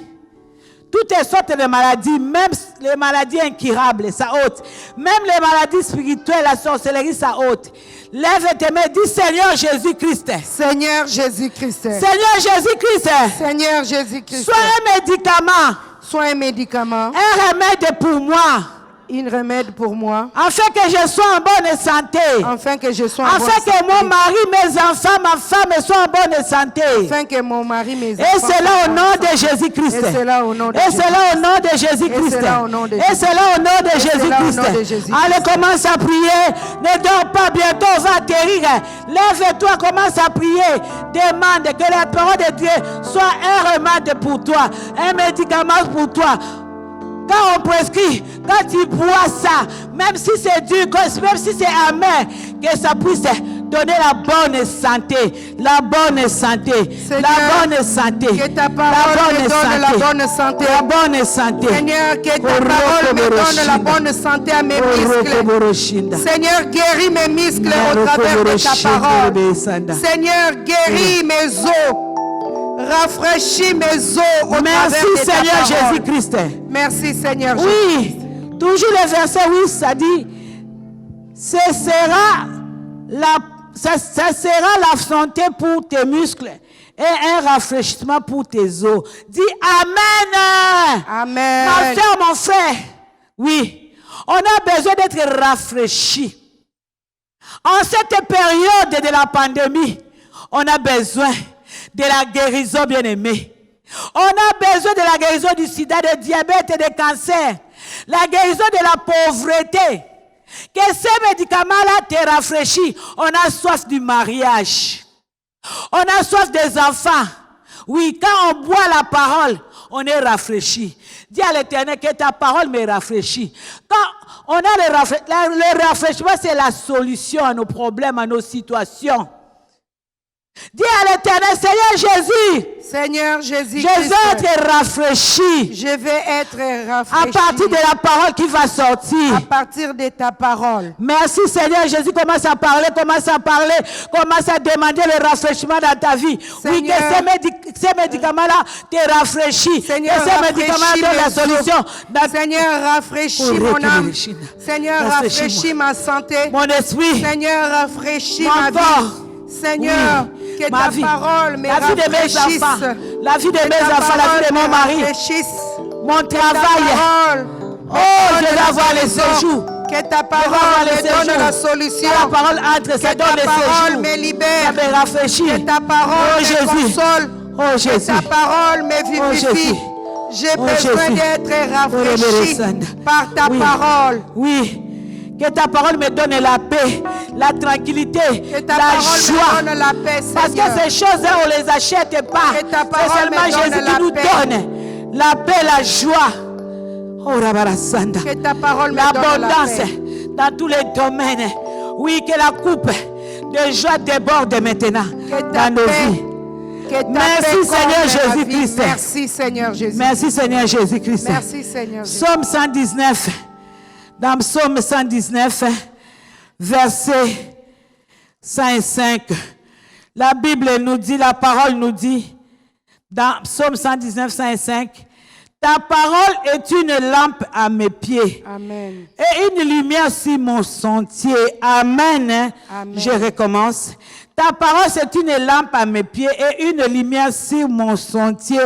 Toutes les sortes de maladies, même les maladies incurables, ça ôte. Même les maladies spirituelles, la sorcellerie, ça ôte. Lève tes mains, dis Seigneur Jésus-Christ. Seigneur Jésus-Christ. Seigneur Jésus-Christ. Seigneur Jésus-Christ. Sois un médicament. Sois un médicament. Un remède pour moi. Un remède pour moi. Afin que je sois en bonne santé. Afin que je sois en bonne Afin santé. que mon mari, mes enfants, ma femme soient en bonne santé. Afin que mon mari, mes enfants. Et c'est là au nom de Jésus-Christ. Et c'est là au nom de Et c'est là au nom de Jésus-Christ. Et c'est là au nom de Et c'est là au nom de Jésus-Christ. Jésus-Christ. Allez, commence à prier. Ne dors pas, bientôt on va atterrir. Lève-toi, commence à prier. Demande que la parole de Dieu soit un remède pour toi, un médicament pour toi. Quand on prescrit, quand tu bois ça, même si c'est dur, même si c'est amer, que ça puisse donner la bonne santé. La bonne santé. Seigneur, la bonne santé. Que ta parole me donne la bonne santé. La bonne santé. Seigneur, que ta parole me donne la bonne santé à mes muscles. Seigneur, guéris mes muscles au travers de ta parole. Seigneur, guéris mes os. Rafraîchis mes os au travers de ta parole. Merci Seigneur Jésus-Christ. Merci Seigneur Jésus. Oui, toujours le verset 8, ça dit, ça sera la santé pour tes muscles et un rafraîchissement pour tes os. Dis Amen. Amen. Ma soeur, mon frère, oui, on a besoin d'être rafraîchi. En cette période de la pandémie, on a besoin de la guérison, bien-aimée. On a besoin de la guérison du sida, du diabète et du cancer. La guérison de la pauvreté. Que ces médicaments-là te rafraîchissent. On a soif du mariage. On a soif des enfants. Oui, quand on boit la parole, on est rafraîchi. Dis à l'Éternel que ta parole me rafraîchit. Quand on a le rafraîchissement, c'est la solution à nos problèmes, à nos situations. Dis à l'Éternel, Seigneur Jésus. Seigneur Jésus. Je vais être rafraîchi. Je vais être rafraîchi. À partir de la parole qui va sortir. À partir de ta parole. Merci Seigneur Jésus. Commence à parler, commence à parler. Commence à demander le rafraîchissement dans ta vie. Seigneur, oui, que ces médicaments-là te rafraîchissent. Seigneur, que ces médicaments donnent la solution. Seigneur, rafraîchis mon âme. Seigneur, rafraîchis ma santé. Mon esprit. Seigneur, rafraîchis ma vie. Seigneur, oui, que ta parole me rafraîchisse. La vie de mes enfants, la vie de mon mari. Mon travail. Oh, je vais avoir les séjours. Que ta parole me donne la solution. Que la parole entre, ça donne les séjours. Que ta parole me libère. Ça me rafraîchit. Que ta parole me console. Oh Jésus. Que ta parole me vivifie. J'ai besoin d'être rafraîchi par ta parole. Oui. Que ta parole me donne la paix, la tranquillité, la joie. Me donne la paix, parce que ces choses-là, on ne les achète pas. C'est seulement Jésus qui nous donne la paix, la joie. Oh, Rabarasanda. Que ta parole me donne l'abondance la paix. Dans tous les domaines. Oui, que la coupe de joie déborde maintenant dans nos vies. Merci Seigneur Jésus-Christ. Merci Seigneur Jésus. Merci Seigneur Jésus-Christ. Merci Seigneur Jésus. Psaume 119. Dans Psaume 119, verset 105, la Bible nous dit, la parole nous dit, dans Psaume 119, 105, ta parole est une lampe à mes pieds. Amen. Et une lumière sur mon sentier. Amen. Amen. Je recommence. Ta parole, c'est une lampe à mes pieds et une lumière sur mon sentier.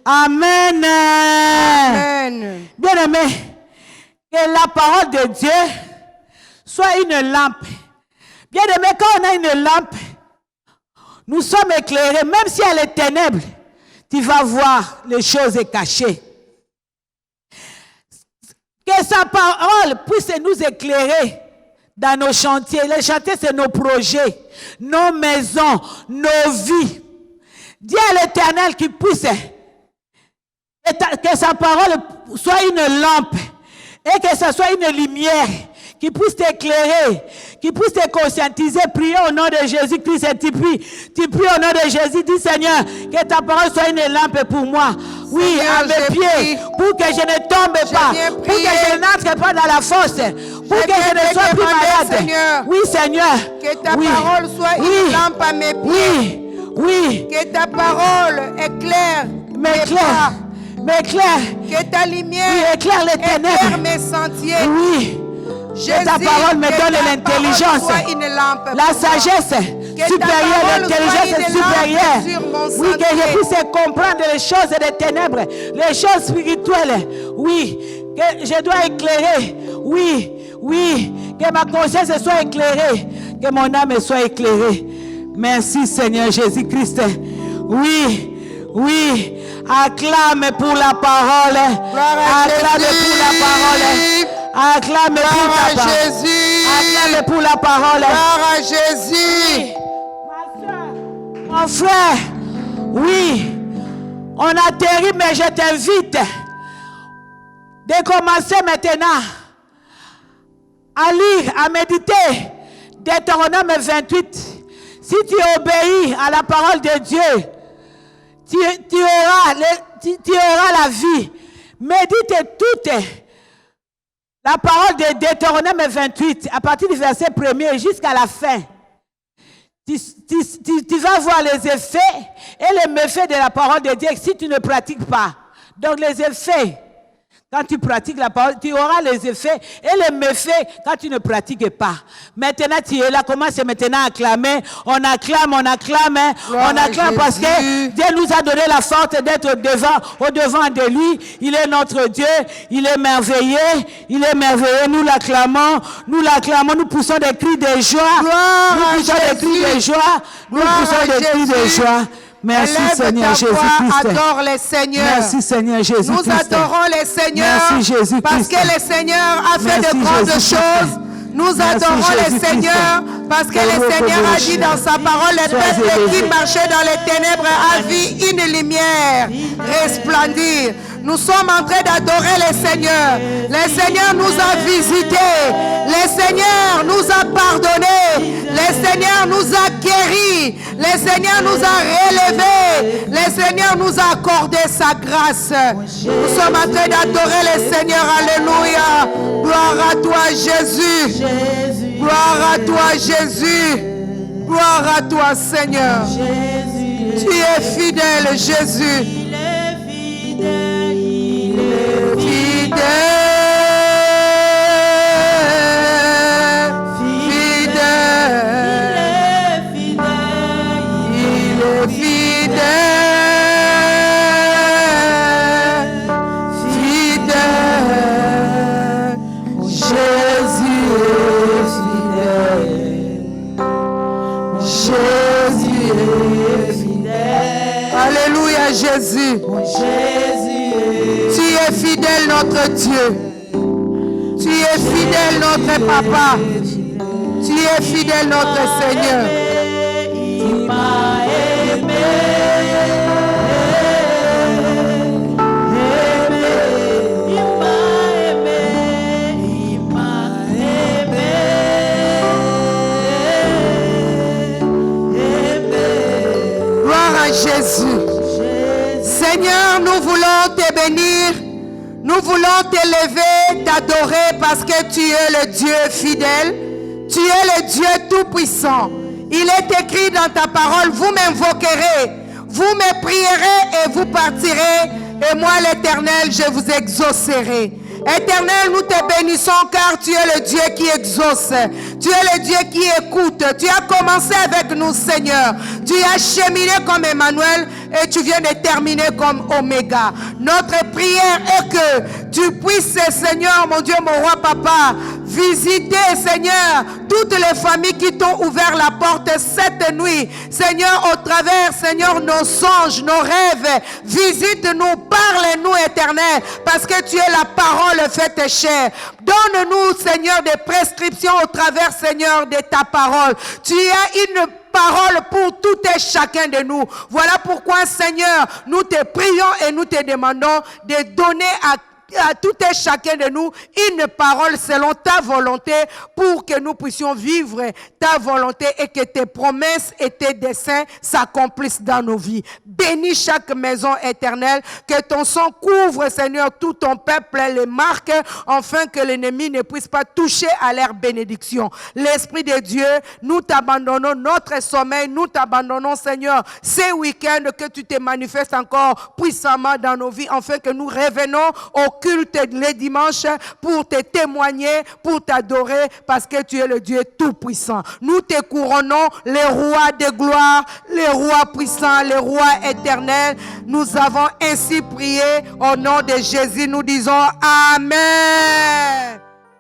Amen. Amen. Bien-aimé, que la parole de Dieu soit une lampe. Bien aimé, quand on a une lampe, nous sommes éclairés. Même si elle est ténèbre, tu vas voir les choses cachées. Que sa parole puisse nous éclairer dans nos chantiers. Les chantiers, c'est nos projets, nos maisons, nos vies. Dis à l'Éternel qu'il puisse, que sa parole soit une lampe Et que ce soit une lumière qui puisse t'éclairer, qui puisse te conscientiser. Priez au nom de Jésus-Christ et tu pries au nom de Jésus. Dis Seigneur, que ta parole soit une lampe pour moi. Oui, Seigneur, à mes pieds, pour que je ne tombe pas, pour que je n'entre pas dans la fosse, pour que je ne sois plus malade. Seigneur, oui, Seigneur. Que ta parole soit une lampe à mes pieds. Oui. Que ta parole éclaire m'éclaire. Que ta lumière éclaire les ténèbres. Éclaire mes sentiers. Oui. Jésus, ta parole me donne l'intelligence, la sagesse supérieure, l'intelligence supérieure. Oui, que je puisse comprendre les choses des ténèbres, les choses spirituelles. Oui, que je dois éclairer. Oui, que ma conscience soit éclairée, que mon âme soit éclairée. Merci Seigneur Jésus-Christ. Oui, acclame pour la parole. Acclame pour la parole. Acclame pour la parole. Acclame pour la parole. Gloire à Jésus. Ma soeur, mon frère, oui, on atterrit, mais je t'invite de commencer maintenant à lire, à méditer Deutéronome 28. Si tu obéis à la parole de Dieu, tu auras la vie. Médite toute la parole de Deutéronome 28, à partir du verset 1er jusqu'à la fin. Tu vas voir les effets et les méfaits de la parole de Dieu si tu ne pratiques pas. Donc les effets, quand tu pratiques la parole, tu auras les effets et les méfaits quand tu ne pratiques pas. Maintenant tu es là, commence maintenant à acclamer. On acclame parce que Dieu nous a donné la force d'être au devant de lui. Il est notre Dieu, il est merveilleux, nous l'acclamons, nous poussons des cris de joie. Nous poussons des cris de joie. Merci Seigneur Jésus-Christ. Adore les Seigneurs. Merci Seigneur Jésus-Christ. Nous adorons les Seigneurs. Merci Jésus-Christ. Parce que le Seigneur a fait de grandes choses. Nous adorons les Seigneurs parce que le Seigneur a dit dans sa parole, le peuple qui marchait dans les ténèbres a vu une lumière resplendir. Nous sommes en train d'adorer le Seigneur. Le Seigneur nous a visités. Le Seigneur nous a pardonné. Le Seigneur nous a guéris. Le Seigneur nous a relevés. Le Seigneur nous a accordé sa grâce. Nous sommes en train d'adorer le Seigneur. Alléluia. Gloire à toi Jésus. Gloire à toi Jésus. Gloire à toi Seigneur. Tu es fidèle Jésus. Alléluia Jésus. Tu es fidèle notre Dieu. Tu es fidèle notre Papa. Tu es fidèle notre Seigneur. Il m'a aimé. Jésus. Seigneur, nous voulons te bénir, nous voulons t'élever, t'adorer parce que tu es le Dieu fidèle, tu es le Dieu tout-puissant. Il est écrit dans ta parole, vous m'invoquerez, vous me prierez et vous partirez, et moi l'Éternel, je vous exaucerai. Éternel, nous te bénissons car tu es le Dieu qui exauce. Tu es le Dieu qui écoute. Tu as commencé avec nous, Seigneur. Tu as cheminé comme Emmanuel et tu viens de terminer comme Oméga. Notre prière est que tu puisses, Seigneur, mon Dieu, mon roi, Papa, visiter, Seigneur, toutes les familles qui t'ont ouvert la porte cette nuit. Seigneur, au travers, Seigneur, nos songes, nos rêves, visite-nous, parle-nous, Éternel, parce que tu es la parole faite chair. Donne-nous, Seigneur, des prescriptions au travers, Seigneur, de ta parole. Tu as une parole pour tout et chacun de nous. Voilà pourquoi, Seigneur, nous te prions et nous te demandons de donner à à tout et chacun de nous une parole selon ta volonté pour que nous puissions vivre ta volonté et que tes promesses et tes desseins s'accomplissent dans nos vies. Bénis chaque maison éternelle, que ton sang couvre, Seigneur, tout ton peuple, les marques, afin que l'ennemi ne puisse pas toucher à leur bénédiction. L'Esprit de Dieu, nous t'abandonnons notre sommeil, nous t'abandonnons, Seigneur, ces week-ends, que tu te manifestes encore puissamment dans nos vies, afin que nous revenons au culte les dimanches pour te témoigner, pour t'adorer, parce que tu es le Dieu tout-puissant. Nous te couronnons, les rois de gloire, les rois puissants, les rois éternels. Nous avons ainsi prié au nom de Jésus. Nous disons Amen.